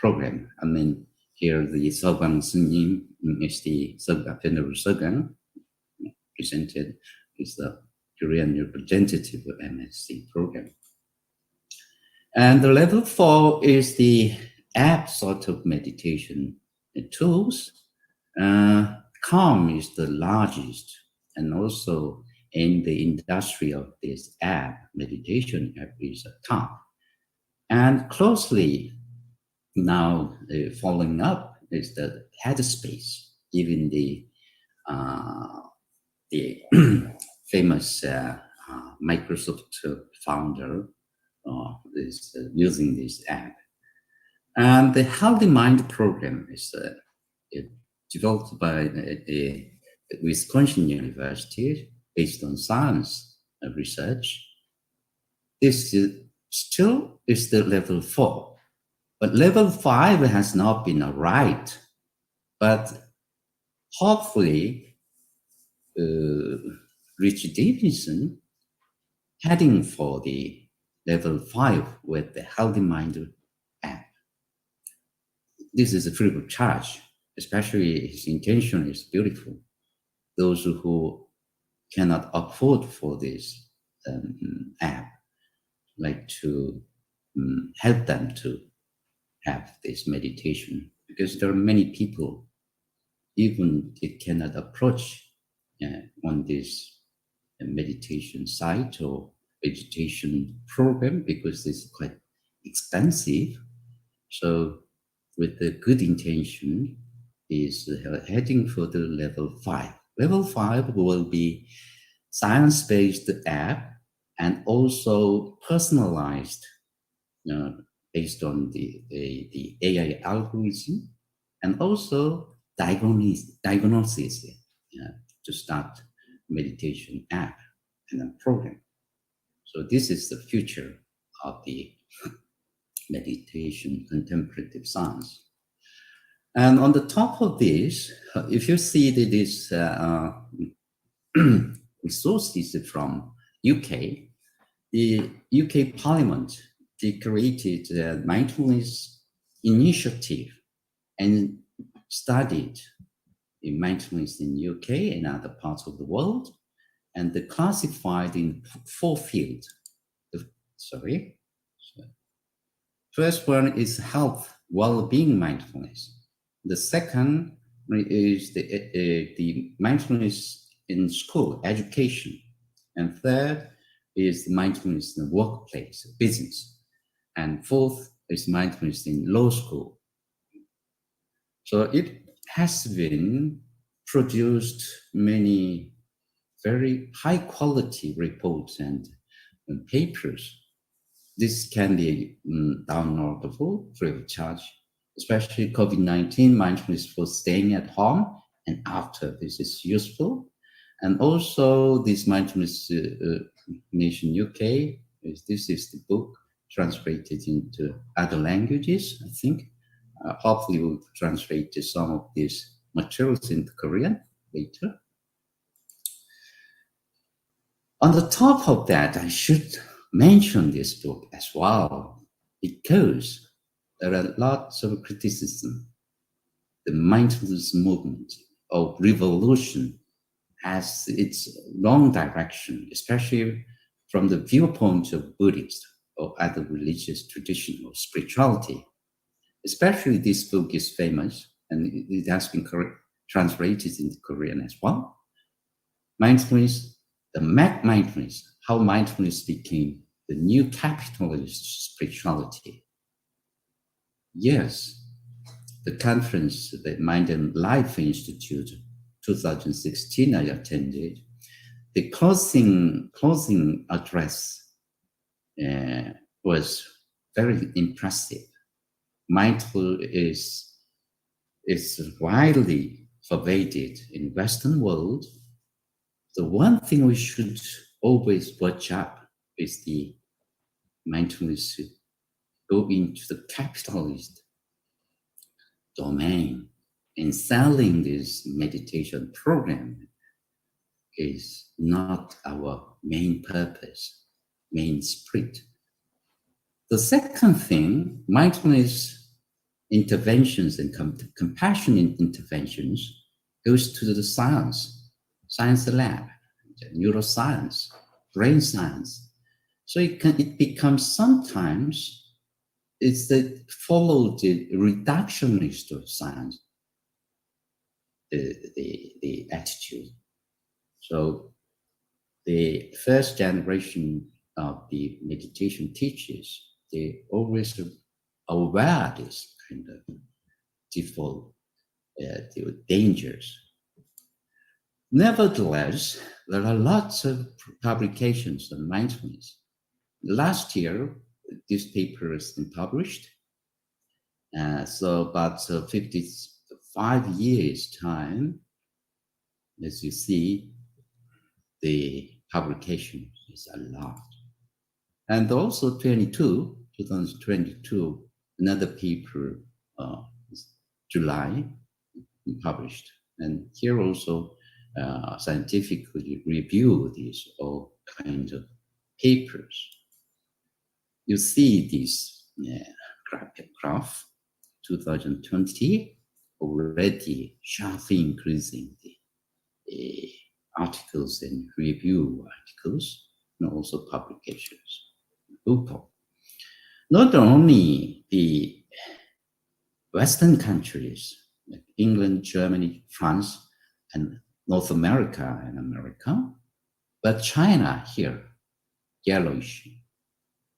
program. I mean, here the Sogang Sunim is the Venerable Sogang presented is the Korean representative of MSc program. And the level 4 is the app sort of meditation tools. Calm is the largest, and also in the industry of this app, meditation app is a top. And closely now following up is the Headspace, even the famous Microsoft founder is using this app. And the Healthy Mind program is developed by the Wisconsin University based on science research. This still is the level 4, but level 5 has not been arrived. But hopefully, Richard Davidson heading for the level 5 with the Healthy Mind app. This is a free of charge, especially his intention is beautiful. Those who cannot afford for this app, like to help them to have this meditation, because there are many people, even they cannot approach on this meditation site or meditation program because it's quite expensive. So with the good intention is heading for the level 5. Level 5 will be science-based app and also personalized based on the AI algorithm, and also diagnosis to start meditation app and a program. So this is the future of the meditation contemplative science. And on the top of this, if you see this resources from UK, the UK Parliament, they created a mindfulness initiative and studied in mindfulness in UK and other parts of the world, and they classified in 4 fields. First one is health, well-being mindfulness. The second is the mindfulness in school, education. And third is mindfulness in the workplace, business. And fourth is mindfulness in law school. So it has been produced many very high quality reports and papers. This can be downloadable free of charge, especially COVID-19 mindfulness for staying at home and after. This is useful. And also this mindfulness Nation UK, this is the book translated into other languages, I think. Hopefully we'll translate some of these materials into Korean later. On the top of that, I should mention this book as well, because there are lots of criticism. The mindfulness movement of revolution has its wrong direction, especially from the viewpoint of Buddhist or other religious tradition or spirituality. Especially this book is famous, and it has been translated into Korean as well. Mindfulness, mindfulness, how mindfulness became the new capitalist spirituality. Yes, the conference, the Mind and Life Institute, 2016, I attended. The closing address was very impressive. Mindfulness is widely pervaded in Western world. The one thing we should always watch out is the mindfulness go into the capitalist domain, and selling this meditation program is not our main purpose, main spirit. The second thing, mindfulness interventions and compassionate interventions goes to the science lab, neuroscience, brain science. So it becomes sometimes it's follow the reductionist of science, the attitude. So the first generation of the meditation teachers, they always aware this kind of default dangers. Nevertheless, there are lots of publications on mindfulness. Last year, this paper has been published. So about 55 years time, as you see, the publication is a lot. And also 2022, another paper, July, published. And here also scientifically review these all kinds of papers. You see this graph, 2020, already sharply increasing the articles and review articles, and also publications. Not only the Western countries, like England, Germany, France, and North America and America, but China here, yellowish.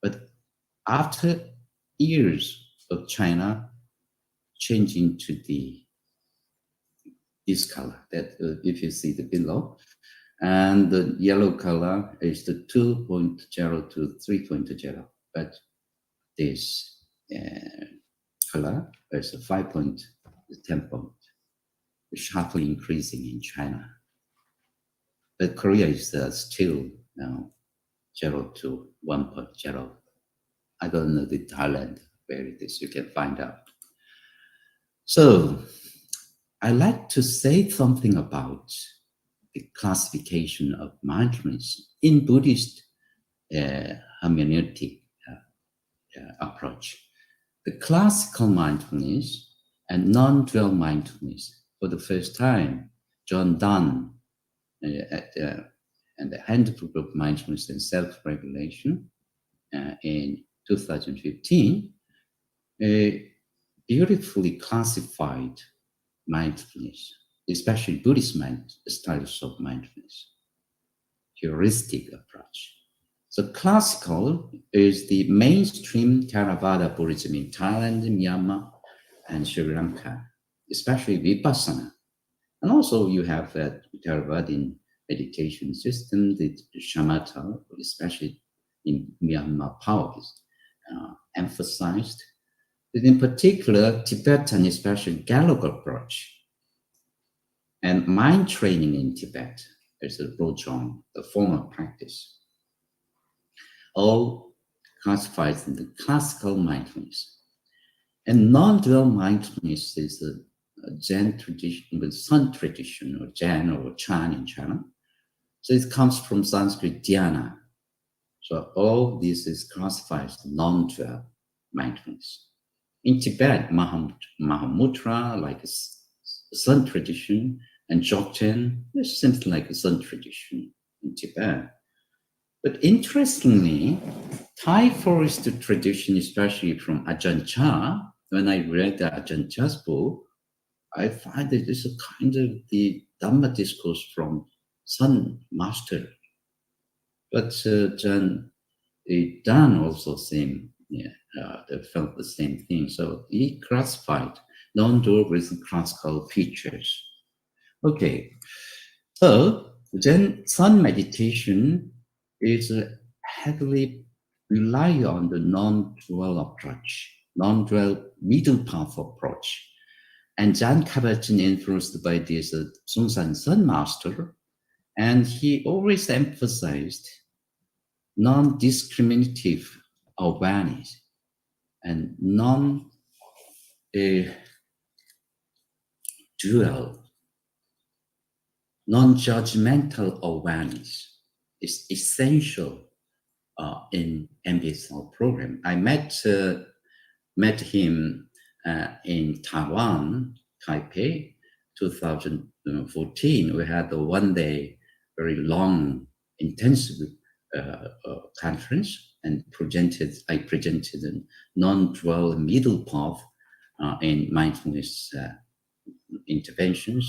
But after years of China changing to this color, that if you see the below, and the yellow color is the 2.0 to 3.0, but this color is a 5-point tempo, sharply increasing in China. But Korea is still now 0 to 1.0. I don't know the Thailand where it is. You can find out. So I like to say something about the classification of mindfulness in Buddhist hermeneutic approach. The classical mindfulness and non-dual mindfulness. For the first time, John Donne and the Handbook of Mindfulness and Self-Regulation in 2015 beautifully classified mindfulness, especially Buddhist styles of mindfulness, heuristic approach. So classical is the mainstream Theravada Buddhism in Thailand, Myanmar, and Sri Lanka, especially Vipassana. And also you have that Theravada meditation system, the shamatha, especially in Myanmar, power is emphasized. But in particular, Tibetan, especially Galog approach, and mind training in Tibet is a Rojong, the formal practice, all classified in the classical mindfulness. And non-dual mindfulness is a Zen tradition, the Sun tradition, or Zen or Chan in China. So it comes from Sanskrit dhyana. So all this is classified as non-dual mindfulness. In Tibet, Mahamudra, like a Sun tradition, and Dzogchen is something like a Sun tradition in Tibet. But interestingly, Thai forest tradition, especially from Ajahn Chah, when I read the Ajahn Chah's book, I find that it's a kind of the Dhamma discourse from Sun Master. But Ajahn Dan also felt the same thing. So he classified non-dual with classical features. Okay, so then Sun meditation is heavily rely on the non-dual approach, non-dual middle path approach. And Jan Kabat-Zinn influenced by this Sungsan Sun master, and he always emphasized non-discriminative awareness and non-dual, non-judgmental awareness is essential in MBSL program. I met him in Taiwan, Taipei, 2014. We had a one-day, very long, intensive conference, and I presented a non-dual middle path in mindfulness interventions,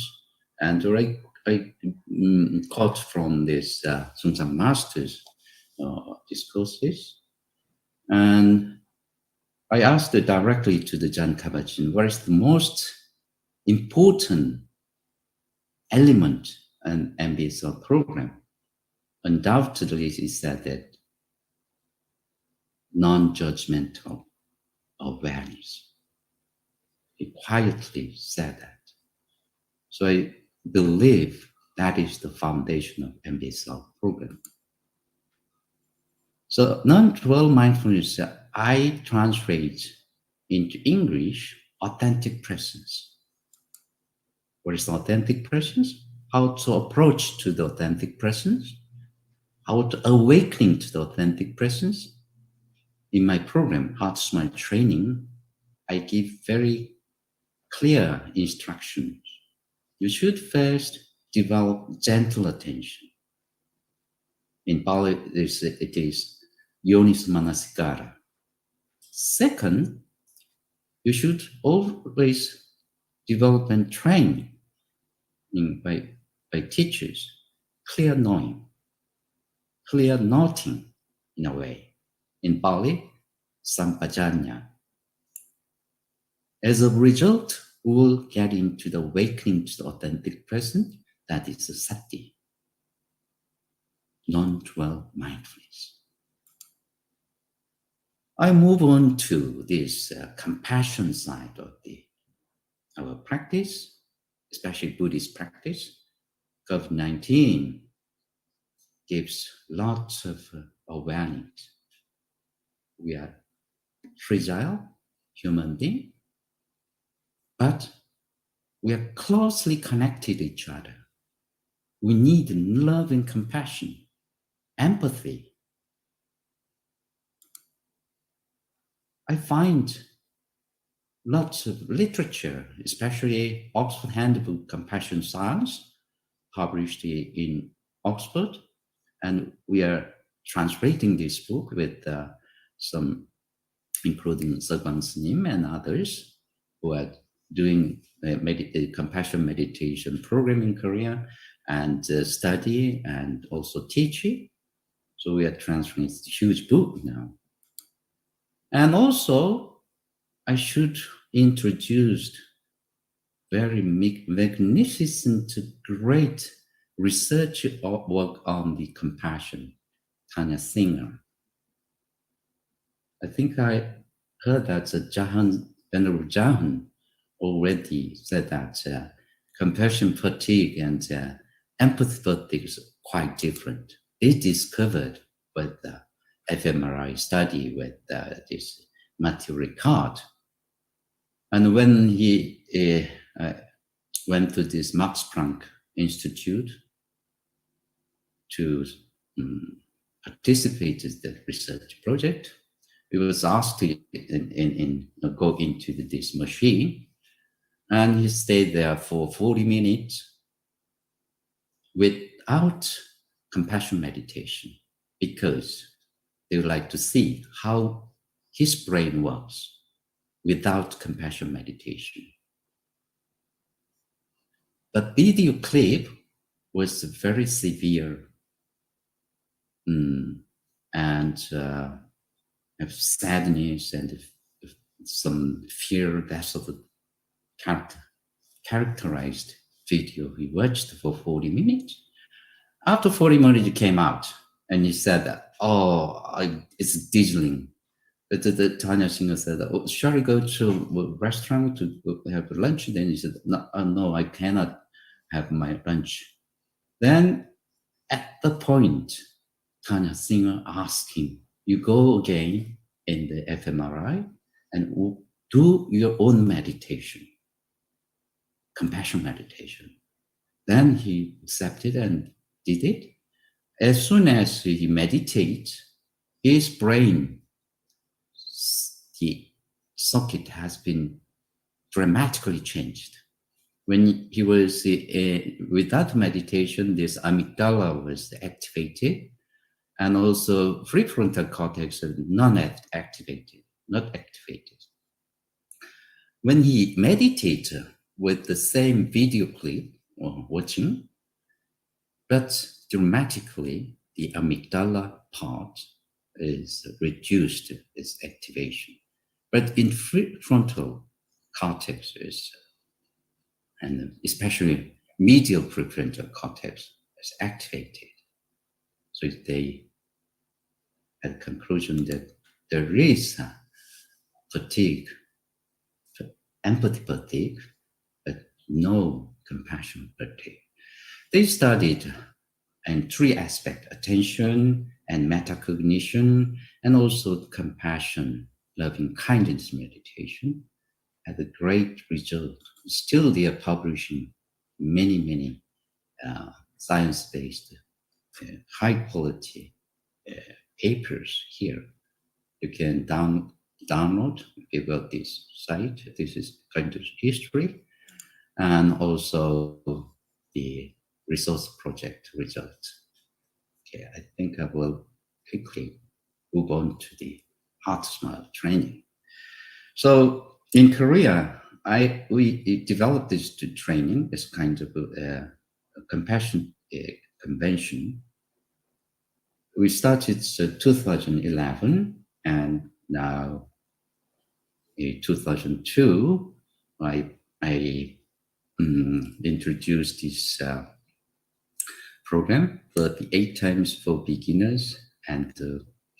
and I quote from this Sungsan Master's discourses, and I asked directly to the Jan Kabat-Zinn, what is the most important element in MBSL program? Undoubtedly, he said that non-judgmental awareness. He quietly said that. So I believe that is the foundation of MBSL program. So non-dual mindfulness, I translate into English, authentic presence. What is authentic presence? How to approach to the authentic presence? How to awakening to the authentic presence? In my program, Heart Smile Training, I give very clear instructions. You should first develop gentle attention. In Pali, it is Yonis Manasikara. Second, you should always develop and train by teachers, clear knowing, clear noting in a way. In Pali, Sampajanya. As a result, we will get into the awakening to the authentic present, that is the sati, non-dual mindfulness. I move on to this compassion side of our practice, especially Buddhist practice. COVID-19 gives lots of awareness. We are fragile human being, but we are closely connected to each other. We need love and compassion, empathy. I find lots of literature, especially Oxford Handbook Compassion Science, published in Oxford, and we are translating this book with some, including Segbang Snim and others who are doing a compassion meditation program in Korea and study and also teaching. So we are translating this huge book now. And also, I should introduce very magnificent, great research work on the compassion, Tanya Singer. I think I heard that Venerable Jahan already said that compassion fatigue and empathy fatigue is quite different. They discovered with the fMRI study with this Matthew Ricard. And when he went to this Max Planck Institute to participate in the research project, he was asked to go into this machine, and he stayed there for 40 minutes without compassion meditation, because they would like to see how his brain works without compassion meditation. The video clip was very severe and of sadness and some fear. That's sort of characterized video he watched for 40 minutes. After 40 minutes, he came out and he said that, it's dizzying. The Tanya Singer said, shall we go to a restaurant to have lunch? Then he said, no, I cannot have my lunch. Then at the point, Tanya Singer asked him, you go again in the fMRI and do your own meditation, compassion meditation. Then he accepted and did it. As soon as he meditates, his brain, the socket has been dramatically changed. When he was without meditation, this amygdala was activated, and also prefrontal cortex is not activated. When he meditated with the same video clip or watching, but dramatically the amygdala part is reduced its activation. But in prefrontal cortex is, and especially medial prefrontal cortex is activated. So they had a conclusion that there is fatigue, empathy fatigue, but no compassion fatigue. They studied in three aspects: attention and metacognition, and also compassion, loving kindness meditation, had a great result. Still, they are publishing many science-based, high-quality papers here. You can download about this site. This is kind of history, and also the resource project results. Okay, I think I will quickly move on to the Heart Smile training. So in Korea, we developed this training as kind of a compassion convention. We started 2011, and now in 2002, I introduced this program for the 8 times for beginners and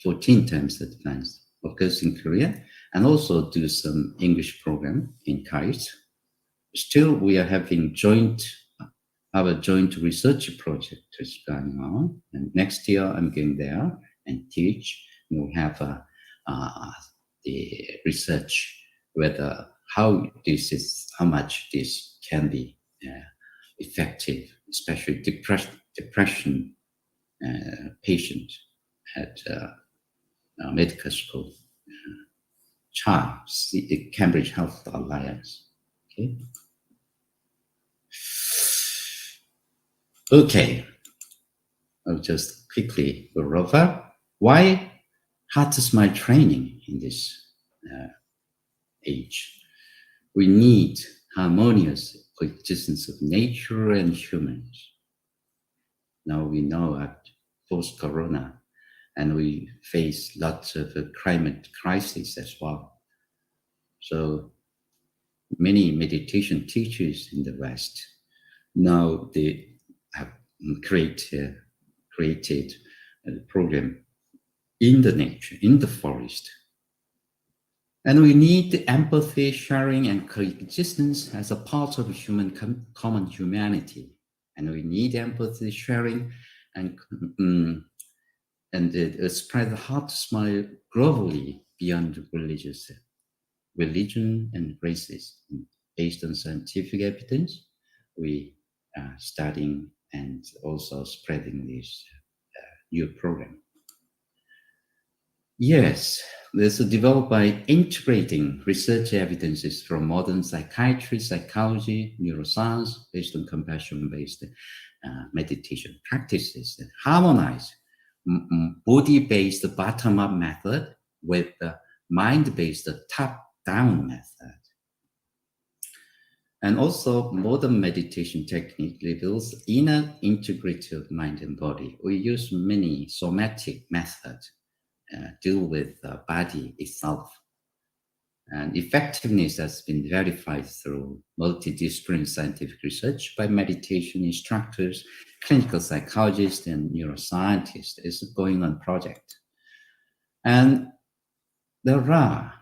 14 times advanced of course, in Korea, and also do some English program in KAIST. Still, we are having our joint research project is going on. And next year, I'm going there and teach. We have the research whether how much this can be effective, especially depression patient at medical school. The Cambridge Health Alliance. Okay, I'll just quickly go over why Heart to Smile training in this age. We need harmonious coexistence of nature and humans. Now we know at post-corona, and we face lots of climate crisis as well. So many meditation teachers in the West, now they have created a program in the nature, in the forest. And we need empathy, sharing, and coexistence as a part of common humanity. And we need empathy, sharing, and spread the Heart to Smile globally beyond religion and races. Based on scientific evidence, we are studying and also spreading this new program. Yes, this is developed by integrating research evidences from modern psychiatry, psychology, neuroscience, based on compassion-based meditation practices that harmonize body-based bottom-up method with the mind-based top-down method. And also modern meditation technique reveals inner integrity of mind and body. We use many somatic methods deal with the body itself. And effectiveness has been verified through multidisciplinary scientific research by meditation instructors, clinical psychologists, and neuroscientists. It's a going on project. And there are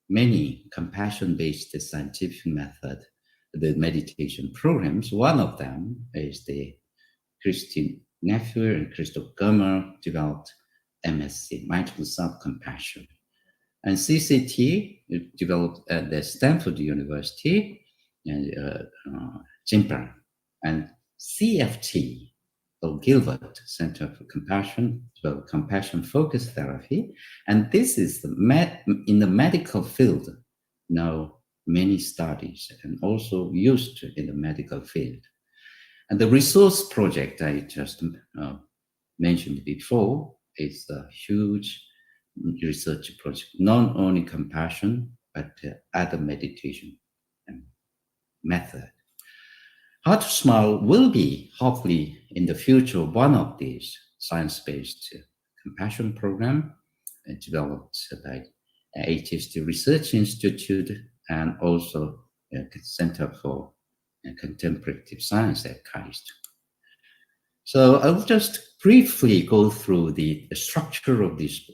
many compassion-based scientific methods, the meditation programs. One of them is the Christine Neffer and Christoph Gummer developed MSc, Mindful Self-Compassion. And CCT developed at the Stanford University and Jimper. And CFT, Bill Gilbert Center for Compassion, developed compassion-focused therapy. And this is in the medical field now many studies and also used in the medical field. And the resource project I just mentioned before is a huge research project, not only compassion, but other meditation method. Heart to Smile will be, hopefully, in the future, one of these science-based compassion program developed by HST Research Institute and also Center for Contemplative Science at KAIST. So I'll just briefly go through the structure of this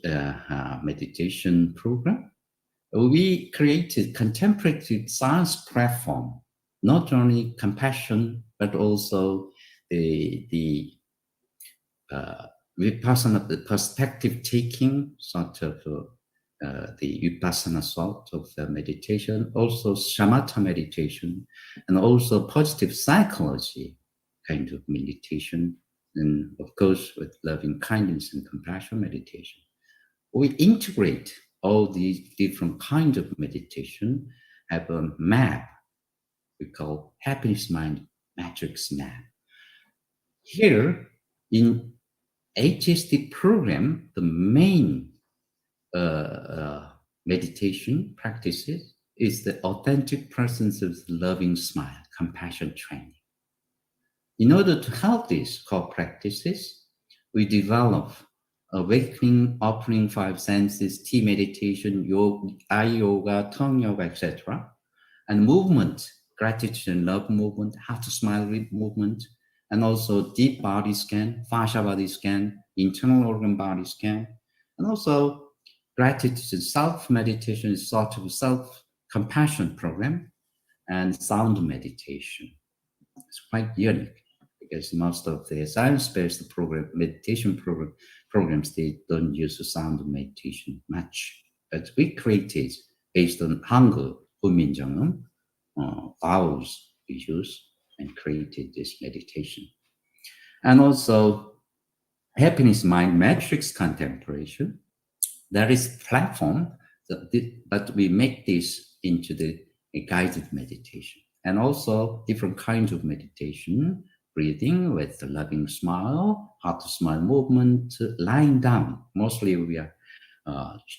meditation program. We created contemplative science platform, not only compassion, but also the vipassana, the perspective taking sort of the vipassana sort of meditation, also shamatha meditation, and also positive psychology kind of meditation, and of course with loving kindness and compassion meditation. We integrate all these different kinds of meditation, have a map we call Happiness Mind Matrix Map. Here in HST program, the main meditation practices is the authentic presence of loving smile, compassion training. In order to help these core practices, we develop awakening, opening five senses, tea meditation, yoga, eye yoga, tongue yoga, etc. And movement, gratitude and love movement, how to smile movement, and also deep body scan, fascia body scan, internal organ body scan, and also gratitude self-meditation is sort of self-compassion program, and sound meditation. It's quite unique because most of the science-based meditation programs, they don't use sound meditation much. But we created, based on Hangul, Huminjeongeum, vowels we use, and created this meditation. And also, happiness mind matrix contemplation. There is platform, but we make this into a guided meditation. And also different kinds of meditation, breathing with the loving smile, heart to smile movement, lying down. Mostly we are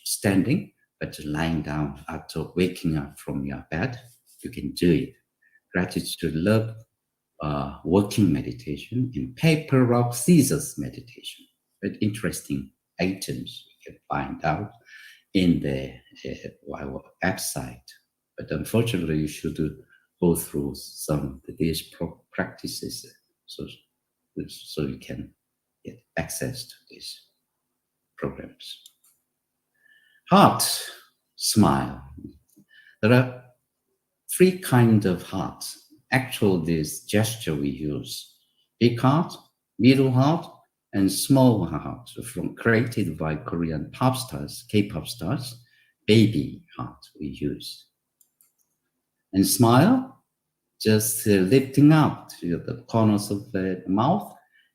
standing, but lying down after waking up from your bed, you can do it. Gratitude, love, working meditation, and paper, rock, scissors meditation. Very interesting items you can find out in the our website. But unfortunately, you should go through some of these practices so you can get access to these programs. Heart, smile. There are three kinds of hearts. Actually, this gesture we use: big heart, middle heart, and small heart, created by Korean pop stars, K-pop stars. Baby heart we use. And smile, just lifting up to the corners of the mouth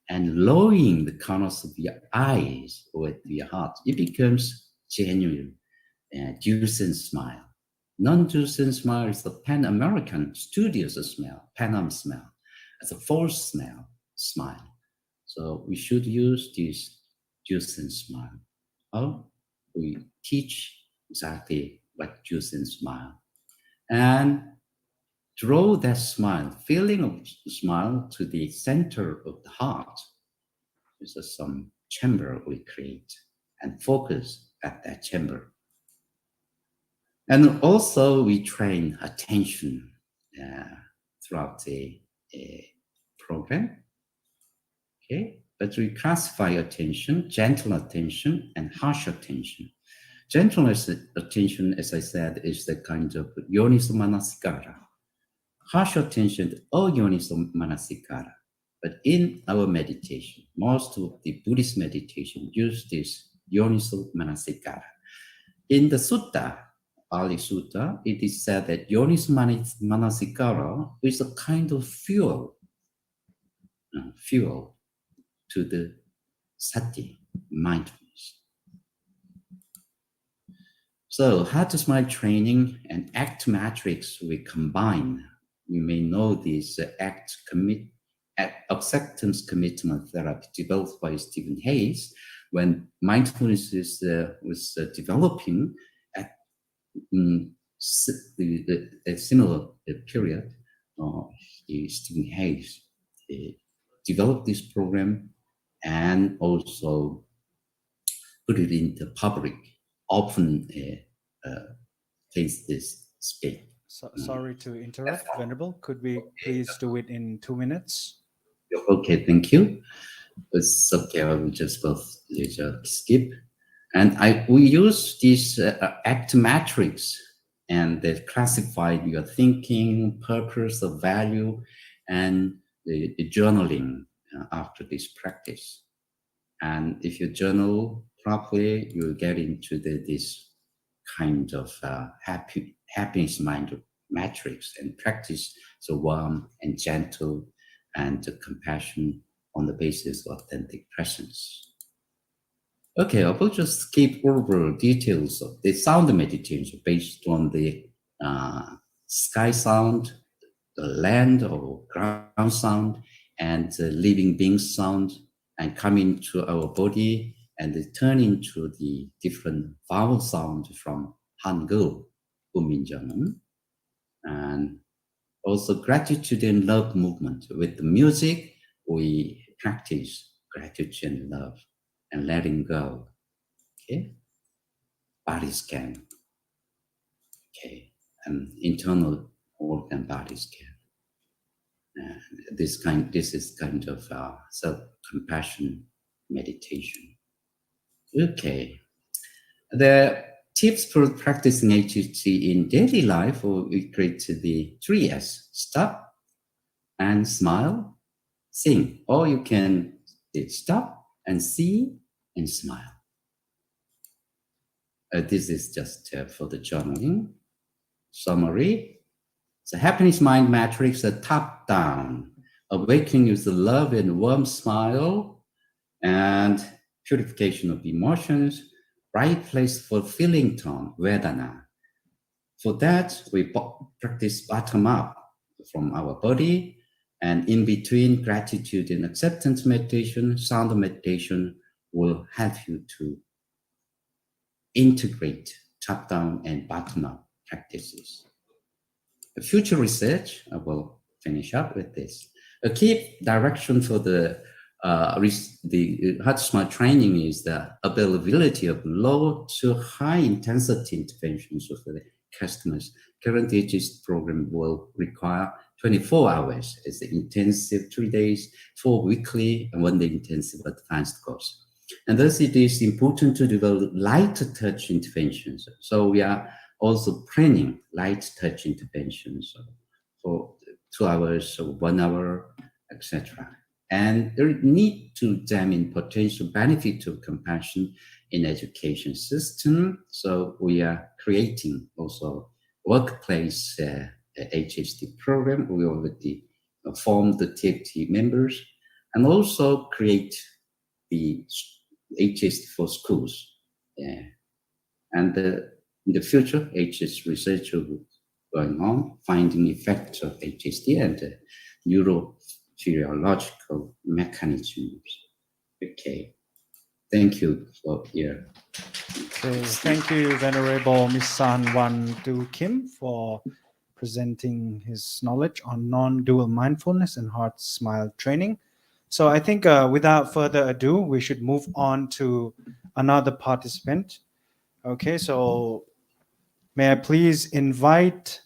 and lowering the corners of your eyes with your heart. It becomes genuine, juicing smile. Non-juicing smile is the Pan-American studios smile, Pan-Am smile. It's a false smile. So we should use this juicing smile. How we teach exactly what juicing smile. And draw that smile, feeling of smile to the center of the heart. This is some chamber we create and focus at that chamber. And also we train attention throughout the program. Okay, but we classify attention, gentle attention, and harsh attention. Gentle attention, as I said, is the kind of yoniso manasikara. Harsh attention, ayoniso manasikara. But in our meditation, most of the Buddhist meditation use this yoniso manasikara. In the sutta, Pali Sutta, it is said that yoniso manasikara is a kind of fuel to the sati, mindfulness. So heart to smile training and ACT matrix we combine. You may know this acceptance commitment therapy developed by Stephen Hayes. When mindfulness was developing at a similar period, Stephen Hayes developed this program and also put it into public, often face this space. Sorry to interrupt, Venerable. Could we please do it in 2 minutes? Okay, thank you. It's okay, I will just skip. And we use this ACT matrix, and they classified your thinking, purpose, the value, and the journaling after this practice. And if you journal properly, you'll get into this kind of happiness mind matrix and practice so warm and gentle and compassion on the basis of authentic presence. Okay, I will just skip over details of the sound meditation based on the sky sound, the land or ground sound, and the living being sound, and come into our body and turn into the different vowel sound from Hangul, Huminjeongeum, and also gratitude and love movement. With the music, we practice gratitude and love and letting go. Okay, body scan. Okay, and internal organ body scan. This is kind of self-compassion meditation. Okay, The tips for practicing HST in daily life, we create the 3S: stop and smile, sing. Or you can stop and see and smile. This is just for the journaling. Summary. The happiness mind matrix, a top down. Awakening with the love and warm smile, and purification of emotions. Right place for feeling tone, Vedana. For that, we practice bottom up from our body, and in between gratitude and acceptance meditation, sound meditation will help you to integrate top down and bottom up practices. The future research, I will finish up with this. A key direction for the Heart Smart training is the availability of low to high intensity interventions for the customers. Current HST program will require 24 hours as the intensive 3 days, 4 weekly, and 1 day intensive advanced course. And thus it is important to develop light touch interventions. So we are also planning light touch interventions for 2 hours or 1 hour, etc. And there need to examine potential benefit of compassion in education system. So we are creating also workplace HST program. We already formed the TFT members, and also create the HST for schools. Yeah. And in the future, HST research will be going on, finding effects of HST and neurophysiological mechanisms. Okay. Thank you for your. Okay, thank you, Venerable Ms. San Wan Du Kim, for presenting his knowledge on non-dual mindfulness and heart smile training. So I think without further ado, we should move on to another participant. Okay, so may I please invite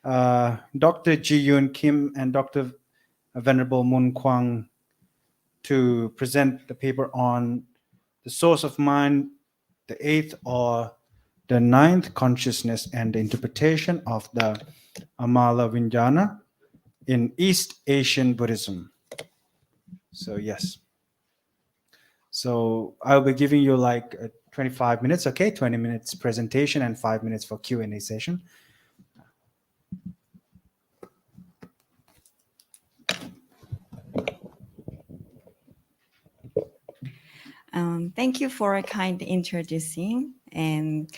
Dr. Ji Yoon Kim and Dr. Venerable Mun Kwang to present the paper on the source of mind, the eighth or the ninth consciousness, and the interpretation of the Amala Vijnana in East Asian Buddhism. So yes. So I'll be giving you like 25 minutes, okay? 20 minutes presentation and 5 minutes for Q&A session. Thank you for a kind introducing. And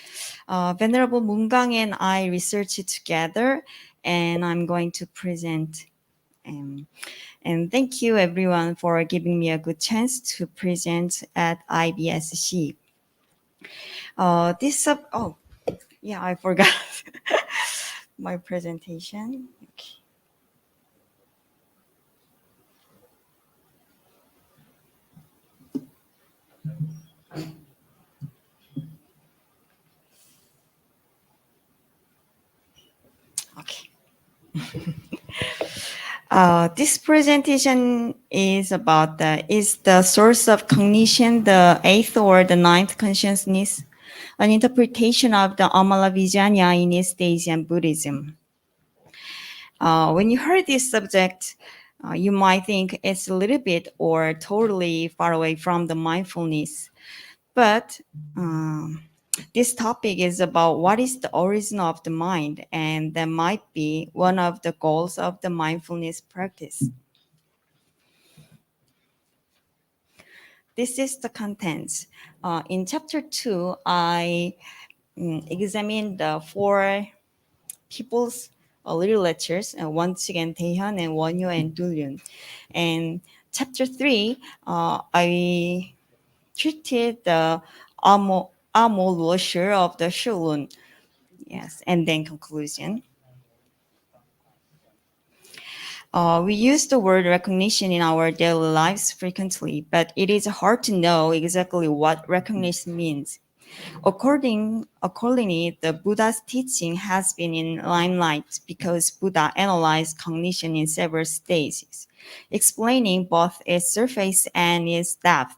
Venerable Mungang and I researched together, and I'm going to present. And thank you everyone for giving me a good chance to present at IBSC. I forgot my presentation. Okay. This presentation is about is the source of cognition the eighth or the ninth consciousness, an interpretation of the Amala Vijnana in East Asian Buddhism. When you heard this subject, you might think it's a little bit or totally far away from the mindfulness, but this topic is about what is the origin of the mind, and that might be one of the goals of the mindfulness practice. This is the contents. In chapter 2, I examined the 4 people's literatures, Wonchik and Taehyun and Wonyo and Dulyun. And chapter 3, I treated the Amo Luosher of the Shulun. Yes, and then conclusion. We use the word recognition in our daily lives frequently, but it is hard to know exactly what recognition means. Accordingly, the Buddha's teaching has been in limelight because Buddha analyzed cognition in several stages, explaining both its surface and its depth.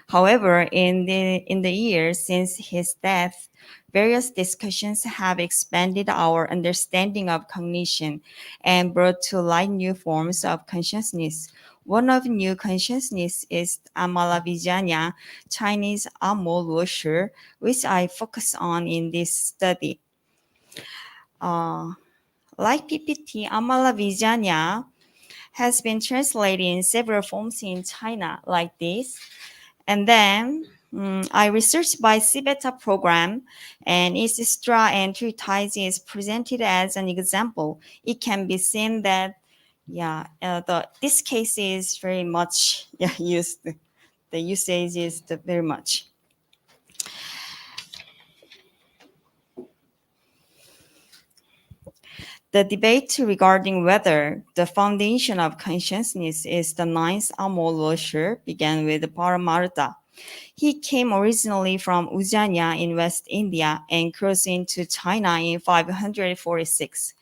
However, in the years since his death, various discussions have expanded our understanding of cognition and brought to light new forms of consciousness. One of new consciousness is Amalavijnana, Chinese Amo Luo Shi, which I focus on in this study. Like PPT, Amalavijnana has been translated in several forms in China, like this. And then I researched by CBETA program, and its straw and treatise is presented as an example. It can be seen that, this case is very much used. The usage is very much. The debate regarding whether the foundation of consciousness is the ninth Amo Luo Shi began with Paramartha. He came originally from Ujjaya in West India and crossed into China in 546.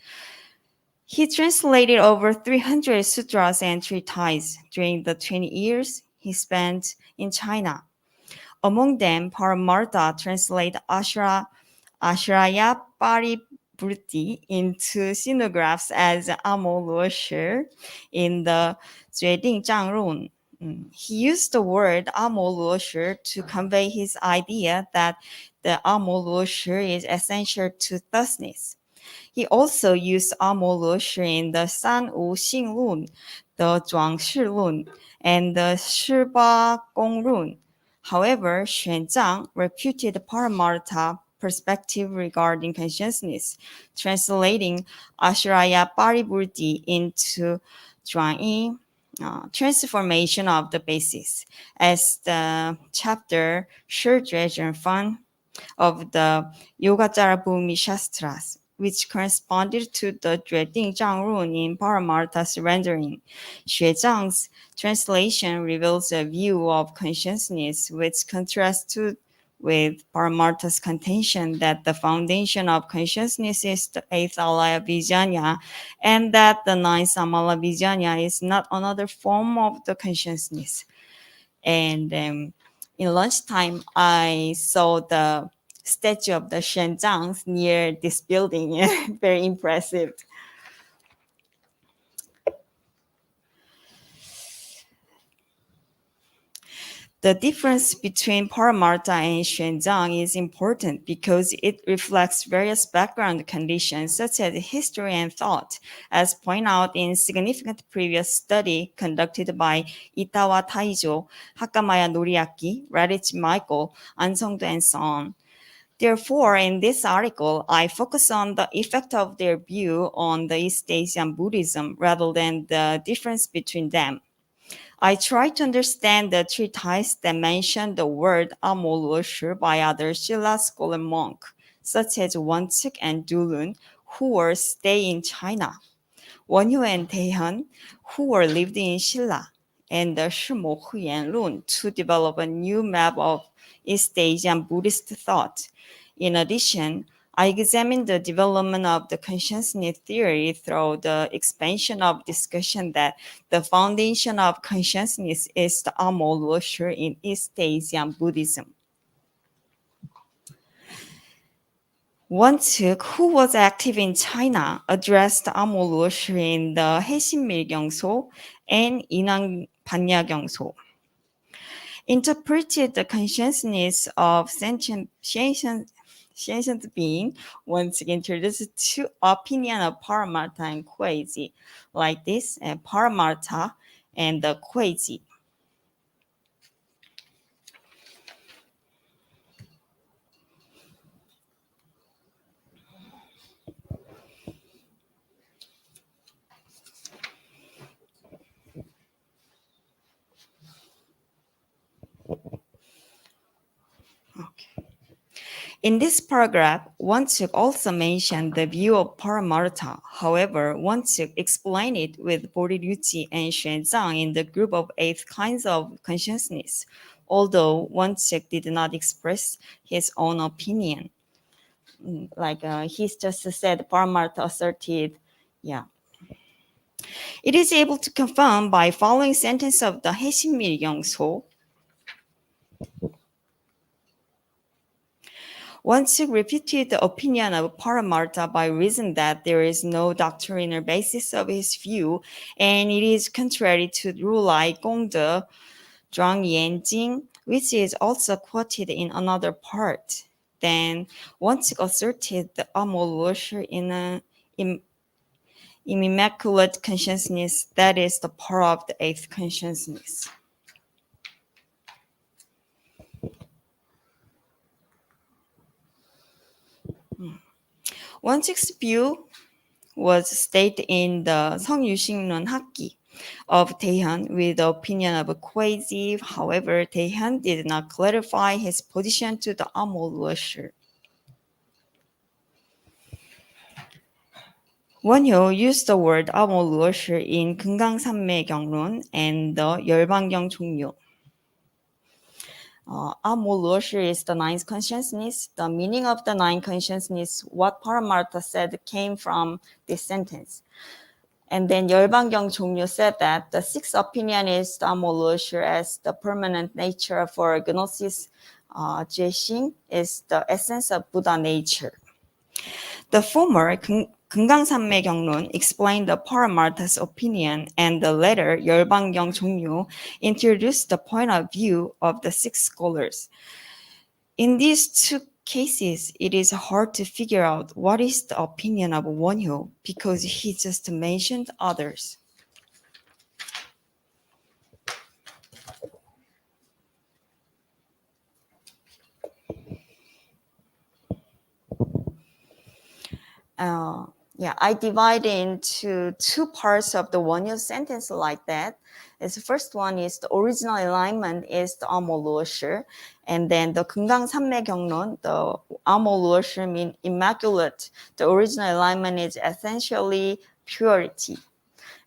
He translated over 300 sutras and treatises during the 20 years he spent in China. Among them, Paramartha translated Ashraya Paribruti into sinographs as Amo Luo Shi in the Zueding Zhangrun. He used the word Amo Luo Shi to convey his idea that the Amo Luo Shi is essential to thusness. He also used Amo Luo Shi in the San Wu Xing Lun, the Zhuang Shi Lun, and the Shi Ba Gong Lun. However, Xuanzang refuted Paramartha perspective regarding consciousness, translating Ashraya Paribhuti into Zhuangyi, transformation of the basis, as the chapter Shi Fan of the Yogacara Bhumi Shastras, which corresponded to the Jueding Zhangrun in Paramartha's rendering. Xuezhang's translation reveals a view of consciousness which contrasts with Paramartha's contention that the foundation of consciousness is the eighth alaya vijnana, and that the ninth amala vijnana is not another form of the consciousness. And in lunchtime, I saw the statue of the Xuanzang near this building. Very impressive. The difference between Paramartha and Xuanzang is important because it reflects various background conditions such as history and thought, as pointed out in significant previous study conducted by Itawa Taijo, Hakamaya Noriaki, Radich Michael, Ansongdo, and so on. Therefore, in this article, I focus on the effect of their view on the East Asian Buddhism rather than the difference between them. I try to understand the treatise that mention the word Amo Luo Shi by other Shilla scholar monks, such as Wonchik and Dulun, who were staying in China, Wonyu and Taehyun, who were lived in Shilla, and the Shimo Huyan Lun to develop a new map of East Asian Buddhist thought. In addition, I examined the development of the consciousness theory through the expansion of discussion that the foundation of consciousness is the Amo Luo Shi in East Asian Buddhism. Wonchik, who was active in China, addressed Amo Luo Shi in the Haeshinmilgyongso and Inang Panyagyongso, interpreted the consciousness of sentient being. Once introduced two opinion of Paramartha and Kuei-ji, like this, Paramartha and the Kuei-ji. In this paragraph, Wonchik also mentioned the view of Paramartha. However, Wonchik explained it with Bodhiruchi and Xuanzang in the group of 8 kinds of consciousness, although Wonchik did not express his own opinion. He just said Paramartha asserted, It is able to confirm by following sentence of the Haeshinmilgyongso. Wonsick repeated the opinion of Paramartha by reason that there is no doctrinal basis of his view, and it is contrary to Rulai Gongde Zhuang Yanjing, which is also quoted in another part. Then Wonsick asserted the Amol in immaculate consciousness, that is the power of the eighth consciousness. Wonsick's view was stated in the 성유식론 학기 of Taehyun with the opinion of Kwezi. However, Taehyun did not clarify his position to the Amol worship. Wonhyo used the word Amol worship in 금강산매경론 and the 열반경 종료. Amol worship is the ninth consciousness. The meaning of the ninth consciousness, what Paramartha said, came from this sentence. And then 열반경 종료 said that the sixth opinion is the Amol worship as the permanent nature for gnosis. Jeshing is the essence of Buddha nature. The former 금강산매경론 explained the Paramartha's opinion, and the latter 열반경 종료 introduced the point of view of the six scholars. In these two cases, it is hard to figure out what is the opinion of Wonhyo because he just mentioned others. I divide into two parts of the Wonhyo sentence like that. The first one is the original alignment is the Amol worship, and then the 금강산매경론, the Amol worship means immaculate. The original alignment is essentially purity.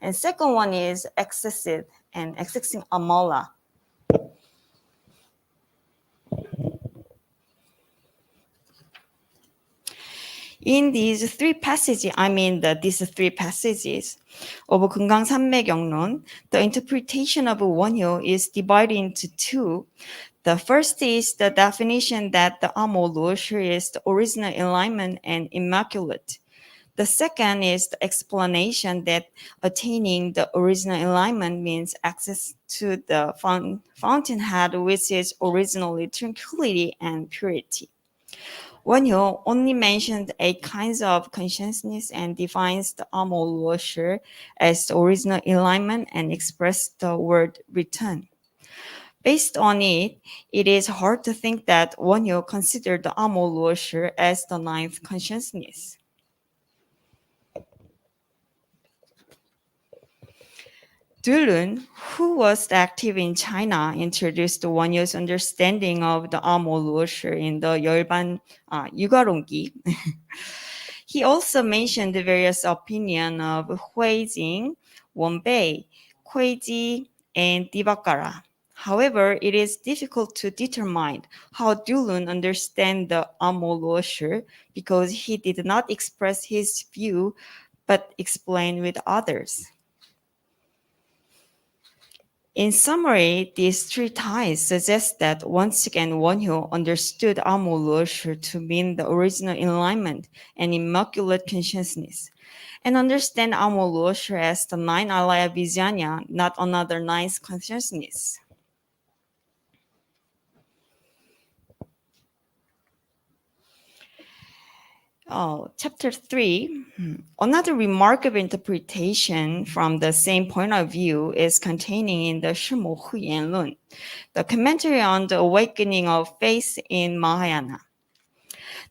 And second one is excessive and excessing amala. In these three passages of 금강산매경론, the interpretation of Wonhyo is divided into two. The first is the definition that the Amol worship is the original alignment and immaculate. The second is the explanation that attaining the original alignment means access to the fountainhead, which is originally tranquility and purity. Wonhyo only mentioned 8 kinds of consciousness and defines the Amol worship as the original alignment and expressed the word return. Based on it, it is hard to think that Wonhyo considered the Amol worship as the ninth consciousness. Dulun, who was active in China, introduced Wonhyo's understanding of the Amol worship in the Yugaronggi. He also mentioned the various opinions of Huizing, Wonbei, Kwezi, and Divakara. However, it is difficult to determine how Dulun understands the Amol worship because he did not express his view but explained with others. In summary, these three ties suggest that once again Wonhyo understood Amol worship to mean the original alignment and immaculate consciousness, and understand Amol worship as the nine alaya vijnana, not another ninth consciousness. Chapter 3. Another remarkable interpretation from the same point of view is containing in the Shimo Huyan Lun, the commentary on the awakening of faith in Mahayana.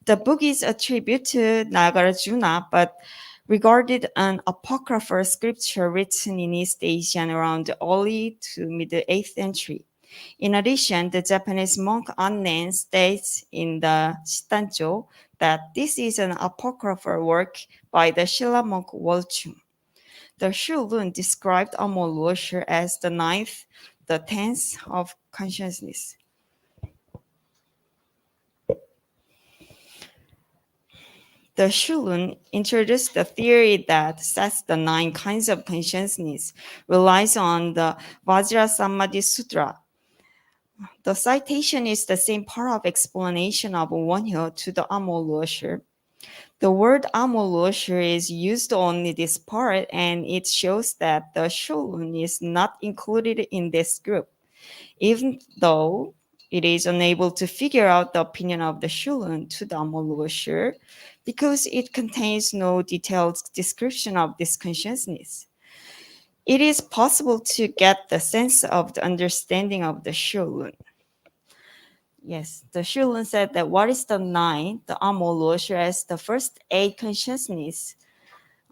The book is attributed to Nagarjuna, but regarded an apocryphal scripture written in East Asia around the early to mid-8th century. In addition, the Japanese monk Annen states in the Shitancho that this is an apocryphal work by the Shilla monk Wolchung. The Shulun described Amol worship as the ninth, the 10th of consciousness. The Shulun introduced the theory that sets the 9 kinds of consciousness relies on the Vajrasamadhi Sutra. The citation is the same part of explanation of Wonhyo to the Amo-Luoshu. The word Amo-Luoshu is used only this part, and it shows that the Shulun is not included in this group, even though it is unable to figure out the opinion of the Shulun to the Amo-Luoshu because it contains no detailed description of this consciousness. It is possible to get the sense of the understanding of the Shulun. Yes, the Shulun said that what is the nine? The Amo-Luoshu as the first eight consciousness.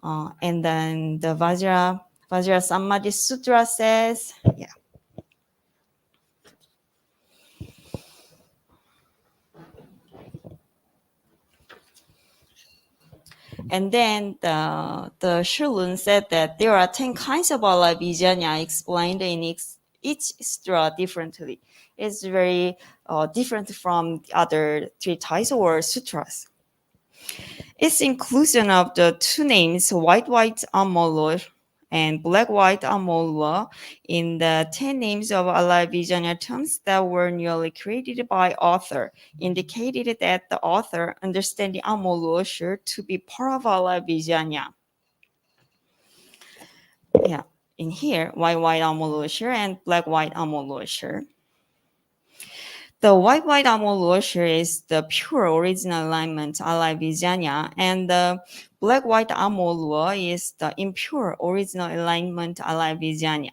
And then the Vajra Samadhi Sutra says, yeah. And then the Shulun said that there are 10 kinds of Vijnana explained in each sutra differently. It's very different from the other three types or sutras. Its inclusion of the two names, white Amolor and black-white Amolwa, in the 10 names of Allah Vijnana terms that were newly created by author indicated that the author understood the Amolosher to be part of Allah Vijnana. Yeah, in here, white Amolosher and black-white Amolosher. The white Amolosher is the pure original alignment Allah Vijnana, and the black-white Amolwa is the impure original alignment Allah Vijnana.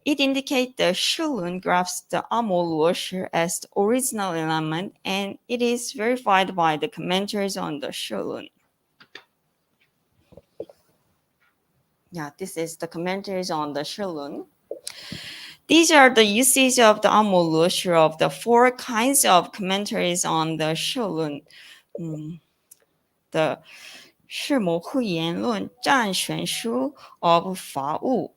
It indicates the Shulun grasps the Amolosher as the original alignment, and it is verified by the commentaries on the Shulun. Yeah, this is the commentaries on the Shulun. These are the usage of the Amolosher of the 4 kinds of commentaries on the Shulun. The 世母护言论占选书 of 法务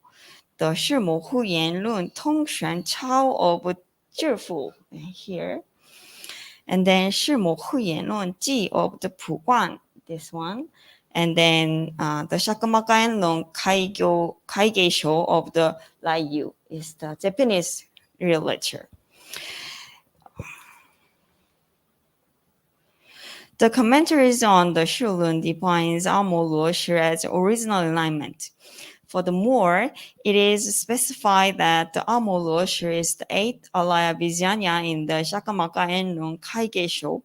the 世母护言论通玄超 of 致富 here, and then 世母护言论记 of the 普观 this one, and then the Shakumaka Enlon Kaigeisho of the Laiyu is the Japanese literature. The commentaries on the Shulun defines Amo-Luoshu as original alignment. Furthermore, it is specified that the Amo-Luoshu is the 8th Alaya Vijnana in the Shakumaka Enlon Kaigeisho.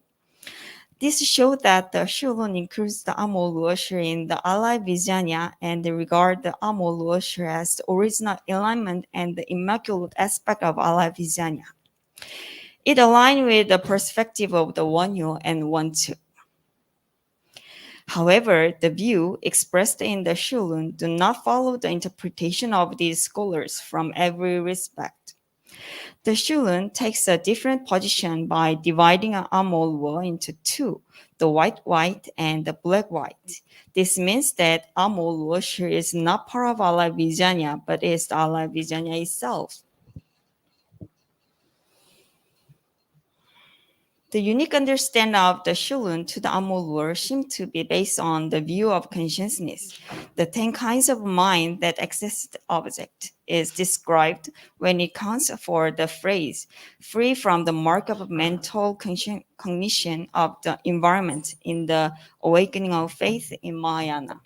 This shows that the Shulun includes the Amo-Luoshu in the Alaya Vijnana and they regard the Amo-Luoshu as the original alignment and the immaculate aspect of Alaya Vijnana. It aligns with the perspective of the Wonhyo and Wontu. However, the view expressed in the Shulun do not follow the interpretation of these scholars from every respect. The Shulun takes a different position by dividing an Amolwa into 2, the white and the black-white. This means that Amolwa is not part of Allah Vijnana, but is Allah Vijnana itself. The unique understanding of the Shulun to the Amolwa seems to be based on the view of consciousness. The 10 kinds of mind that access the object is described when it counts for the phrase, free from the mark of mental cognition of the environment in the awakening of faith in Mahayana.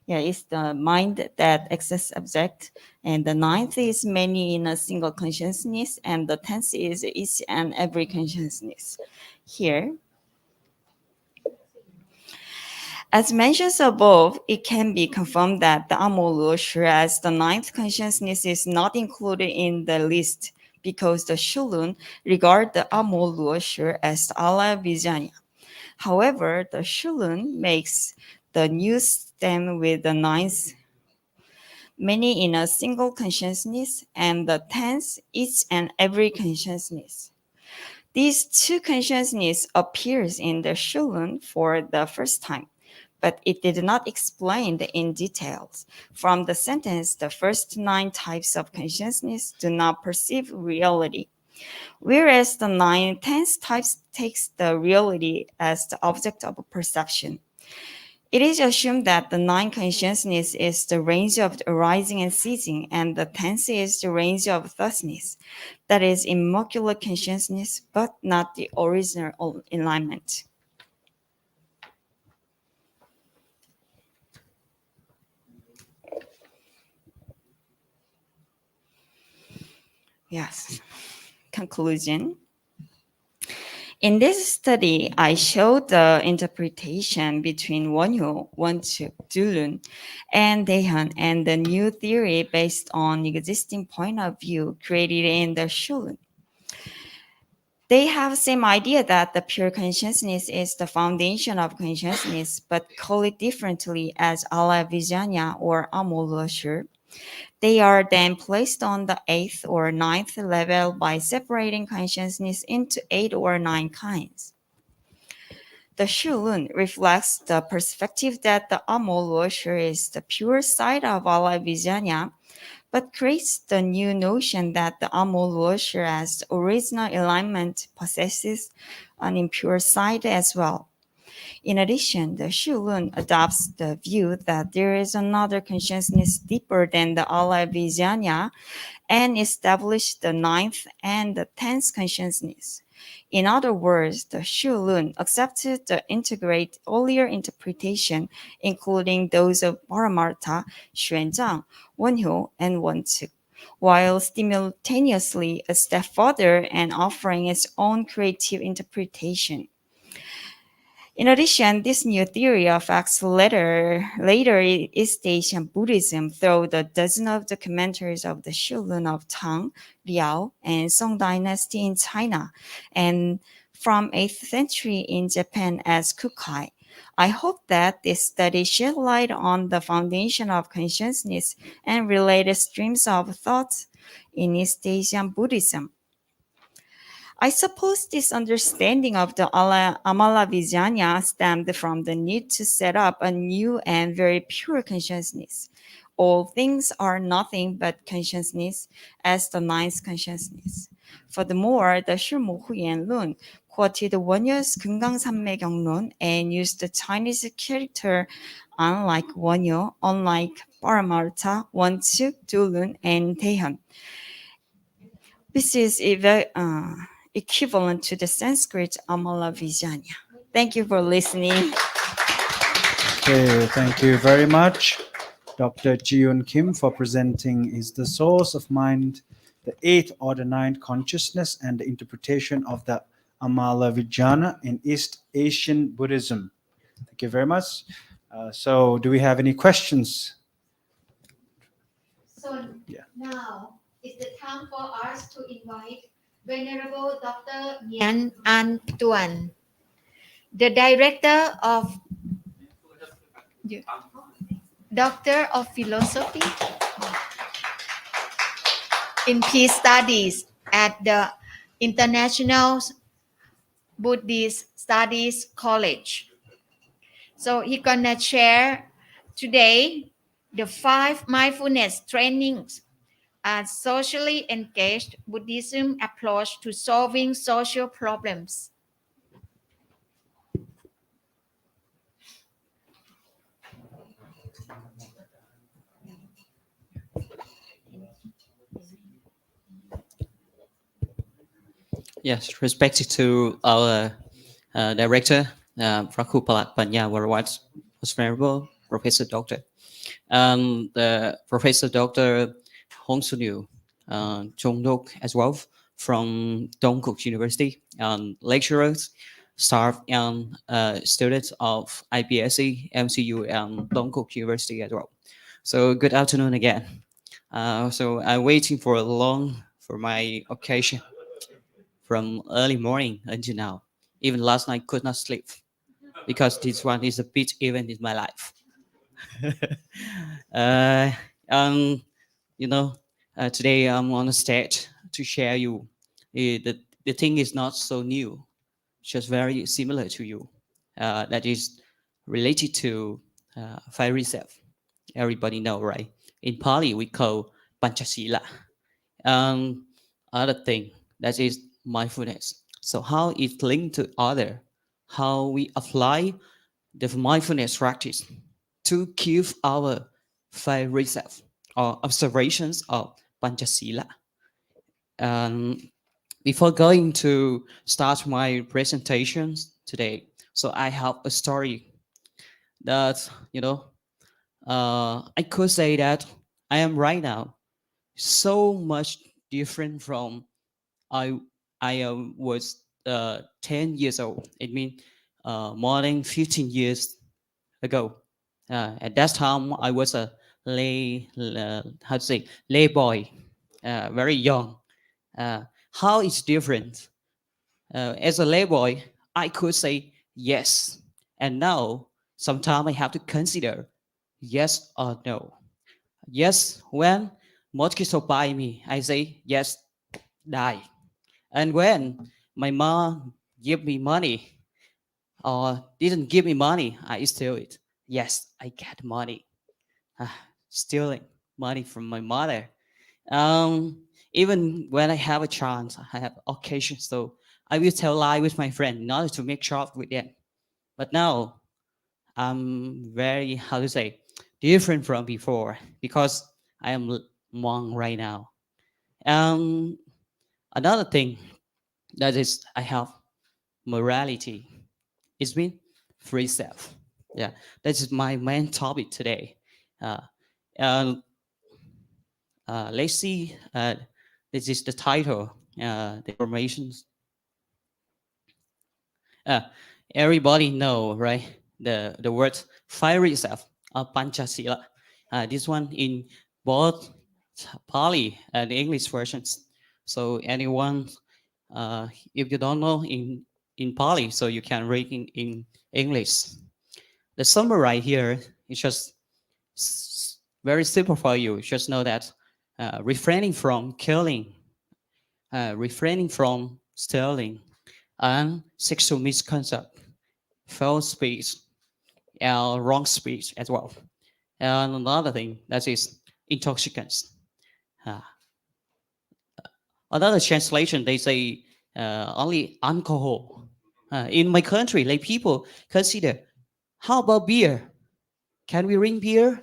Yeah, it's the mind that access object, and the 9th is many in a single consciousness, and the 10th is each and every consciousness. Here, as mentioned above, it can be confirmed that the Amoloshu as the 9th consciousness is not included in the list because the Shulun regard the Amoloshu as the Allah Vijnana. However, the Shulun makes the new stem with the 9th many in a single consciousness, and the 10th each and every consciousness. These 2 consciousness appears in the Shulun for the first time, but it did not explain in details. From the sentence, the first 9 types of consciousness do not perceive reality, whereas the 10th types takes the reality as the object of perception. It is assumed that the nine consciousness is the range of the arising and ceasing, and the tenth is the range of thusness, that is immaculate consciousness, but not the original alignment. Yes. Conclusion. In this study, I showed the interpretation between Wonhyo, Wonchuk, Dulun, and Daehyun, and the new theory based on existing point of view created in the Shulun. They have same idea that the pure consciousness is the foundation of consciousness, but call it differently as Allah Vijnana or Amol. They are then placed on the 8th or 9th level by separating consciousness into 8 or 9 kinds. The Shulun reflects the perspective that the Amol worship is the pure side of Allah Vijnana, but creates the new notion that the Amol worship as the original alignment possesses an impure side as well. In addition, the Shulun adopts the view that there is another consciousness deeper than the Allah Vijnana and established the 9th and the 10th consciousness. In other words, the Shulun accepted the integrate earlier interpretation, including those of Paramartha, Xuanzang, Wonhyo, and Wonchuk, while simultaneously a step further and offering its own creative interpretation. In addition, this new theory affects later East Asian Buddhism through the dozen of the commentaries of the Shulun of Tang, Liao, and Song Dynasty in China, and from 8th century in Japan as Kukai. I hope that this study shed light on the foundation of consciousness and related streams of thought in East Asian Buddhism. I suppose this understanding of the Amala Vijnana stemmed from the need to set up a new and very pure consciousness. All things are nothing but consciousness as the ninth consciousness. Furthermore, the Shulmu Huyan Lun quoted Wonyo's Gengangsanmegyeonglun and used the Chinese character unlike Wonyo, unlike Paramartha, Wonchuk, Dulun, and Daehyun. This is equivalent to the Sanskrit Amala Vijnana. Thank you for listening. Okay, thank you very much, Dr. Ji-Yoon Kim, for presenting Is the Source of Mind, the eighth or the ninth consciousness, and the interpretation of the Amala Vijnana in East Asian Buddhism. Thank you very much. So do we have any questions? So now is the time for us to invite Venerable Dr. Nguyen An Tuan, the Director of Doctor of Philosophy in Peace Studies at the International Buddhist Studies College. So he's gonna share today the 5 mindfulness trainings and socially engaged Buddhism approach to solving social problems. Yes, respected to our director, Prakupala Panya Worldwide, most venerable Professor Doctor, the Professor Doctor Hong Sun-yu, Chung Dok as well from Dongguk University, lecturers, staff, and students of IBSC, MCU, and Dongguk University as well. So good afternoon again. So I'm waiting for my occasion from early morning until now. Even last night could not sleep because this one is a big event in my life. Today I'm on the stage to share you. The thing is not so new, just very similar to you. That is related to fire reserve. Everybody know, right? In Pali, we call Panchasila. Other thing, that is mindfulness. So how it linked to other, how we apply the mindfulness practice to give our favorite self or observations of Panchasila. Before going to start my presentations today, so I have a story that, I could say that I am right now so much different from I was 10 years old. It means more than 15 years ago. At that time, I was a lay boy, very young. How it's different? As a lay boy, I could say yes, and now sometimes I have to consider yes or no. Yes, when mosquito bite me, I say yes, die. And when my mom give me money or didn't give me money, I steal it. Yes, I get money. Stealing money from my mother. Even when I have a chance, I have occasion, so I will tell lie with my friend in order to make sure with them. But now I'm very, how to say, different from before because I am monk right now. Um, Another thing that is I have morality. It's been free self. Yeah, that is my main topic today. Uh, uh, let's see. This is the title. The informations. Uh, Everybody know, right? The word fiery self, Panchasila. This one in both Pali and English versions. So anyone, if you don't know in Pali, so you can read in English. The summary here is just very simple for you. Just know that refraining from killing, refraining from stealing, and sexual misconduct, false speech, and wrong speech as well. And another thing that is intoxicants. Uh, Another translation they say only alcohol. In my country, like people consider, how about beer? Can we drink beer?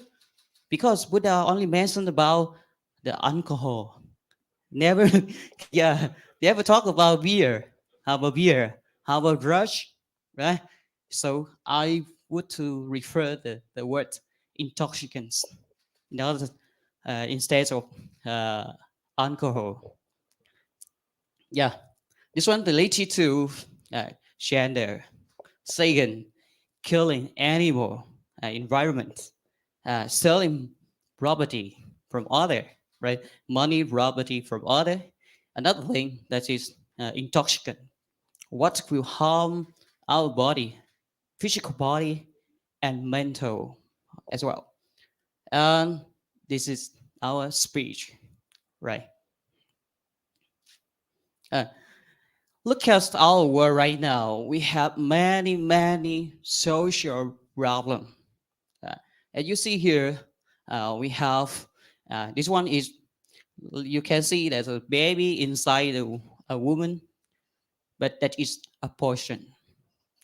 Because Buddha only mentioned about the alcohol. Never, yeah, never talk about beer. How about beer? How about drugs? Right? So I would to refer the word intoxicants in order, instead of uh, alcohol. Yeah, this one related to gender, Sagan, killing animal, environment, selling property from other, right? Money, property from other. Another thing that is intoxicant. What will harm our body, physical body, and mental as well. And this is our speech, right? Uh, Look at our world right now. We have many social problems. As you see here, we have this one is you can see there's a baby inside a woman, but that is a portion.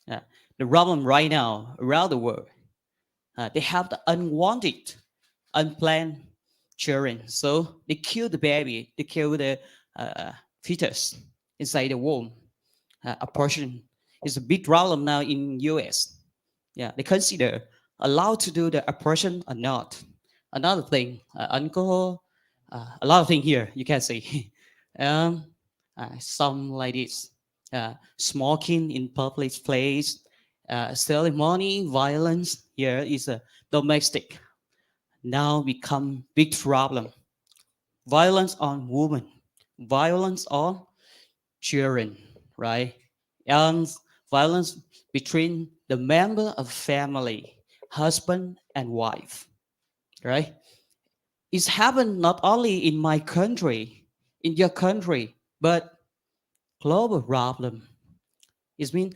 The problem right now around the world, they have the unwanted, unplanned children. So they kill the baby, they kill the fetus inside the womb. Abortion is a big problem now in US. Yeah, they consider allowed to do the abortion or not. Another thing, alcohol, a lot of things here you can see. um, some like this, smoking in public place, selling money, violence. Here is a domestic. Now become big problem. Violence on women, violence on children, right? And violence between the member of family, husband and wife, right? It's happened not only in my country, in your country, but global problem. It's been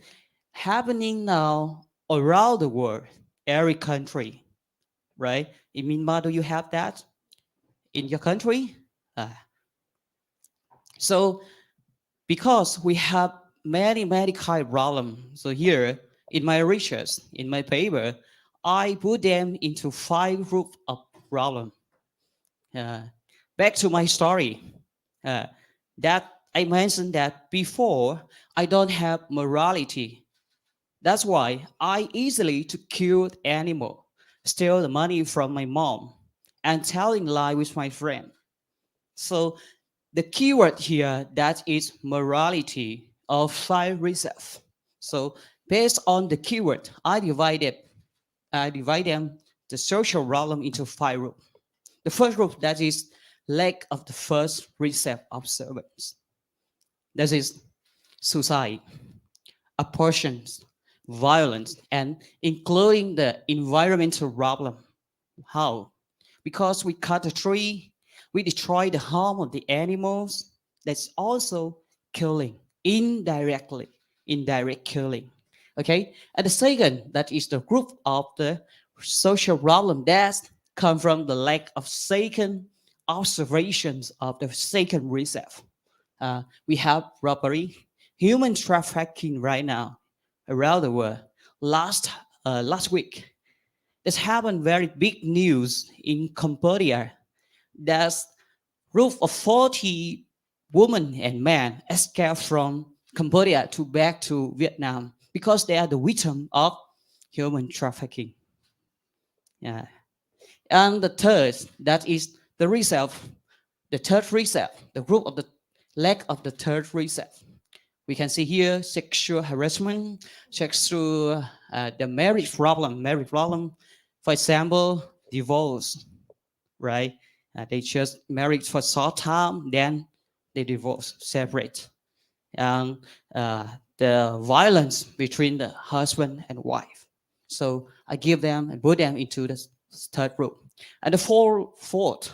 happening now around the world, every country, right? In Myanmar, do you have that in your country? Uh, so because we have many kind of problems, so here in my research, in my paper, I put them into 5 groups of problem. Back to my story, that I mentioned that before I don't have morality. That's why I easily to kill animal, steal the money from my mom, and telling lie with my friend. So the keyword here that is morality of 5 reserve. So based on the keyword, I divide them the social problem into 5 groups. The first group that is lack of the first reserve observance. That is suicide, abortions, violence, and including the environmental problem. How? Because we cut a tree, we destroy the home of the animals. That's also killing indirectly, indirect killing. Okay, and the second, that is the group of the social problem that come from the lack of second observations of the second reserve. We have robbery, human trafficking right now around the world. Last week, this happened very big news in Cambodia. There's group of 40 women and men escaped from Cambodia to back to Vietnam because they are the victim of human trafficking. Yeah. And the third, that is the reserve, the third reserve, the group of the lack of the third reserve. We can see here sexual harassment, sexual the marriage problem. For example, divorce, right? They just married for short time, then they divorce, separate, and the violence between the husband and wife. So I give them and put them into the third group. And the fourth,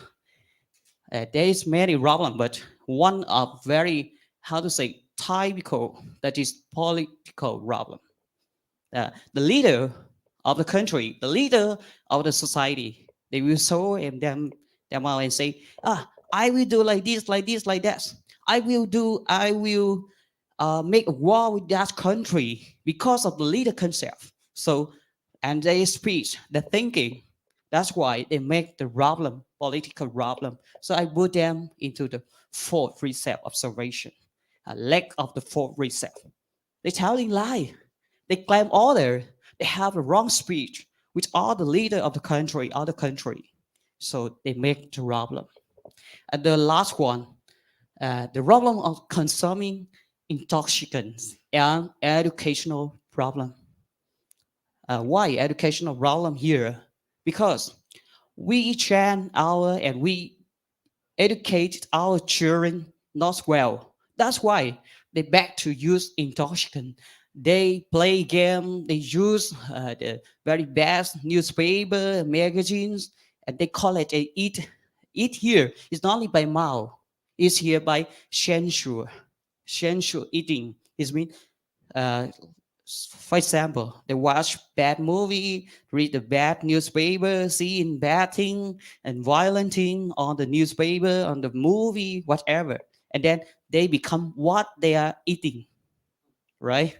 there is many problem, but one of very, how to say, typical, that is political problem. The leader of the country, the leader of the society, they will show them out and say, I will do like this, like this, like that. I will make a war with that country because of the leader concept. So, and their speech, the thinking, that's why they make the problem, political problem. So I put them into the 4th reserve observation, a lack of the 4th reserve. They telling lie. They claim order. They have a wrong speech with all the leader of the country, other country. So they make the problem. And the last one, the problem of consuming intoxicants and educational problem. Why educational problem here? Because we train and we educate our children not well. That's why they back to use intoxicant. They play game. They use the very best newspaper, magazines, and they call it a eat. Eat here is not only by mouth. It's here by censure. Censure eating. It means, for example, they watch bad movie, read the bad newspaper, seeing bad thing and violent thing on the newspaper, on the movie, whatever, and then they become what they are eating, right?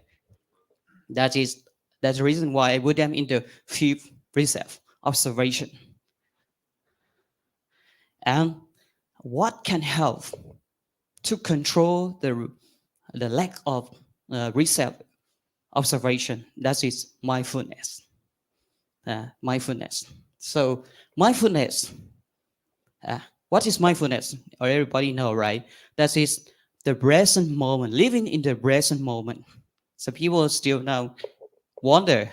That's the reason why I put them in the 5th reserve observation. And what can help to control the lack of reserve observation? That is mindfulness. Mindfulness. So mindfulness. What is mindfulness? Everybody know, right? That is the present moment, living in the present moment. So people still now wonder,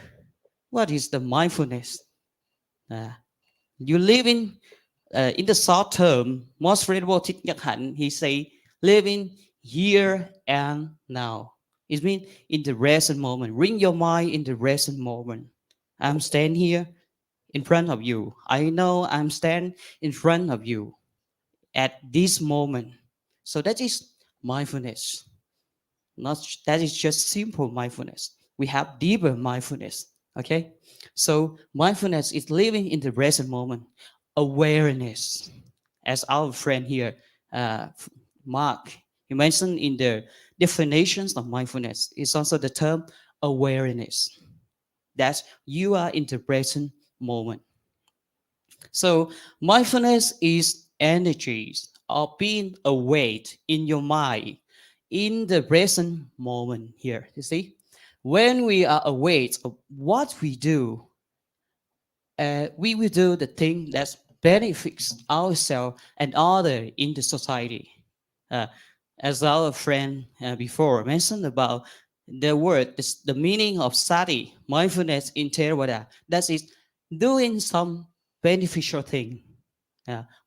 what is the mindfulness? You live in the short term. Most readable Thich Nhat Hanh, he say, living here and now. It means in the present moment. Bring your mind in the present moment. I'm standing here in front of you. I know I'm standing in front of you at this moment. So that is mindfulness. That is just simple mindfulness. We have deeper mindfulness. Okay? So mindfulness is living in the present moment. Awareness. As our friend here, Mark, he mentioned in the definitions of mindfulness, is also the term awareness. that you are in the present moment. So mindfulness is energies of being awake in your mind in the present moment here. You see, when we are awake of what we do, we will do the thing that benefits ourselves and other in the society. Uh, as our friend before mentioned about the word, the meaning of sati, mindfulness in Theravada, that is doing some beneficial thing.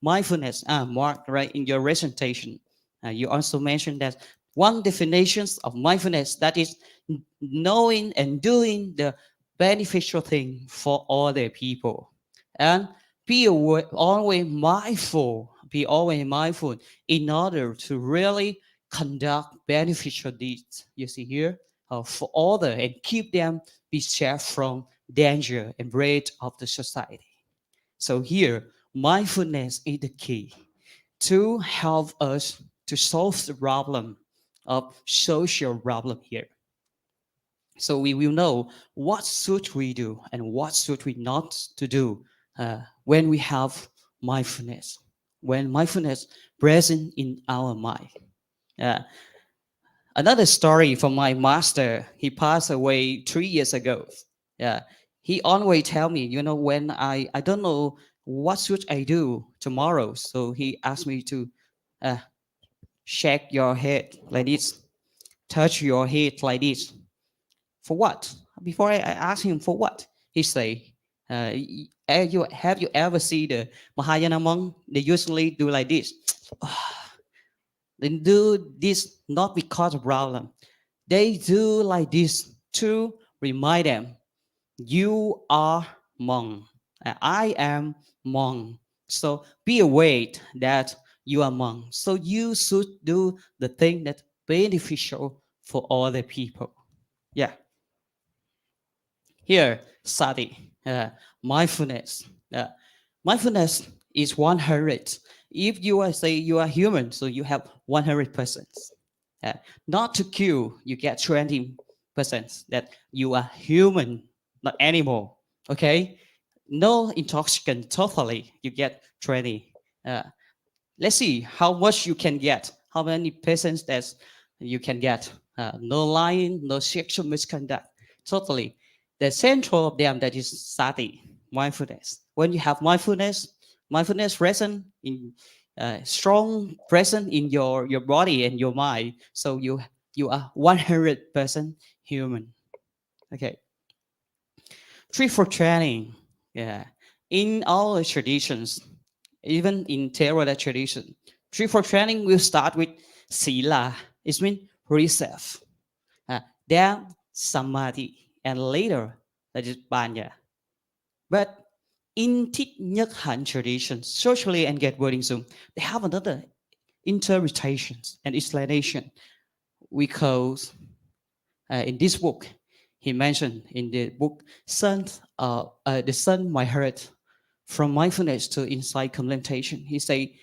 Mindfulness, Mark, right in your presentation, you also mentioned that one definition of mindfulness that is knowing and doing the beneficial thing for other people, and be always mindful in order to really conduct beneficial deeds. You see here, for other and keep them be safe from danger and rage of the society. So here, mindfulness is the key to help us to solve the problem of social problem here. So we will know what should we do and what should we not to do when we have mindfulness, when mindfulness present in our mind. Uh, Another story from my master, he passed away 3 years ago. Yeah, he always tell me, when I don't know what should I do tomorrow. So he asked me to uh, shake your head like this, touch your head like this. For what? Before I asked him for what, he say, have you ever seen the Mahayana monk? They usually do like this. They do this not because of problem. They do like this to remind them, you are monk, and I am monk. So be aware that you are monk. So you should do the thing that's beneficial for other people. Yeah. Here, sati, mindfulness. Mindfulness is 100. If you are say you are human, so you have 100%. Not to kill, you get 20%. That you are human, not animal. Okay, no intoxicant. Totally, you get 20. Let's see how much you can get. How many percent that you can get? No lying, no sexual misconduct. Totally. The central of them that is sati, mindfulness. When you have mindfulness present in strong present in your body and your mind, so you are 100% human. Okay. Three for training. Yeah. In all traditions, even in Theravada tradition, three for training will start with sila. It means reserve. Then samadhi, and later that is banya. But in Thich Nhat Hanh tradition, socially and get Buddhism, they have another interpretations and explanation. We call in this book, he mentioned in the book, the sun my heart, from mindfulness to insight contemplation. He say,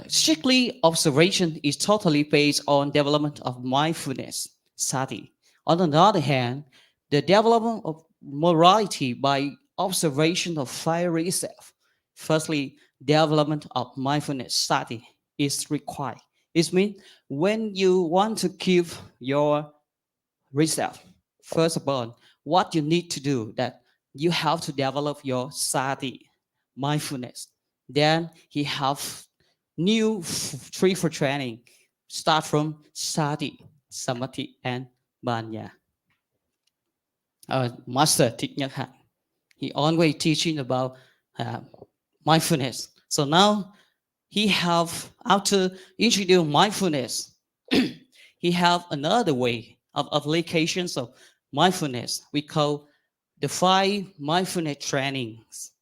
strictly observation is totally based on development of mindfulness, sati. On the other hand, the development of morality by observation of fiery self. Firstly, development of mindfulness, sati, is required. It means when you want to keep your reserve, first of all, what you need to do that you have to develop your sati, mindfulness. Then he have new three for training. Start from sati, samadhi, and banya. Master Thich Nhat Hanh, he always teaching about mindfulness. So now he have, after introduce mindfulness, he have another way of applications of mindfulness. We call the 5 mindfulness trainings.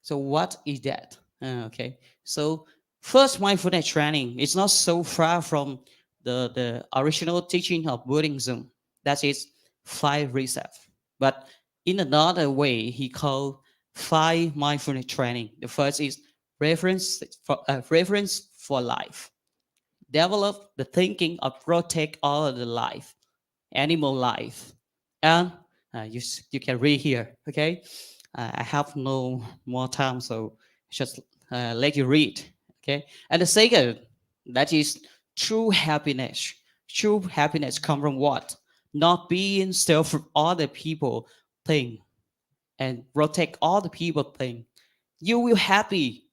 So what is that? Okay, so first mindfulness training is not so far from the original teaching of Buddhism. That is 5 reserve. But in another way, he called 5 mindfulness training. The first is reverence for life. Develop the thinking of protect all of the life. animal life. And you can read here, okay? I have no more time, so just let you read, okay? And the second, that is true happiness. True happiness come from what? Not being still from other people thing and protect all the people thing. You will happy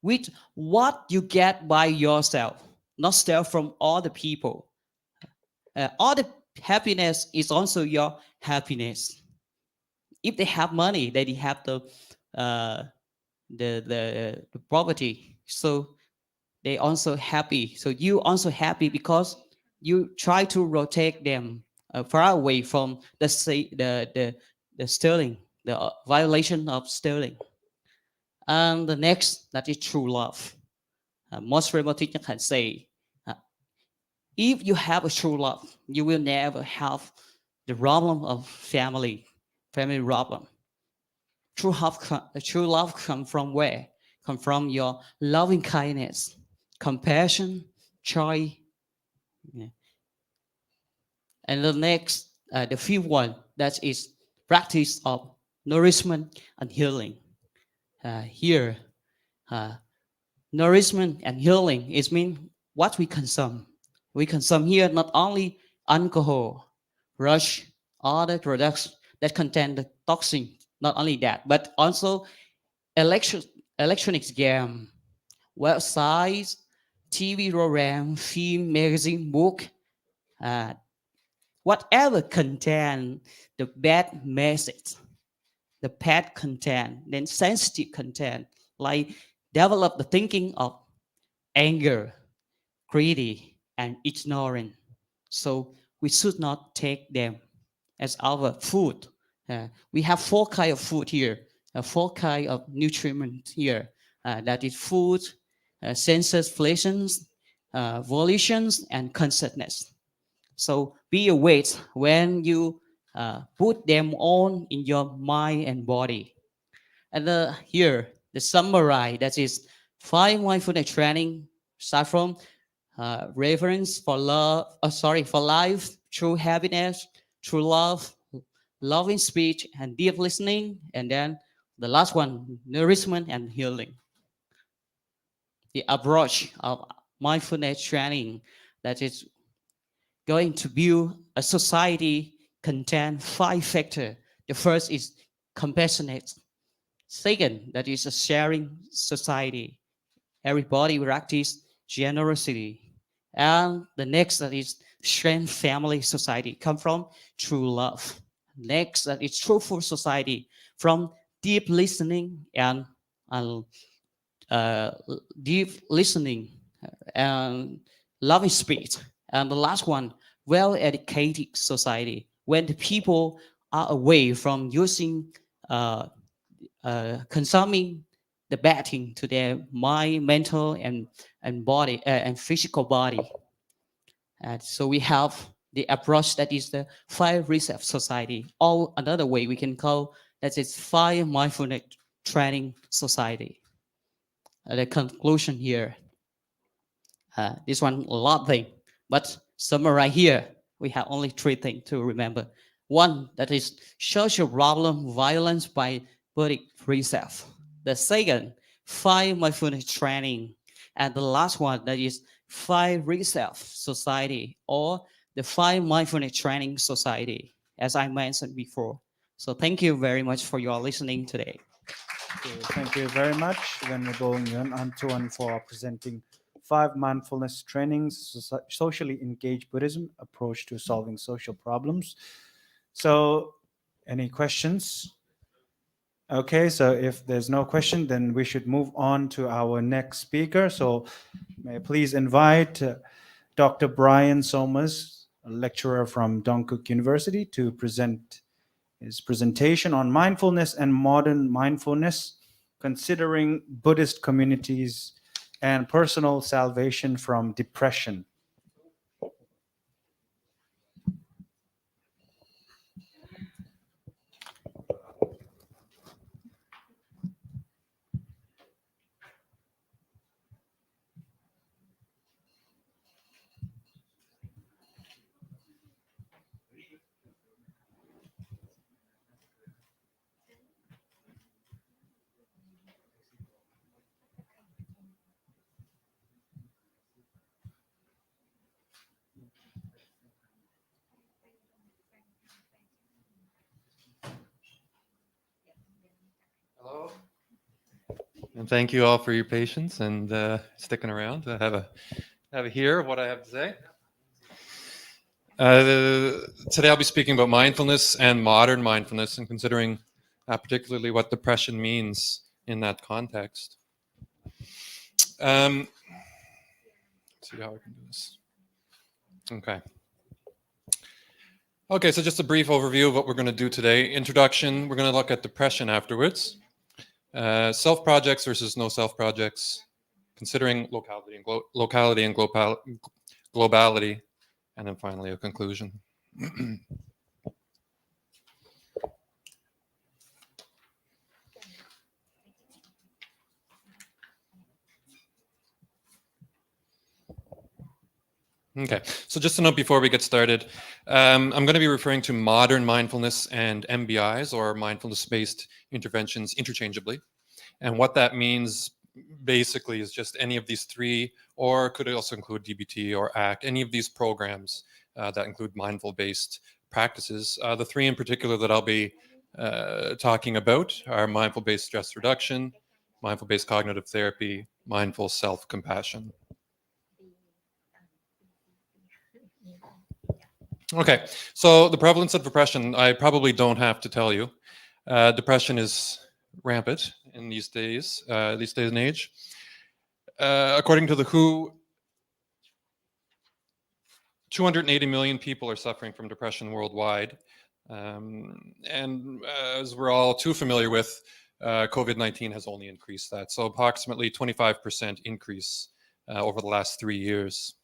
with what you get by yourself, not steal from other people. All the happiness is also your happiness. If they have money, they have uh, the property, so they also happy. So you also happy because you try to rotate them far away from the stealing, the violation of stealing. And the next, that is true love. Most romantic can say, if you have a true love, you will never have the problem of family problem. True love come from where? Come from your loving kindness, compassion, joy. Yeah. And the next, the fifth one, that is practice of nourishment and healing. Here, nourishment and healing is mean what we consume. We consume here not only alcohol, rush, other products that contain the toxin, not only that, but also electro- electronics game, websites, TV program, film, magazine, book, uh, whatever contain the bad message, the bad content, then sensitive content, like develop the thinking of anger, greedy, and ignorant. So we should not take them as our food. We have four kind of food here, four kind of nutriment here. That is food, senses, pleasures, volitions, and consciousness. So be aware when you put them on in your mind and body. And here, the summary, that is 5 mindfulness training, start from reverence for for life, true happiness, true love, loving speech, and deep listening. And then the last one, nourishment and healing. The approach of mindfulness training, that is going to build a society contain 5 factors. The first is compassionate. Second, that is a sharing society. Everybody practice generosity. And the next, that is strength family society, come from true love. Next, that is truthful society, from deep listening and uh, deep listening and loving speech. And the last one, well-educated society, when the people are away from using consuming the bad thing to their mind, mental, and body and physical body. And so we have the approach that is the 5 reset society, or another way we can call that is 5 mindfulness training society. The conclusion here, this one a lot thing, but summarize here, we have only 3 things to remember. One, that is social problem, violence by body free self. The second, 5 mindfulness training. And the last one, that is 5 reself society, or the 5 mindfulness training society, as I mentioned before. So thank you very much for your listening today. Thank you very much, Venerable Nguyen Antuan, for presenting 5 mindfulness trainings, socially engaged Buddhism approach to solving social problems. So, any questions? Okay, so if there's no question, then we should move on to our next speaker. So, may I please invite Dr. Brian Somers, a lecturer from Dongguk University, to present his presentation on mindfulness and modern mindfulness, considering Buddhist communities and personal salvation from depression. And thank you all for your patience and sticking around to have a hear of what I have to say. Today I'll be speaking about mindfulness and modern mindfulness and considering particularly what depression means in that context. Let's see how I can do this. Okay, so just a brief overview of what we're going to do today. Introduction, we're going to look at depression afterwards. Self-projects versus no self-projects, considering locality and globality, and then finally a conclusion. Okay, so just a note before we get started, I'm going to be referring to modern mindfulness and MBIs, or mindfulness-based interventions, interchangeably. And what that means basically is just any of these three, or could also include DBT or ACT, any of these programs that include mindful-based practices. The three in particular that I'll be talking about are mindful-based stress reduction, mindful-based cognitive therapy, mindful self-compassion. Okay, so the prevalence of depression, I probably don't have to tell you. Depression is rampant in these days and age. According to the WHO, 280 million people are suffering from depression worldwide. And as we're all too familiar with, COVID-19 has only increased that. So approximately 25% increase over the last 3 years.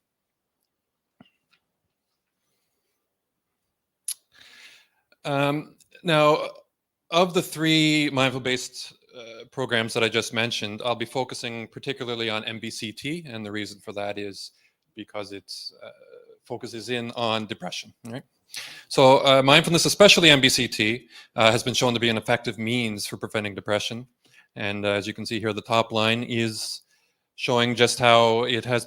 Now, of the three mindful-based programs that I just mentioned, I'll be focusing particularly on MBCT, and the reason for that is because it focuses in on depression. Right? So mindfulness, especially MBCT, has been shown to be an effective means for preventing depression. And as you can see here, the top line is showing just how it has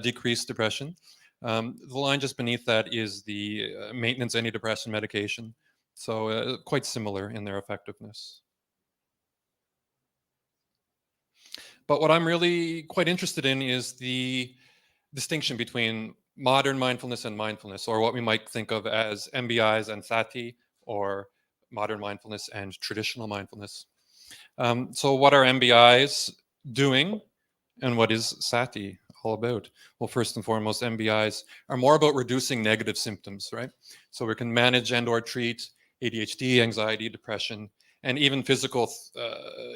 decreased depression. The line just beneath that is the maintenance antidepressant medication. So quite similar in their effectiveness. But what I'm really quite interested in is the distinction between modern mindfulness and mindfulness, or what we might think of as MBIs and sati, or modern mindfulness and traditional mindfulness. So what are MBIs doing, and what is sati all about? Well, first and foremost, MBIs are more about reducing negative symptoms, right? So we can manage and or treat ADHD, anxiety, depression, and even physical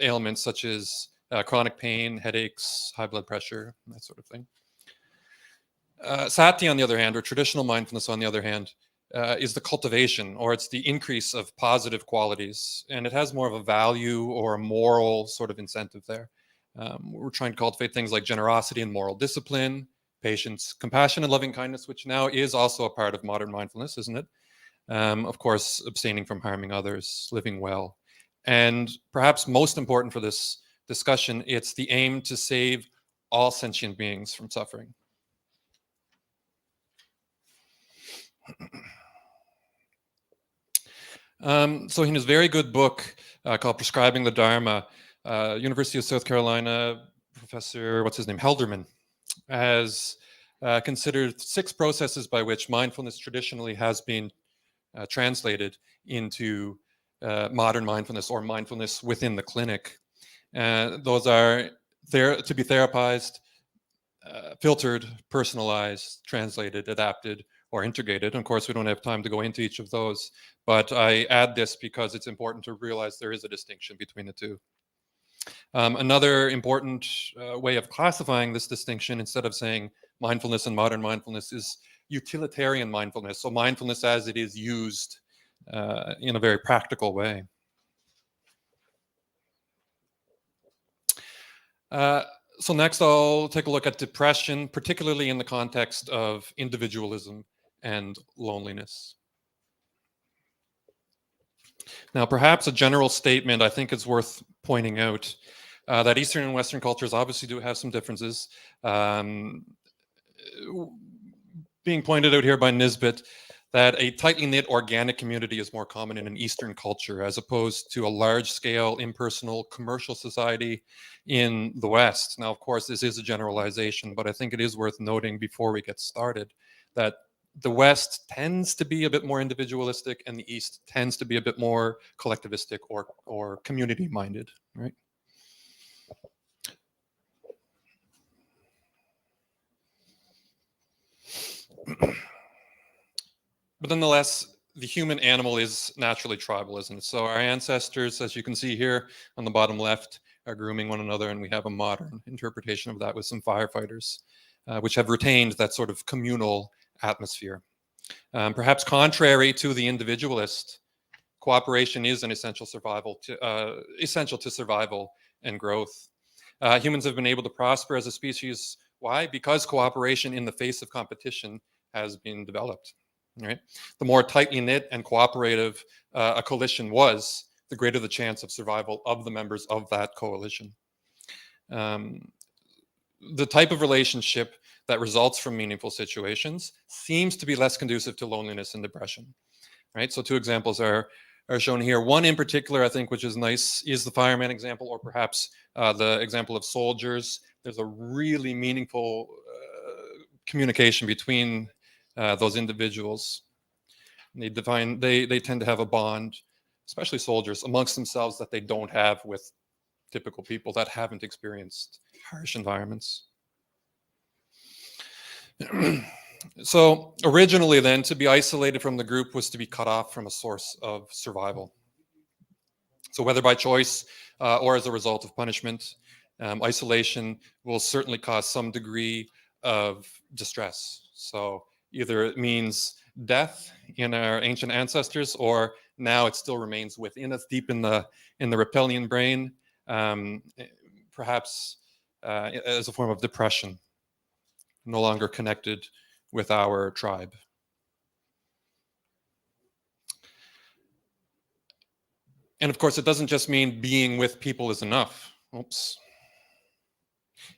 ailments such as chronic pain, headaches, high blood pressure, that sort of thing. Sati, on the other hand, or traditional mindfulness, on the other hand, is the cultivation, or it's the increase of positive qualities, and it has more of a value or a moral sort of incentive there. We're trying to cultivate things like generosity and moral discipline, patience, compassion, and loving kindness, which now is also a part of modern mindfulness, isn't it? Of course, abstaining from harming others, living well. And perhaps most important for this discussion, it's the aim to save all sentient beings from suffering. So in his very good book called Prescribing the Dharma, University of South Carolina professor, Helderman, has considered 6 processes by which mindfulness traditionally has been translated into modern mindfulness, or mindfulness within the clinic. Those are to be therapized, filtered, personalized, translated, adapted, or integrated. And of course, we don't have time to go into each of those, but I add this because it's important to realize there is a distinction between the two. Another important way of classifying this distinction, instead of saying mindfulness and modern mindfulness, is utilitarian mindfulness. So mindfulness as it is used in a very practical way. So next I'll take a look at depression, particularly in the context of individualism and loneliness. Now, perhaps a general statement I think is worth pointing out, that Eastern and Western cultures obviously do have some differences. Being pointed out here by Nisbet, that a tightly knit organic community is more common in an Eastern culture as opposed to a large scale impersonal commercial society in the West. Now, of course, this is a generalization, but I think it is worth noting before we get started that the West tends to be a bit more individualistic and the East tends to be a bit more collectivistic or community minded, right? But nonetheless, the human animal is naturally tribal, isn't it? So our ancestors, as you can see here on the bottom left, are grooming one another, and we have a modern interpretation of that with some firefighters, which have retained that sort of communal atmosphere. Perhaps contrary to the individualist, cooperation is an essential to survival and growth. Humans have been able to prosper as a species. Why? Because cooperation in the face of competition has been developed. Right? The more tightly knit and cooperative a coalition was, the greater the chance of survival of the members of that coalition. The type of relationship that results from meaningful situations seems to be less conducive to loneliness and depression. Right? So two examples are shown here. One in particular, I think, which is nice, is the fireman example, or perhaps the example of soldiers. There's a really meaningful communication between those individuals. They tend to have a bond, especially soldiers, amongst themselves that they don't have with typical people that haven't experienced harsh environments. So originally then, to be isolated from the group was to be cut off from a source of survival. So whether by choice or as a result of punishment, isolation will certainly cause some degree of distress. So either it means death in our ancient ancestors, or now it still remains within us, deep in the reptilian brain, perhaps as a form of depression, no longer connected with our tribe. And of course, it doesn't just mean being with people is enough. Oops.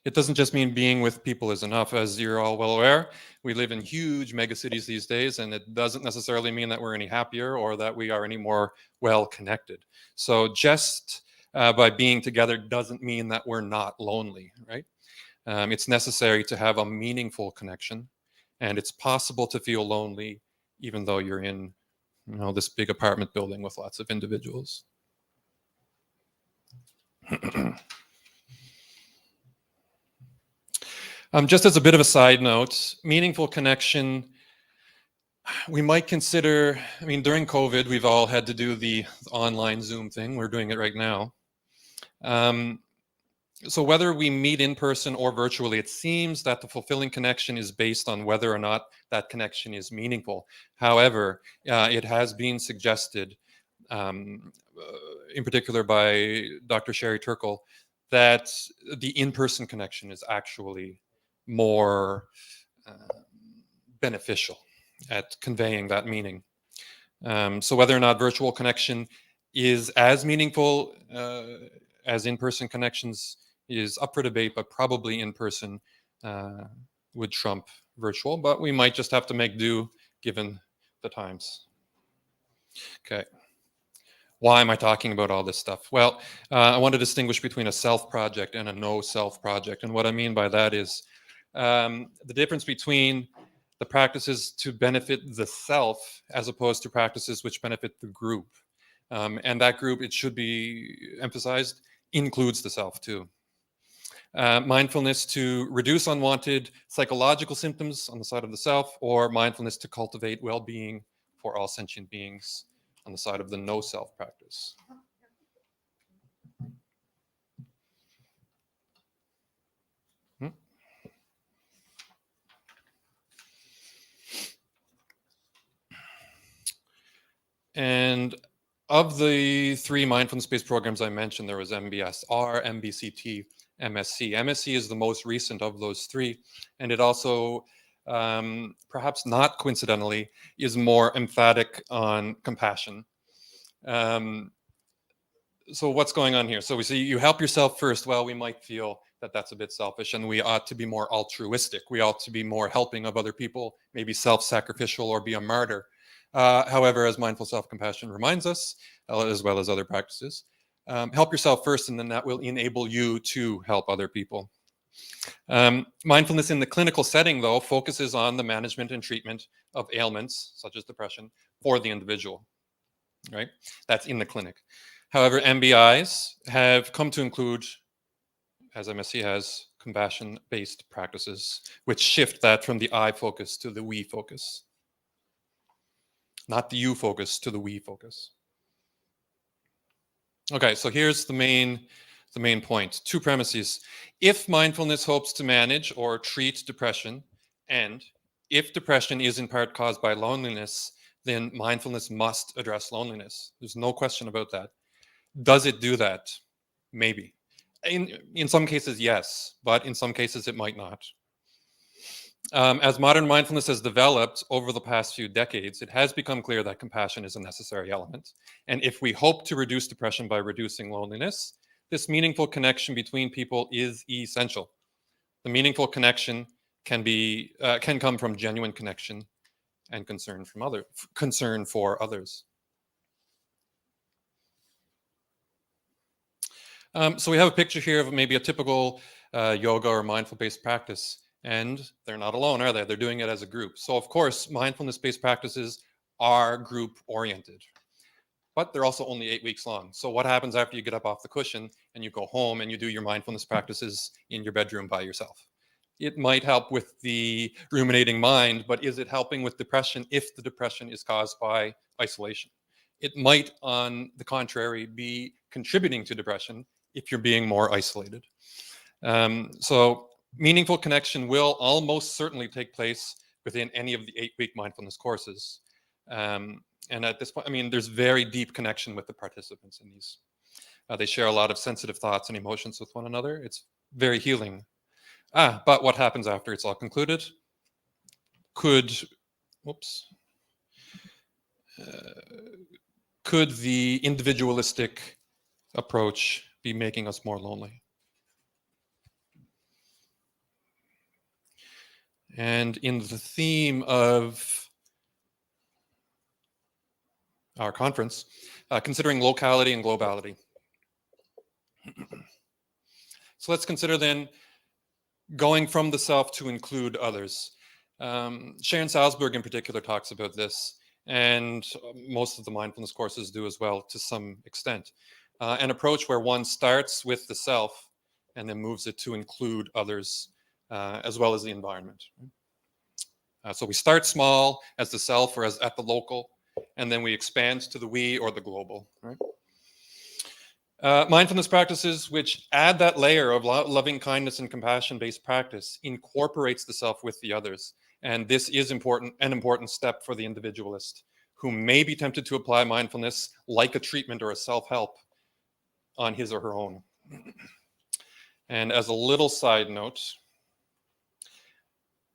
It doesn't just mean being with people is enough. As you're all well aware, we live in huge megacities these days, and it doesn't necessarily mean that we're any happier or that we are any more well connected. So just by being together doesn't mean that we're not lonely, right? It's necessary to have a meaningful connection, and it's possible to feel lonely even though you're in, this big apartment building with lots of individuals. Just as a bit of a side note, meaningful connection, we might consider, during COVID, we've all had to do the online Zoom thing. We're doing it right now. So whether we meet in person or virtually, it seems that the fulfilling connection is based on whether or not that connection is meaningful. However, it has been suggested, in particular by Dr. Sherry Turkle, that the in-person connection is actually more beneficial at conveying that meaning. So whether or not virtual connection is as meaningful as in-person connections is up for debate, but probably in-person would trump virtual, but we might just have to make do given the times. Okay. Why am I talking about all this stuff? Well, I want to distinguish between a self project and a no self project. And what I mean by that is the difference between the practices to benefit the self as opposed to practices which benefit the group. And that group, it should be emphasized, includes the self too. Mindfulness to reduce unwanted psychological symptoms on the side of the self, or mindfulness to cultivate well-being for all sentient beings on the side of the no self practice. And of the 3 mindfulness-based programs I mentioned, there was MBSR, MBCT, MSC. MSC is the most recent of those 3, and it also, perhaps not coincidentally, is more emphatic on compassion. So what's going on here? So we see you help yourself first. Well, we might feel that that's a bit selfish, and we ought to be more altruistic. We ought to be more helping of other people, maybe self-sacrificial or be a martyr. However, as mindful self-compassion reminds us, as well as other practices, help yourself first, and then that will enable you to help other people. Mindfulness in the clinical setting, though, focuses on the management and treatment of ailments, such as depression, for the individual, right? That's in the clinic. However, MBIs have come to include, as MSc has, compassion-based practices, which shift that from the I focus to the we focus. Not the you focus to the we focus. Okay, so here's the main point. Two premises. If mindfulness hopes to manage or treat depression, and if depression is in part caused by loneliness, then mindfulness must address loneliness. There's no question about that. Does it do that? Maybe. In some cases, yes, but in some cases it might not. As modern mindfulness has developed over the past few decades, it has become clear that compassion is a necessary element. And if we hope to reduce depression by reducing loneliness, this meaningful connection between people is essential. The meaningful connection can come from genuine connection and concern for others. So we have a picture here of maybe a typical yoga or mindful-based practice. And they're not alone, are they? They're doing it as a group. So of course, mindfulness-based practices are group-oriented, but they're also only 8 weeks long. So what happens after you get up off the cushion and you go home and you do your mindfulness practices in your bedroom by yourself? It might help with the ruminating mind, but is it helping with depression if the depression is caused by isolation? It might, on the contrary, be contributing to depression if you're being more isolated. So meaningful connection will almost certainly take place within any of the 8-week mindfulness courses. And at this point, I mean, there's very deep connection with the participants in these. They share a lot of sensitive thoughts and emotions with one another. It's very healing. But what happens after it's all concluded? Could the individualistic approach be making us more lonely? And in the theme of our conference, considering locality and globality. So let's consider then going from the self to include others. Sharon Salzberg in particular talks about this, and most of the mindfulness courses do as well to some extent. An approach where one starts with the self and then moves it to include others as well as the environment. So we start small as the self or as at the local, and then we expand to the we or the global. Right? Mindfulness practices which add that layer of loving kindness and compassion-based practice incorporates the self with the others. And this is an important step for the individualist who may be tempted to apply mindfulness like a treatment or a self-help on his or her own. And as a little side note,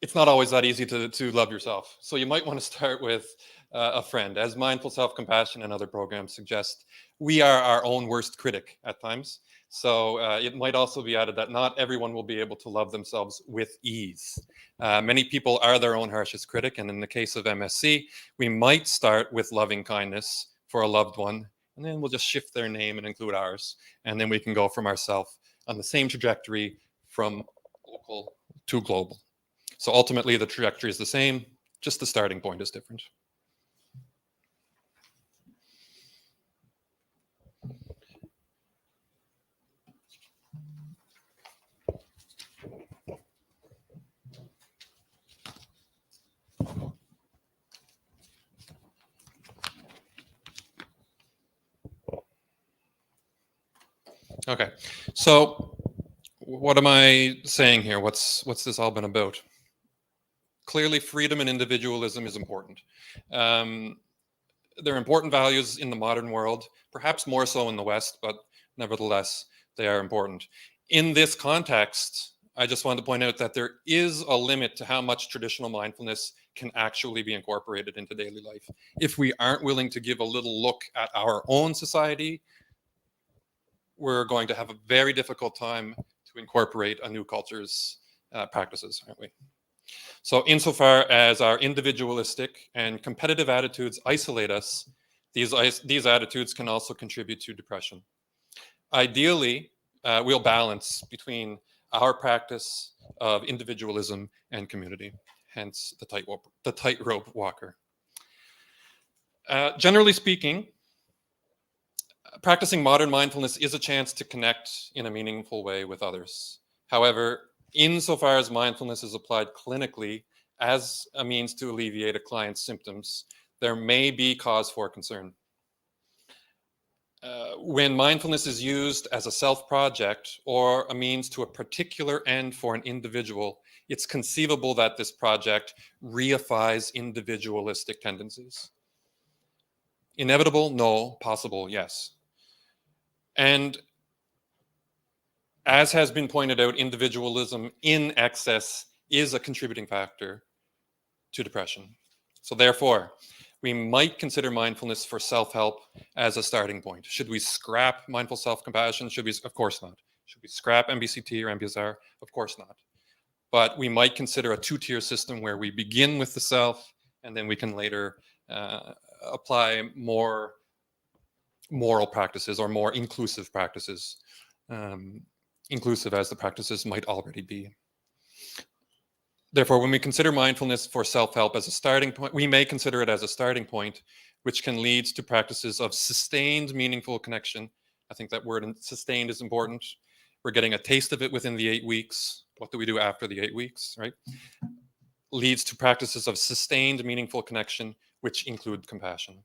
it's not always that easy to love yourself. So you might want to start with a friend. As mindful self-compassion and other programs suggest, we are our own worst critic at times. So it might also be added that not everyone will be able to love themselves with ease. Many people are their own harshest critic. And in the case of MSc, we might start with loving kindness for a loved one, and then we'll just shift their name and include ours. And then we can go from ourself on the same trajectory from local to global. So ultimately, the trajectory is the same, just the starting point is different. Okay, so what am I saying here? What's this all been about? Clearly, freedom and individualism is important. They're important values in the modern world, perhaps more so in the West, but nevertheless, they are important. In this context, I just wanted to point out that there is a limit to how much traditional mindfulness can actually be incorporated into daily life. If we aren't willing to give a little look at our own society, we're going to have a very difficult time to incorporate a new culture's practices, aren't we? So insofar as our individualistic and competitive attitudes isolate us, these attitudes can also contribute to depression. Ideally, we'll balance between our practice of individualism and community, hence the tightrope walker. Generally speaking, practicing modern mindfulness is a chance to connect in a meaningful way with others. However, insofar as mindfulness is applied clinically as a means to alleviate a client's symptoms, there may be cause for concern. When mindfulness is used as a self-project or a means to a particular end for an individual, it's conceivable that this project reifies individualistic tendencies. Inevitable? No. Possible? Yes. And as has been pointed out, individualism in excess is a contributing factor to depression. So therefore, we might consider mindfulness for self-help as a starting point. Should we scrap mindful self-compassion? Should we? Of course not. Should we scrap MBCT or MBSR? Of course not. But we might consider a two-tier system where we begin with the self, and then we can later apply more moral practices or more inclusive practices, inclusive as the practices might already be. Therefore, when we consider mindfulness for self-help as a starting point, we may consider it as a starting point, which can lead to practices of sustained, meaningful connection. I think that word sustained is important. We're getting a taste of it within the 8 weeks. What do we do after the 8 weeks, right? Leads to practices of sustained, meaningful connection, which include compassion.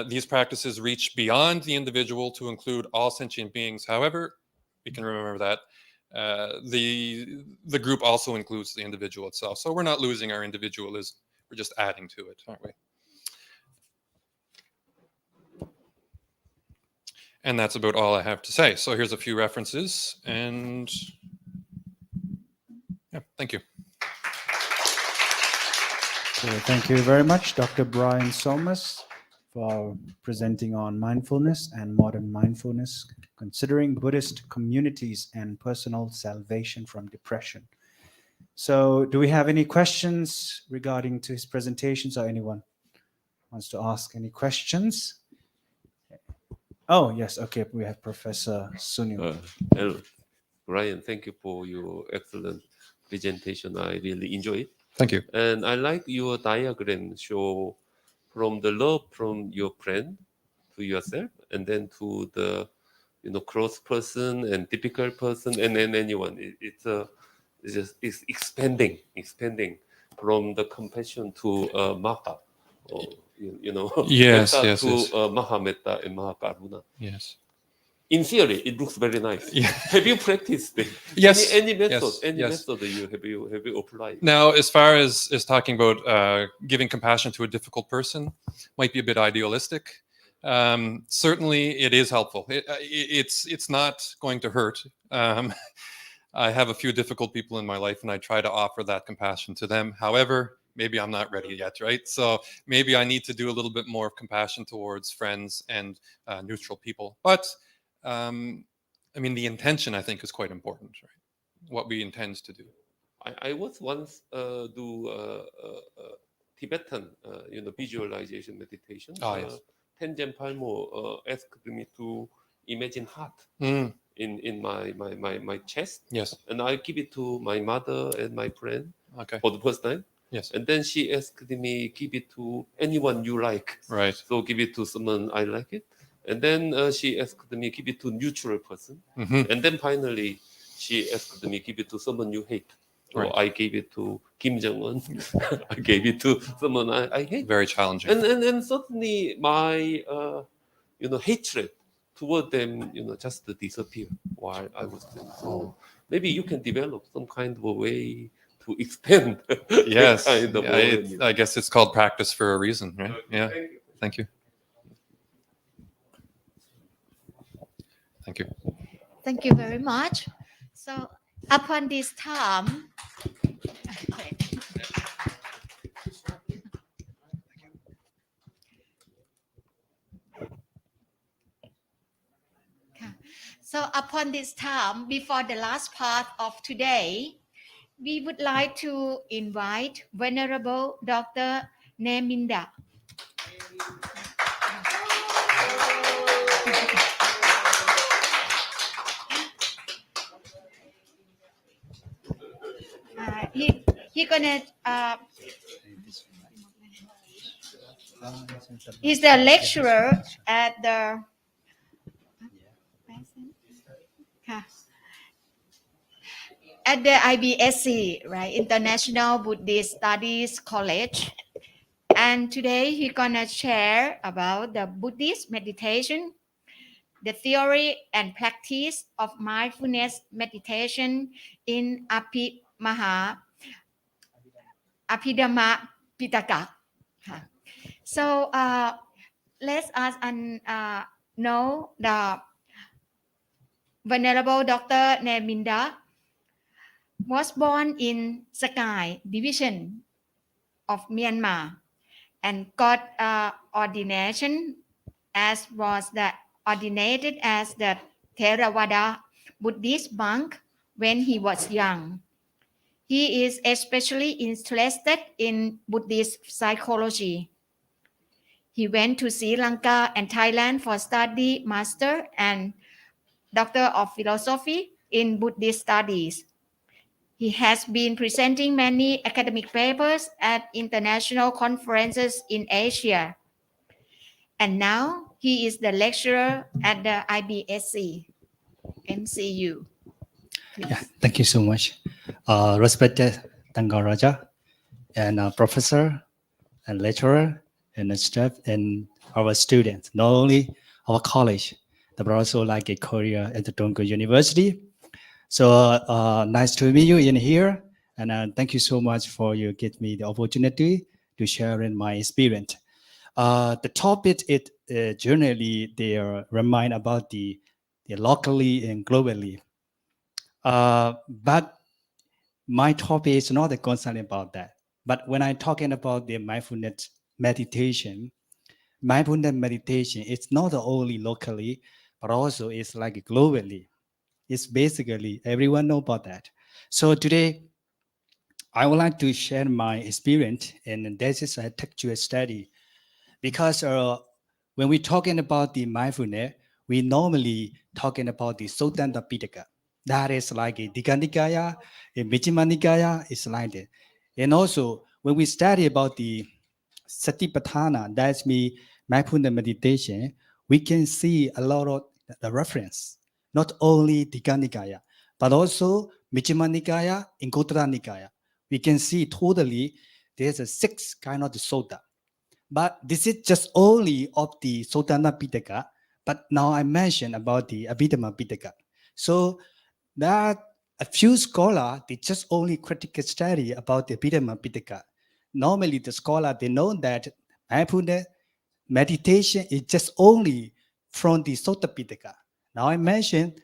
These practices reach beyond the individual to include all sentient beings. However, we can remember that the group also includes the individual itself. So we're not losing our individualism. We're just adding to it, aren't we? And that's about all I have to say. So here's a few references, and yeah, thank you. So thank you very much, Dr. Brian Somas, for presenting on mindfulness and modern mindfulness, considering Buddhist communities and personal salvation from depression. So do we have any questions regarding to his presentations, or anyone wants to ask any questions? Oh, yes. Okay. We have Professor Sunil. Hello, Brian. Thank you for your excellent presentation. I really enjoy it. Thank you. And I like your diagram show from the love from your friend to yourself, and then to the cross person and typical person, and then anyone. It's expanding from the compassion to Maha, or, Yes, metta yes, to yes. Maha Metta and Maha Karuna. Yes. In theory, it looks very nice. Yeah. Have you practiced it? Yes. Any method? Yes. Any Yes. method have you applied? Now, as far as talking about giving compassion to a difficult person, might be a bit idealistic. Certainly, it is helpful. It's not going to hurt. I have a few difficult people in my life, and I try to offer that compassion to them. However, maybe I'm not ready yet, right? So maybe I need to do a little bit more of compassion towards friends and neutral people. But I mean, the intention, I think, is quite important, right? What we intend to do. I was once do Tibetan, visualization meditation. Yes. Tenjen Palmo asked me to imagine heart in my chest. Yes. And I give it to my mother and my friend for the first time. Yes. And then she asked me, give it to anyone you like. Right. So give it to someone I like it. And then she asked me, give it to neutral person. Mhm. And then finally, she asked me, give it to someone you hate. So Right. I gave it to Kim Jong-un. I gave it to someone I hate. Very challenging. And suddenly my hatred toward them just disappeared while I was doing. So maybe you can develop some kind of a way to expand. Yes. Kind of I guess it's called practice for a reason, right? Yeah. Thank you. Thank you. Thank you very much. So upon this time, so upon this time, before the last part of today, We would like to invite Venerable Dr. Neminda. He gonna he's the lecturer at the IBSC, right, International Buddhist Studies College. And today he's gonna share about the Buddhist meditation, the theory and practice of mindfulness meditation in Abhidhamma Pitaka. So let's us know the Venerable Dr. Neminda was born in Sakai Division of Myanmar and got ordination ordinated as the Theravada Buddhist monk when he was young. He is especially interested in Buddhist psychology. He went to Sri Lanka and Thailand for study master and Doctor of Philosophy in Buddhist studies. He has been presenting many academic papers at international conferences in Asia. And now he is the lecturer at the IBSC, MCU. Yeah, thank you so much. Respected Tangaraja and professor and lecturer and the staff and our students, not only our college, but also like a career at the Tonggo University. So nice to meet you in here. And thank you so much for you give me the opportunity to share in my experience. The topic is generally they remind about the locally and globally. But my topic is not a concern about that. But when I'm talking about the mindfulness meditation is not only locally, but also it's like globally. It's basically everyone know about that. So today, I would like to share my experience, and this is a textual study, because when we're talking about the mindfulness, we normally talking about the Sotanta Pitaka. That is like a Dikanikaya, a Majjhima Nikaya, it's like that. And also, when we study about the Satipatthana, that's me mindfulness meditation, we can see a lot of the reference, not only Dikanikaya, but also Majjhima Nikaya and Gottara Nikaya. We can see totally there's a 6 kind of the sota. But this is just only of the Sotana Pitaka. But now I mentioned about the Abhidhamma Pitaka. So that a few scholars, they just only critical study about the Abhidhamma Pitaka. Normally the scholar, they know that mindfulness meditation is just only from the Sota Pitaka. Now I mentioned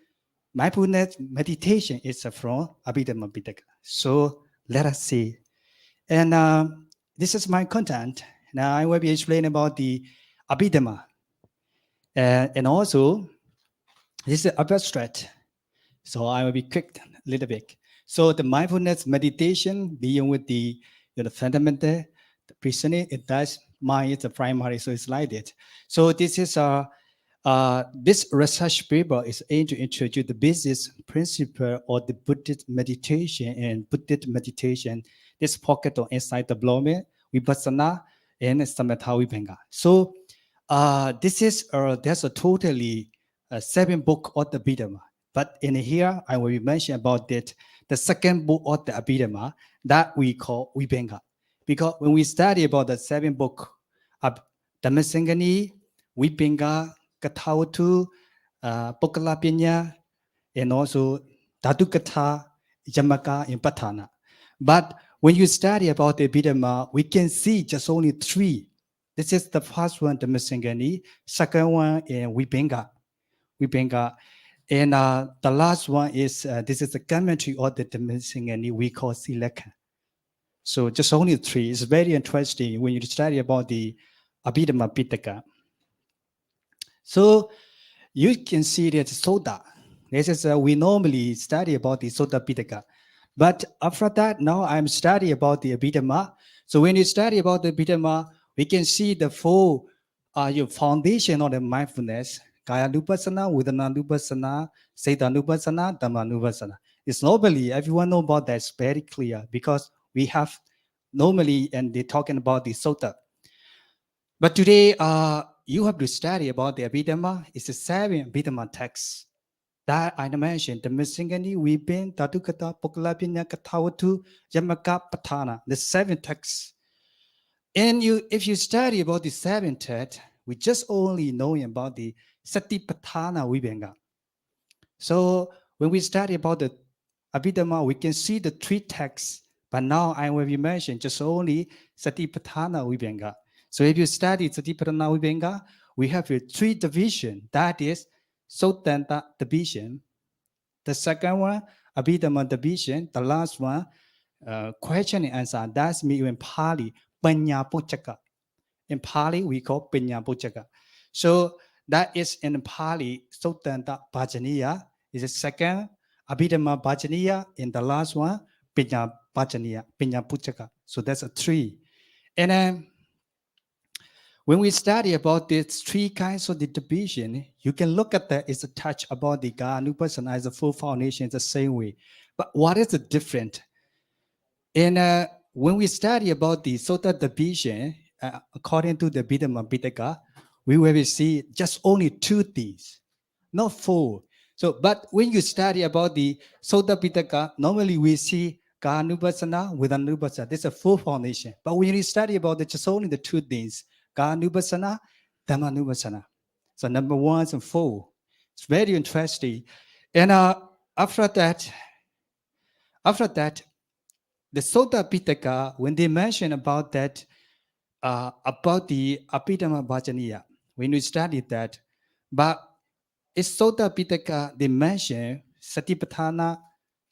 mindfulness meditation is from Abhidhamma Pitaka. So let us see. And this is my content. Now I will be explaining about the Abhidhamma. And also, this is abstract. So I will be quick a little bit. So the mindfulness meditation dealing with the fundamental, the reasoning, it does mind is the primary, so it's like that. So this is this research paper is aimed to introduce the basic principle of the Buddhist meditation and Buddhist meditation. This pocket of insight development, vipassana, and samatha vibhanga. So this is there's a totally 7 book of the Abhidhamma. But in here, I will mention about that the second book of the Abhidhamma that we call Vibhanga. Because when we study about the 7 book of Dhammasangani, Vibhanga, Kathawatu, Pokalapinya, and also Dhatu-katha, Yamaka, and Patthana. But when you study about the Abhidhamma, we can see just only 3. This is the first one, Dhammasangani, second one, and Vibhanga. And the last one is, this is the commentary of the Dhammasangani we call Silaka. So just only 3. It's very interesting when you study about the Abhidhamma Pitaka. So you can see that Sota. This is we normally study about the Sota Pitaka. But after that, now I'm studying about the Abhidhamma. So when you study about the Abhidhamma, we can see the full your foundation of the mindfulness. Kaya Nupassana, Vedana Nupassana, Seta Nupassana, Dhamma Nupassana. It's normally, everyone know about that. It's very clear because we have normally, and they're talking about the Sota. But today, you have to study about the Abhidhamma. It's a 7 Abhidhamma text that I mentioned. The Missingani, Weeping, Tatukata, Pokalapina, Katawatu, Yamaka, Patana, the 7 texts. And if you study about the 7 texts, we just only knowing about the Satipatthana Vibhanga. So when we study about the Abhidhamma, we can see the 3 texts. But now I will be mentioned just only Satipatthana Vibhanga. So if you study Satipatthana Vibhanga, we have a 3 division. That is Sotanta division. The second one, Abhidhamma division. The last one, question and answer. That's me in Pali, Panya Puchaka. In Pali, we call Panya Puchaka. So that is in Pali, Sotanta Bhajaniya is the second, Abhidhamma Bhajaniya, and the last one, Panya Bhajaniya, Panya Puchaka. So that's a 3. And then when we study about these 3 kinds of the division, you can look at that. It's a touch about the Ganupassana as a full foundation the same way. But what is the difference? And when we study about the Sota division, according to the Abhidhamma Pitaka, we will see just only 2 things, not 4. So, but when you study about the Sota Pitaka, normally we see Ganupassana with Anupassana. This is a full foundation. But when you study about it, just only the 2 things, Ganupassana, Dhammanupassana. So number 1 and 4. It's very interesting. And after that, the Sota Pitaka, when they mention about that, about the Abhidhamma Bhajaniya, when we studied that, but it's Sota Pitaka, they mention Satipatthana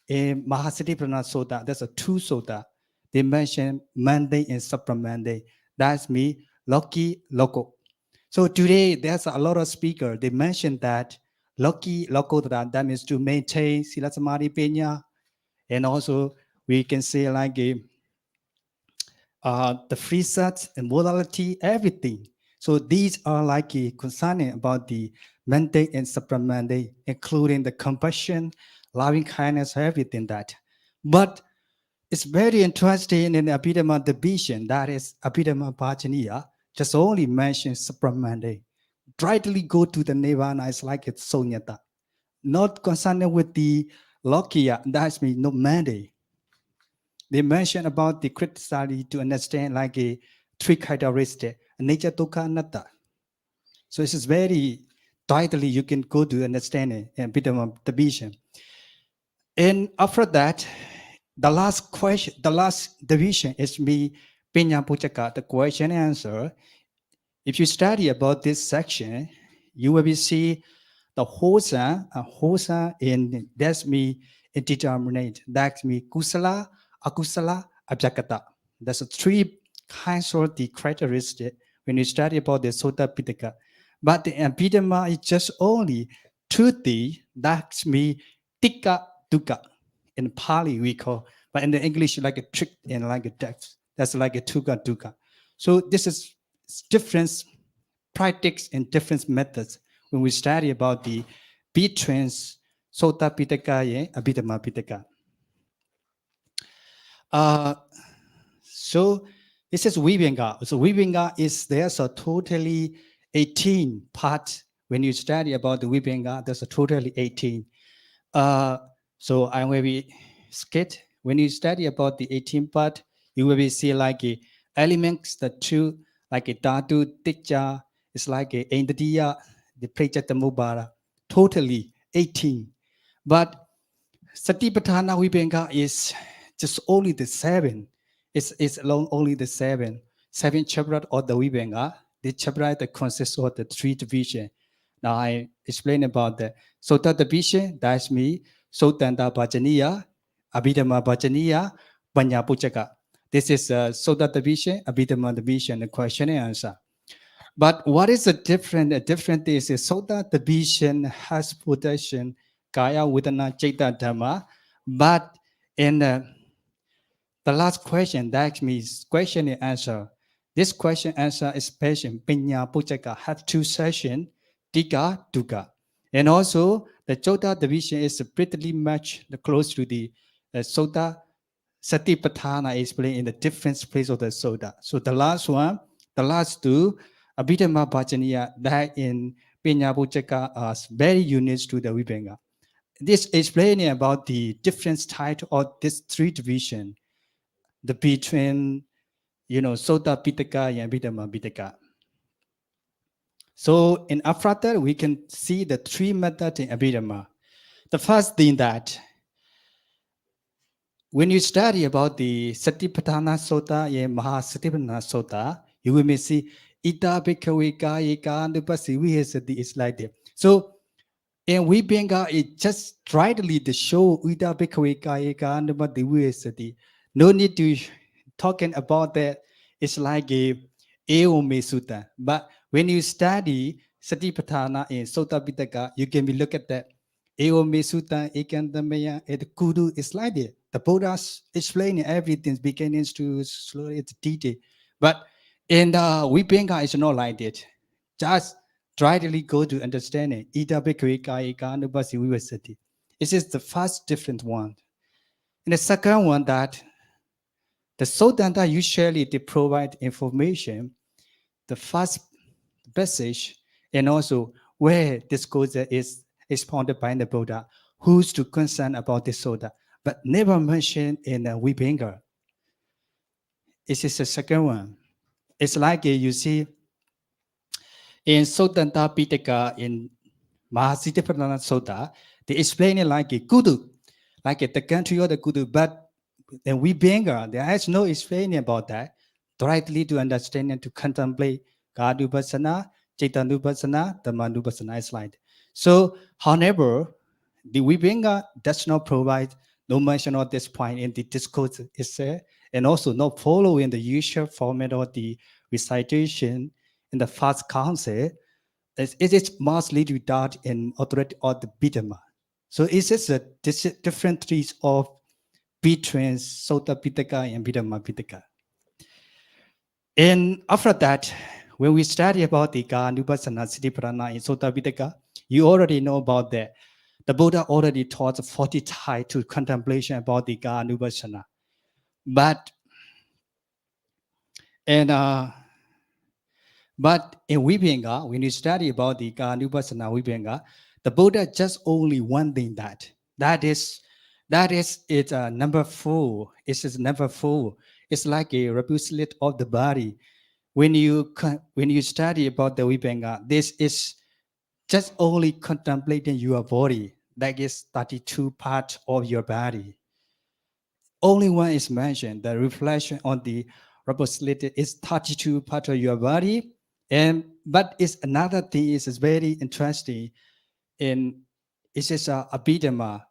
and Mahasatipatthana Sota. That's a 2 Sota. They mention mandate and supramandate. That's me, Loki, Loco. So today, there's a lot of speakers. They mentioned that Loki, Loco, that means to maintain Sila Samadhi Penya. And also, we can say like the free sets and modality, everything. So these are like concerning about the mandate and supramandate, including the compassion, loving kindness, everything that. But it's very interesting in the Abhidhamma division, that is Abhidhamma Bhajaniya, just only mention supramandate. Directly go to the Nirvana, it's like it's Sonyata. Not concerned with the Lokiya, that's mean no mandate. They mention about the criticality to understand like a 3 characteristics, nature, dukkha, anatta. So this is very tightly you can go to understanding and bit of the vision. And after that, the last question, the last division is me, Pinya Puchaka, the question and answer. If you study about this section, you will see the hosa in that's me indeterminate. That's me kusala, akusala, abjakata. That's a 3 kinds of the characteristic when you study about the Sota Pitaka. But the Abhidhamma is just only 2 things. That's me tika dukkha. In Pali we call, but in the English like a trick and like a text. That's like a tuka dukkha. So this is different practice and different methods when we study about the B-trans Sota Pitaka and Abhidhamma Pitaka. So this is Vibhanga. So Vibhanga is there's a totally 18 parts. When you study about the Vibhanga, there's a totally 18. So I will be skit. When you study about the 18 part, you will be see like a elements, the 2, like a Dhatu, Tikja, it's like a Endadiya, the Prajatamubara, totally 18. But Satipatthana Vibhanga is just only the 7. It's alone only the 7 chapters of the Vibhanga. The chapter that consists of the 3 divisions. Now I explain about the Sota division, that's me, Sotanta Bhajaniya, Abhidhamma Bhajaniya, Panya Puchaka. This is Sota division, Abhidhamma division, the question and answer. But what is the different? The different is Sota division has possession, Kaya Vedana Citta Dhamma, but And the last question, that means question and answer. This question answer expression Pinya Puchaka have two sessions, Tika, Duga. And also the Chota division is pretty much close to the Sota Satipatthana explained in the different place of the Sota. So the last one, the last two, Abhidhamma Bhajaniya, that in Pinya Puchaka are very unique to the Vibhanga. This explaining about the different type of this three division, the between, Sota Pitaka and Abhidhamma Pitaka. So in after we can see the three methods in Abhidhamma. The first thing that when you study about the Satipatthana Sota and Mahasatipatthana Sota, you will see Ita Bhikkhave Kayika Nupasi Vihasati is like that. So and we benga it just rightly to show Ida Bhikkhave Kayika Nupati Vihasati. No need to talking about that. It's like a Eome Sutta. But when you study Satipatthana in Sota Pitaka, you can be look at that. Eome Sutta, Ekandamaya, and Kudu is like that. The Buddha's explaining everything, beginnings to slowly it's detail. But in the Vipenga is not like that. Just rightly go to understanding. Ida Bhikkhave Kayika Nupasi Vihasati. This is the first different one. And the second one that the Sotanta usually they provide information, the first passage, and also where this Kosa is expounded by the Buddha, who's to concern about this Sota, but never mentioned in Vibhanga. This is the second one. It's like you see in Sotanta Pitaka in Mahasatipatthana Sota, they explain it like a kudu, like the country of the kudu, but in Vibhanga, there is no explaining about that. Directly to understand and to contemplate Gadubasana, Chaitanubasana, Dhammanubasana is like. So, however, the Vibhanga does not provide no mention of this point in the discourse itself, and also not following the usual format of the recitation in the first council. It is mostly regarded in authority of the Bidama. So it is a different trees of between Sota Pitaka and Bidama Pitaka. And after that, when we study about the Nubasana Siddhiparana in Sota Pitaka, you already know about that. The Buddha already taught 40 types to contemplation about the Nubasana. But in Vibhanga, when you study about the Nubasana Vibhanga, the Buddha just only one thing that is it's number 4. It's number 4. It's like a repudiate of the body. When you study about the Vibhanga, this is just only contemplating your body. That is 32 parts of your body. Only one is mentioned. The reflection on the repudiate is 32 parts of your body. But it's another thing is very interesting. In it's just a Abhidhamma.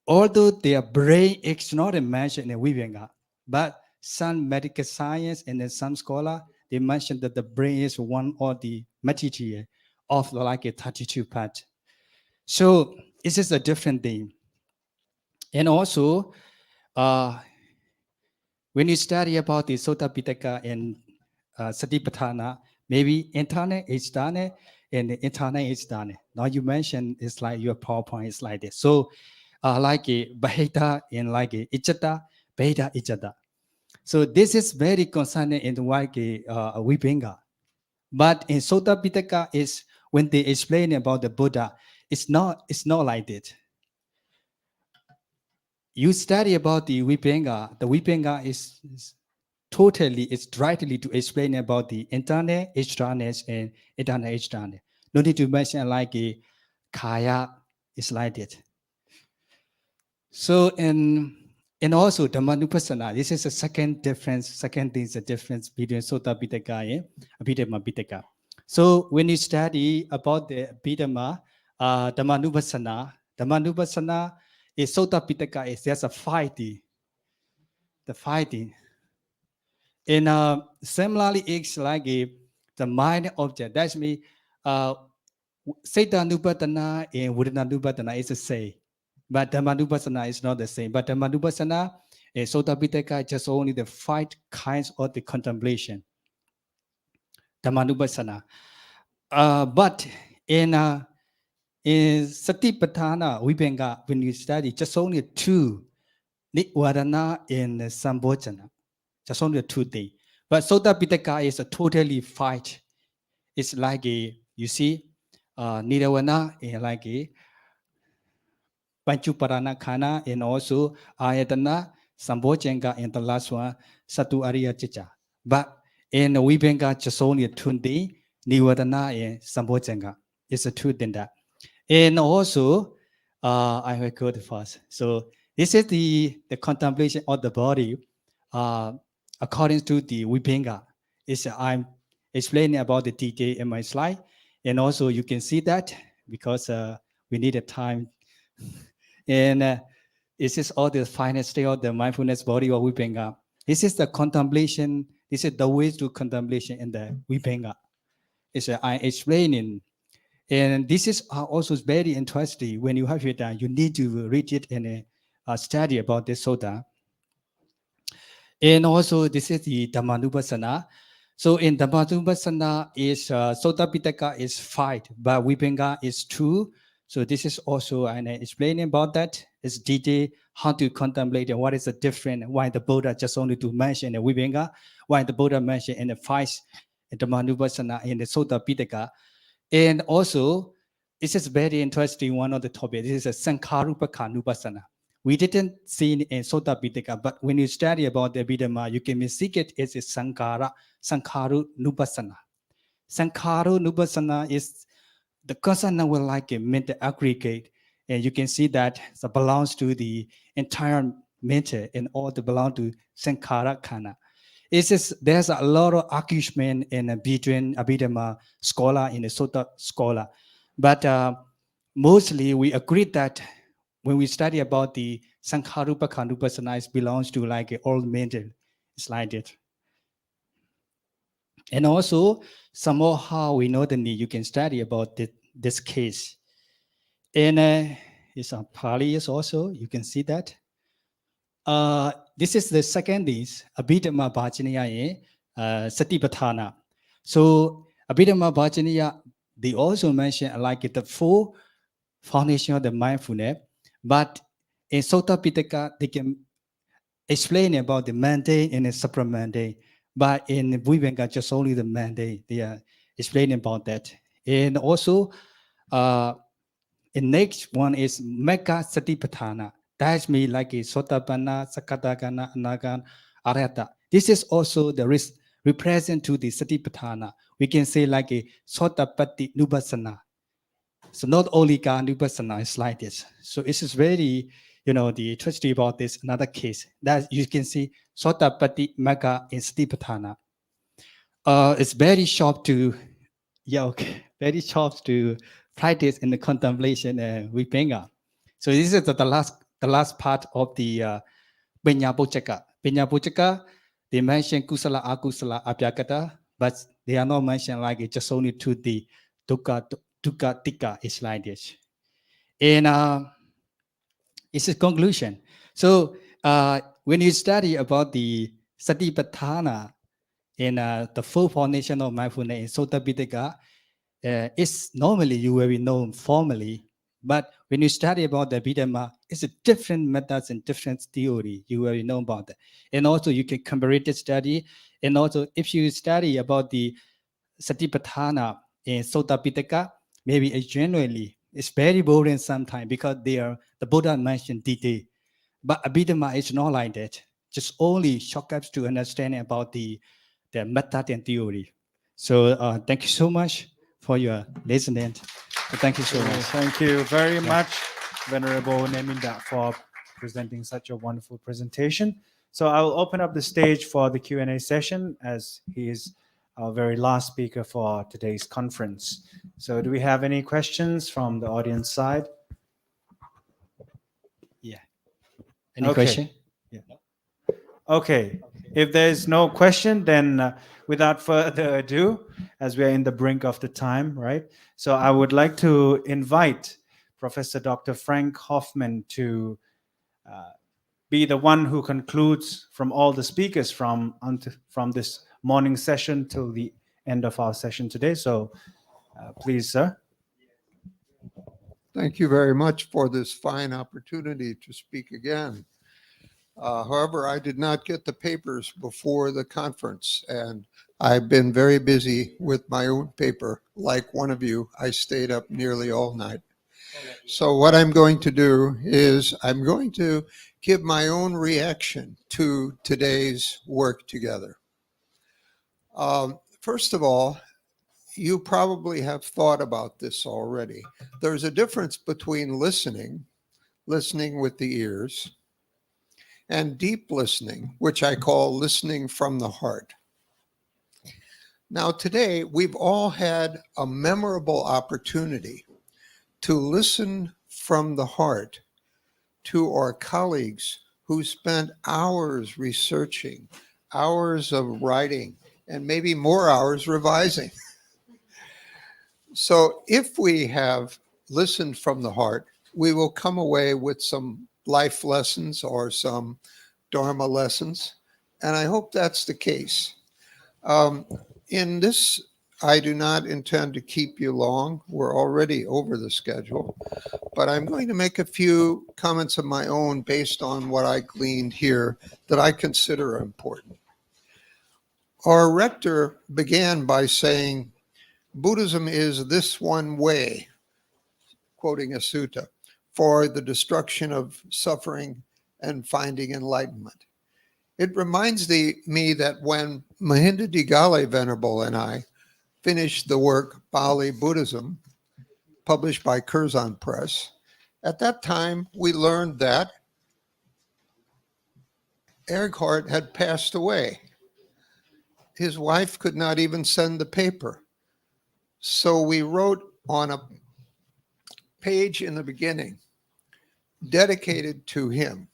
Although their brain is not mentioned in Vibhanga, but some medical science and then some scholar, they mentioned that the brain is one of the material of like a 32 part. So this is a different thing. And also, when you study about the Sota Pitaka and Satipatthana, maybe internal is done and the internal is done. Now you mentioned it's like your PowerPoint is like this. So like a Bahita and like a Ichata, Bahita Ichata. So this is very concerning in like a Vibhanga. But in Sota Pitaka is when they explain about the Buddha, it's not like that. You study about the Vibhanga is totally, it's directly to explain about the internal, external, and internal, external. No need to mention like a Kaya is like that. So, and also Dhammanupassana, this is a second difference. Second thing is the difference between Sota Pitaka and Abhidhamma Pitaka. So when you study about the Abhidhamma, Dhammanupassana is Sota Pitaka is there's a fighting. The fighting. And similarly, it's like the mind object. That's me. Seta Nupadana and Vedana Nupadana is the same. But Dhammanupassana is not the same. But Dhammanupassana is Sota Pitaka just only the 5 kinds of the contemplation. Dhammanupassana. But in Satipatthana, Vibhanga, when you study, just only 2, Nivadana and Sambhojana. Just only 2 things. But Sota Pitaka is a totally 5. It's like a, you see, Nirvana is like a Panchuparana Khana and also Ayatana, Sambhojanga, and the last one, Satu Arya Chicha. But in Vibhanga, just only 2 things, Nirvana and Sambhojanga. It's a 2 thing that. And also, I will go to first. So this is the contemplation of the body according to the Vibhanga. I'm explaining about the detail in my slide. And also you can see that because we need a time. And this is all the final state of the mindfulness body of Vibhanga. This is the contemplation. This is the way to contemplation in the Vibhanga. I'm explaining. And this is also very interesting. When you have it done, you need to read it in a study about this Sota. And also, this is the Dhammanupassana. So in Dhammanupassana, is Sota Pitaka is 5, but Vibhanga is 2. So this is also an explaining about that. It's detail how to contemplate and what is the difference. Why the Buddha just only to mention the Vibhanga, why the Buddha mentioned in the 5 in Dhammanupassana in the Sota Pitaka. And also, this is very interesting, one of the topics. This is a Sankharupakha. We didn't see it in Sota Pitaka, but when you study about the Abhidhamma, you can mistake it as a Sankharu Nupassana. Sankharu Nupassana is the kasana will like a mental aggregate, and you can see that it belongs to the entire mental and all the belong to Sankhara Khana. There's a lot of argument in between Abhidhamma scholar and the Sota scholar, but mostly we agree that when we study about the Sankharupakha Nupassana, it belongs to like an old mental. It's like it. And also, somehow we know the need. You can study about this case. And it's a Pali also. You can see that. This is the second is Abhidhamma Bhajaniya Satipatthana. So Abhidhamma Bhajaniya, they also mention like the 4 foundation of the mindfulness, but in Sota Pitaka, they can explain about the mandate and the supramandate, but in Vibhanga, just only the mandate. They are explaining about that. And also, the next one is Mega Satipatthana. That's me like a Sotapanna, Sakadagana, Anagan, Arhata. This is also the represent to the Satipatthana. We can say like a Sotapatti Nupassana. So not only Nupassana is like this. So it is very, the interesting about this another case that you can see Sotapatti Mega in Satipatthana. It's very sharp to, very sharp to practice in the contemplation Vibhanga. So this is the last part of the Penya Bojjhaka. Penya Bojjhaka, they mention Kusala, Akusala, Abhyagata, but they are not mentioned like it just only to the Dukkha, Tikka is like this. And it's a conclusion. So when you study about the Satipatthana in the 4 foundation of mindfulness in Sota Pitaka, it's normally you will be known formally, but when you study about the Abhidhamma, it's a different methods and different theory. You will know about that. And also you can comparative study. And also if you study about the Satipatthana in Sota Pitaka, maybe it's very boring sometimes because the Buddha mentioned detail. But Abhidhamma is not like that. Just only shortcuts to understanding about the method and theory. So thank you so much for your listening. So thank you so much. Thank you very much, Venerable Neminda, for presenting such a wonderful presentation. So I will open up the stage for the Q&A session as he is our very last speaker for today's conference. So do we have any questions from the audience side? Yeah. Any question? Yeah. Okay. If there's no question, then without further ado, as we are in the brink of the time, right? So I would like to invite Professor Dr. Frank Hoffman to be the one who concludes from all the speakers from this morning session till the end of our session today. So please, sir. Thank you very much for this fine opportunity to speak again. However, I did not get the papers before the conference, and I've been very busy with my own paper. Like one of you, I stayed up nearly all night. So what I'm going to do is I'm going to give my own reaction to today's work together. First of all, you probably have thought about this already. There's a difference between listening with the ears, and deep listening, which I call listening from the heart. Now, today, we've all had a memorable opportunity to listen from the heart to our colleagues who spent hours researching, hours of writing, and maybe more hours revising. So if we have listened from the heart, we will come away with some life lessons or some Dharma lessons, and I hope that's the case. In this, I do not intend to keep you long. We're already over the schedule, but I'm going to make a few comments of my own based on what I gleaned here that I consider important. Our rector began by saying, Buddhism is this one way, quoting a sutta, for the destruction of suffering and finding enlightenment. It reminds me that when Mahinda Digale Venerable and I finished the work Bali Buddhism, published by Curzon Press, at that time we learned that Eckhart had passed away. His wife could not even send the paper. So we wrote on a page in the beginning, dedicated to him,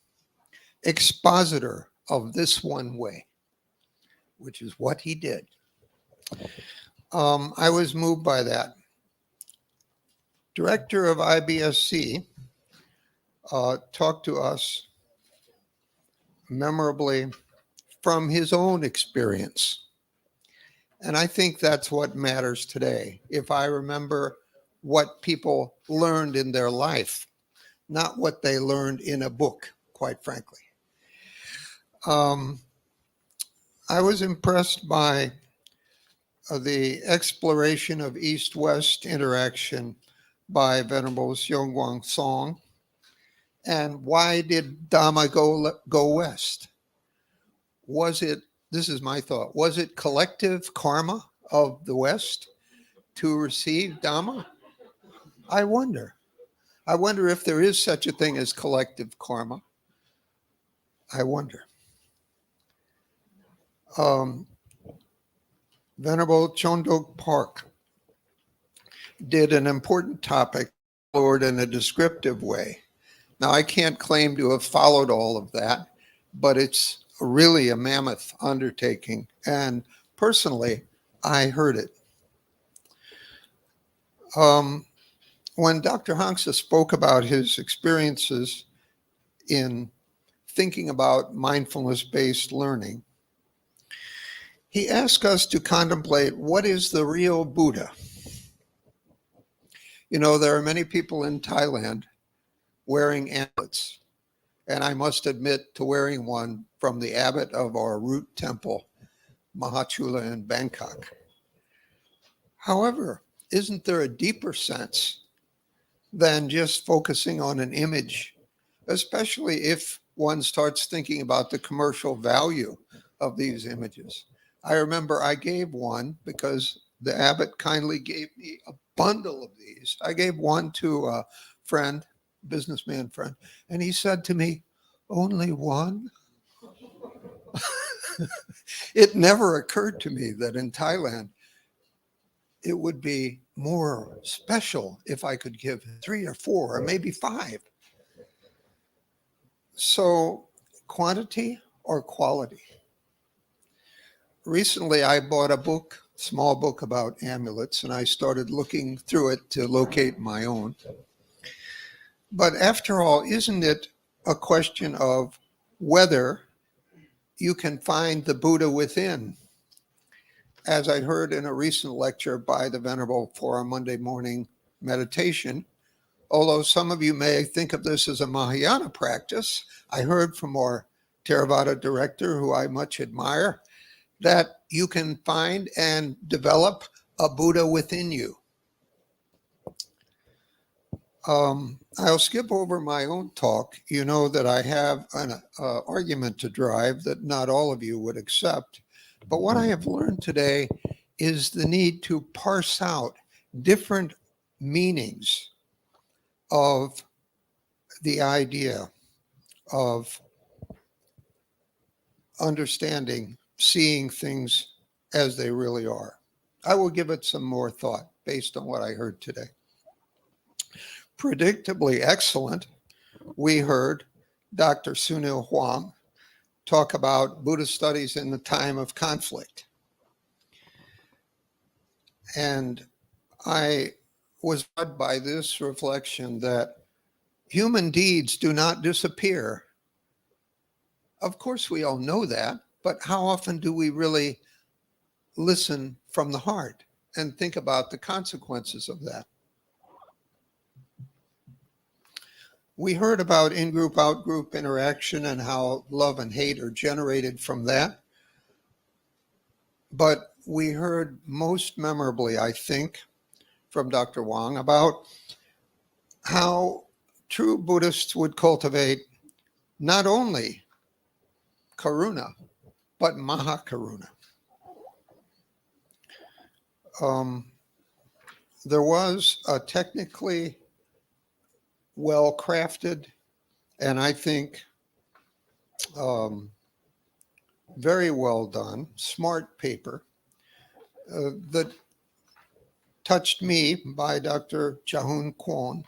expositor of this one way, which is what he did. I was moved by that. Director of IBSC talked to us memorably from his own experience. And I think that's what matters today. If I remember what people learned in their life, not what they learned in a book, quite frankly. I was impressed by the exploration of East-West interaction by Venerable Xiongguang Song. And why did Dhamma go west? Was it, this is my thought, was it collective karma of the West to receive Dhamma? I wonder. I wonder if there is such a thing as collective karma. I wonder. Venerable Chondok Park did an important topic, explored in a descriptive way. Now, I can't claim to have followed all of that, but it's really a mammoth undertaking. And personally, I heard it. When Dr. Hongsa spoke about his experiences in thinking about mindfulness-based learning, he asked us to contemplate what is the real Buddha. You know, there are many people in Thailand wearing amulets, and I must admit to wearing one from the abbot of our root temple, Mahachula in Bangkok. However, isn't there a deeper sense than just focusing on an image, especially if one starts thinking about the commercial value of these images? I remember I gave one because the abbot kindly gave me a bundle of these. I gave one to a friend, businessman friend, and he said to me, "Only one?" It never occurred to me that in Thailand, it would be more special if I could give 3 or 4 or maybe 5. So, quantity or quality? Recently, I bought a book, small book about amulets, and I started looking through it to locate my own. But after all, isn't it a question of whether you can find the Buddha within? As I heard in a recent lecture by the Venerable for our Monday morning meditation, although some of you may think of this as a Mahayana practice, I heard from our Theravada director, who I much admire, that you can find and develop a Buddha within you. I'll skip over my own talk. You know that I have an argument to drive that not all of you would accept. But what I have learned today is the need to parse out different meanings of the idea of understanding, seeing things as they really are. I will give it some more thought based on what I heard today. Predictably excellent, we heard Dr. Sunil Huang talk about Buddhist studies in the time of conflict. And I was led by this reflection that human deeds do not disappear. Of course, we all know that, but how often do we really listen from the heart and think about the consequences of that? We heard about in-group, out-group interaction and how love and hate are generated from that. But we heard most memorably, I think, from Dr. Wang about how true Buddhists would cultivate not only karuna, but mahakaruna. There was a technically well-crafted and I think very well done, smart paper that touched me by Dr. Chahun Kwon.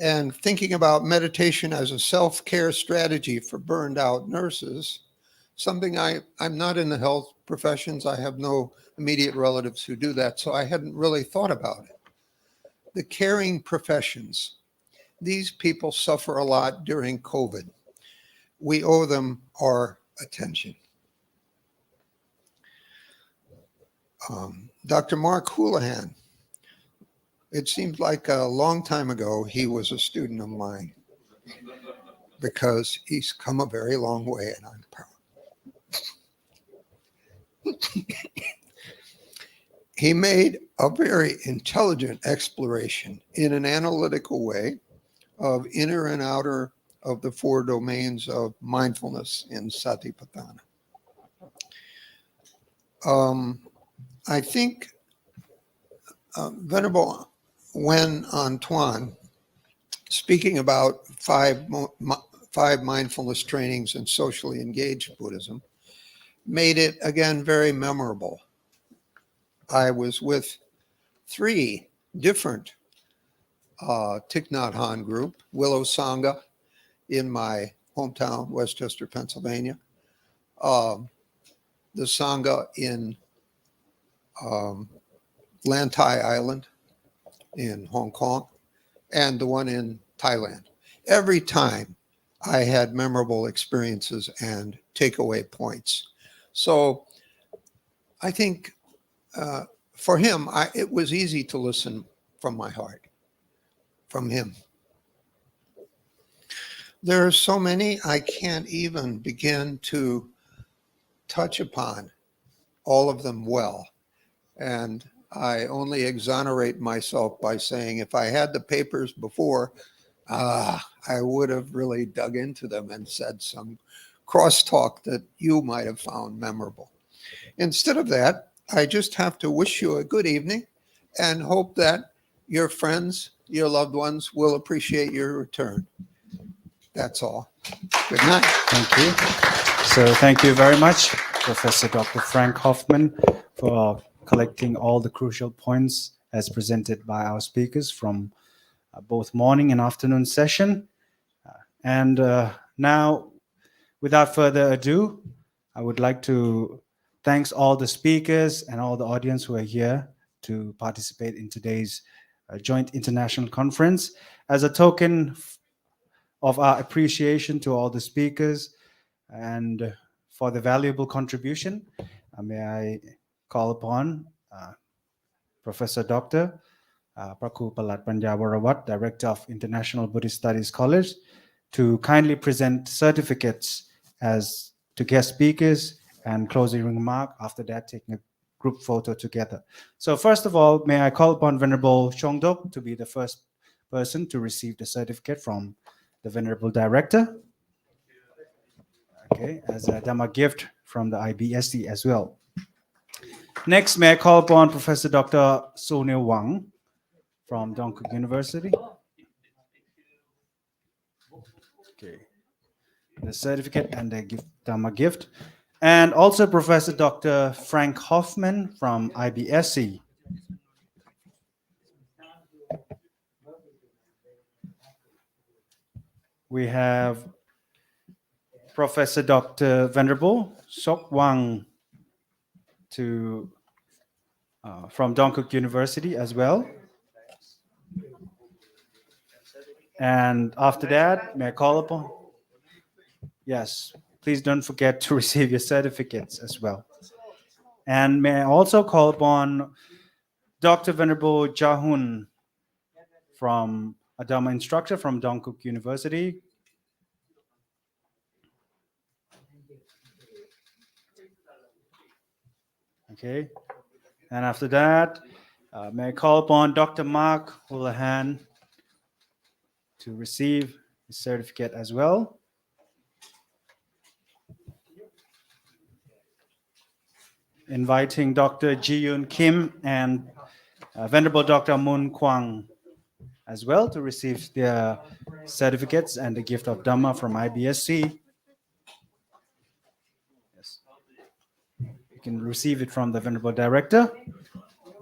And thinking about meditation as a self-care strategy for burned out nurses, something I'm not in the health professions. I have no immediate relatives who do that, so I hadn't really thought about it. The caring professions, these people suffer a lot during COVID. We owe them our attention. Dr. Mark Houlihan, it seems like a long time ago he was a student of mine because he's come a very long way and I'm proud. He made a very intelligent exploration in an analytical way of inner and outer of the four domains of mindfulness in Satipatthana. I think Venerable Wen Antoine, speaking about five mindfulness trainings in socially engaged Buddhism, made it again very memorable. I was with three different Thich Nhat Hanh group, Willow Sangha in my hometown, Westchester, Pennsylvania, the Sangha in Lantai Island in Hong Kong, and the one in Thailand. Every time I had memorable experiences and takeaway points. So I think for him, it was easy to listen from my heart, from him. There are so many I can't even begin to touch upon all of them well. And I only exonerate myself by saying if I had the papers before, I would have really dug into them and said some crosstalk that you might have found memorable. Instead of that, I just have to wish you a good evening and hope that your friends, your loved ones will appreciate your return. That's all. Good night. Thank you. So thank you very much, Professor Dr. Frank Hoffman, for collecting all the crucial points as presented by our speakers from both morning and afternoon session. And now, without further ado, I would like to thank all the speakers and all the audience who are here to participate in today's joint international conference. As a token of our appreciation to all the speakers and for the valuable contribution, may I call upon Professor Dr. Praku Palat Panjawarawat, Director of International Buddhist Studies College, to kindly present certificates as to guest speakers and closing remark. After that, taking a group photo together. So first of all, may I call upon Venerable Shongdok to be the first person to receive the certificate from the Venerable Director. Okay, as a Dhamma gift from the IBSC as well. Next, may I call upon Professor Dr. Sunil Wang from Dongguk University. Okay, the certificate and the gift, Dhamma gift. And also Professor Dr. Frank Hoffman from IBSC. We have Professor Dr. Venerable Sok Wang from Dongguk University as well. And after that, may I call upon? Yes, please don't forget to receive your certificates as well. And may I also call upon Dr. Venerable Jahun from a Dhamma instructor from Dongguk University. Okay, and after that, may I call upon Dr. Mark Houlihan to receive his certificate as well. Inviting Dr. Ji-Yun Kim and Venerable Dr. Mun Kwang as well to receive their certificates and the gift of Dhamma from IBSC. Yes. You can receive it from the Venerable Director.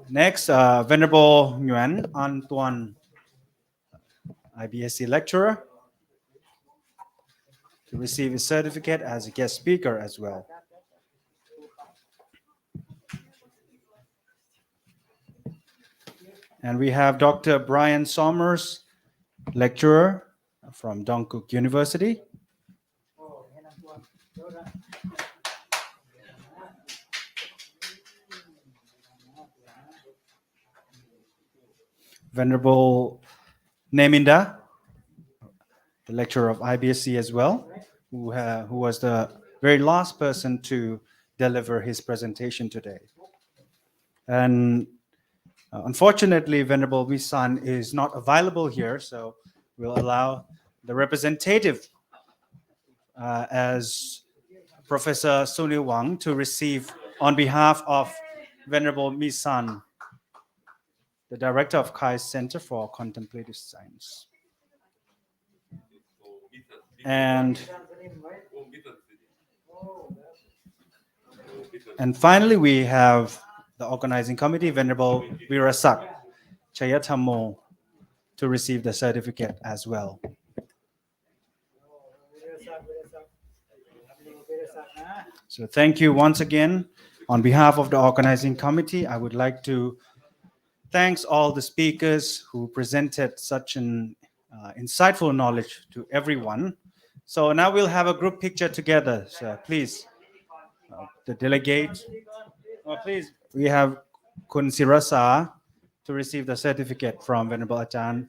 Next, Venerable Nguyen Antoine, IBSC lecturer, to receive his certificate as a guest speaker as well. And we have Dr. Brian Sommers, lecturer from Dongguk University. Venerable Neminda, the lecturer of IBSC as well, who was the very last person to deliver his presentation today. And unfortunately, Venerable Misan is not available here, so we'll allow the representative as Professor Sunil Wang to receive on behalf of Venerable Misan, the Director of Kai's Center for Contemplative Science. And finally, we have the organizing committee, Venerable Virasak Chayatamo, to receive the certificate as well. So thank you once again. On behalf of the organizing committee, I would like to thank all the speakers who presented such an insightful knowledge to everyone. So now we'll have a group picture together. So please, the delegate, please, we have Kun Sirasa to receive the certificate from Venerable Ajahn.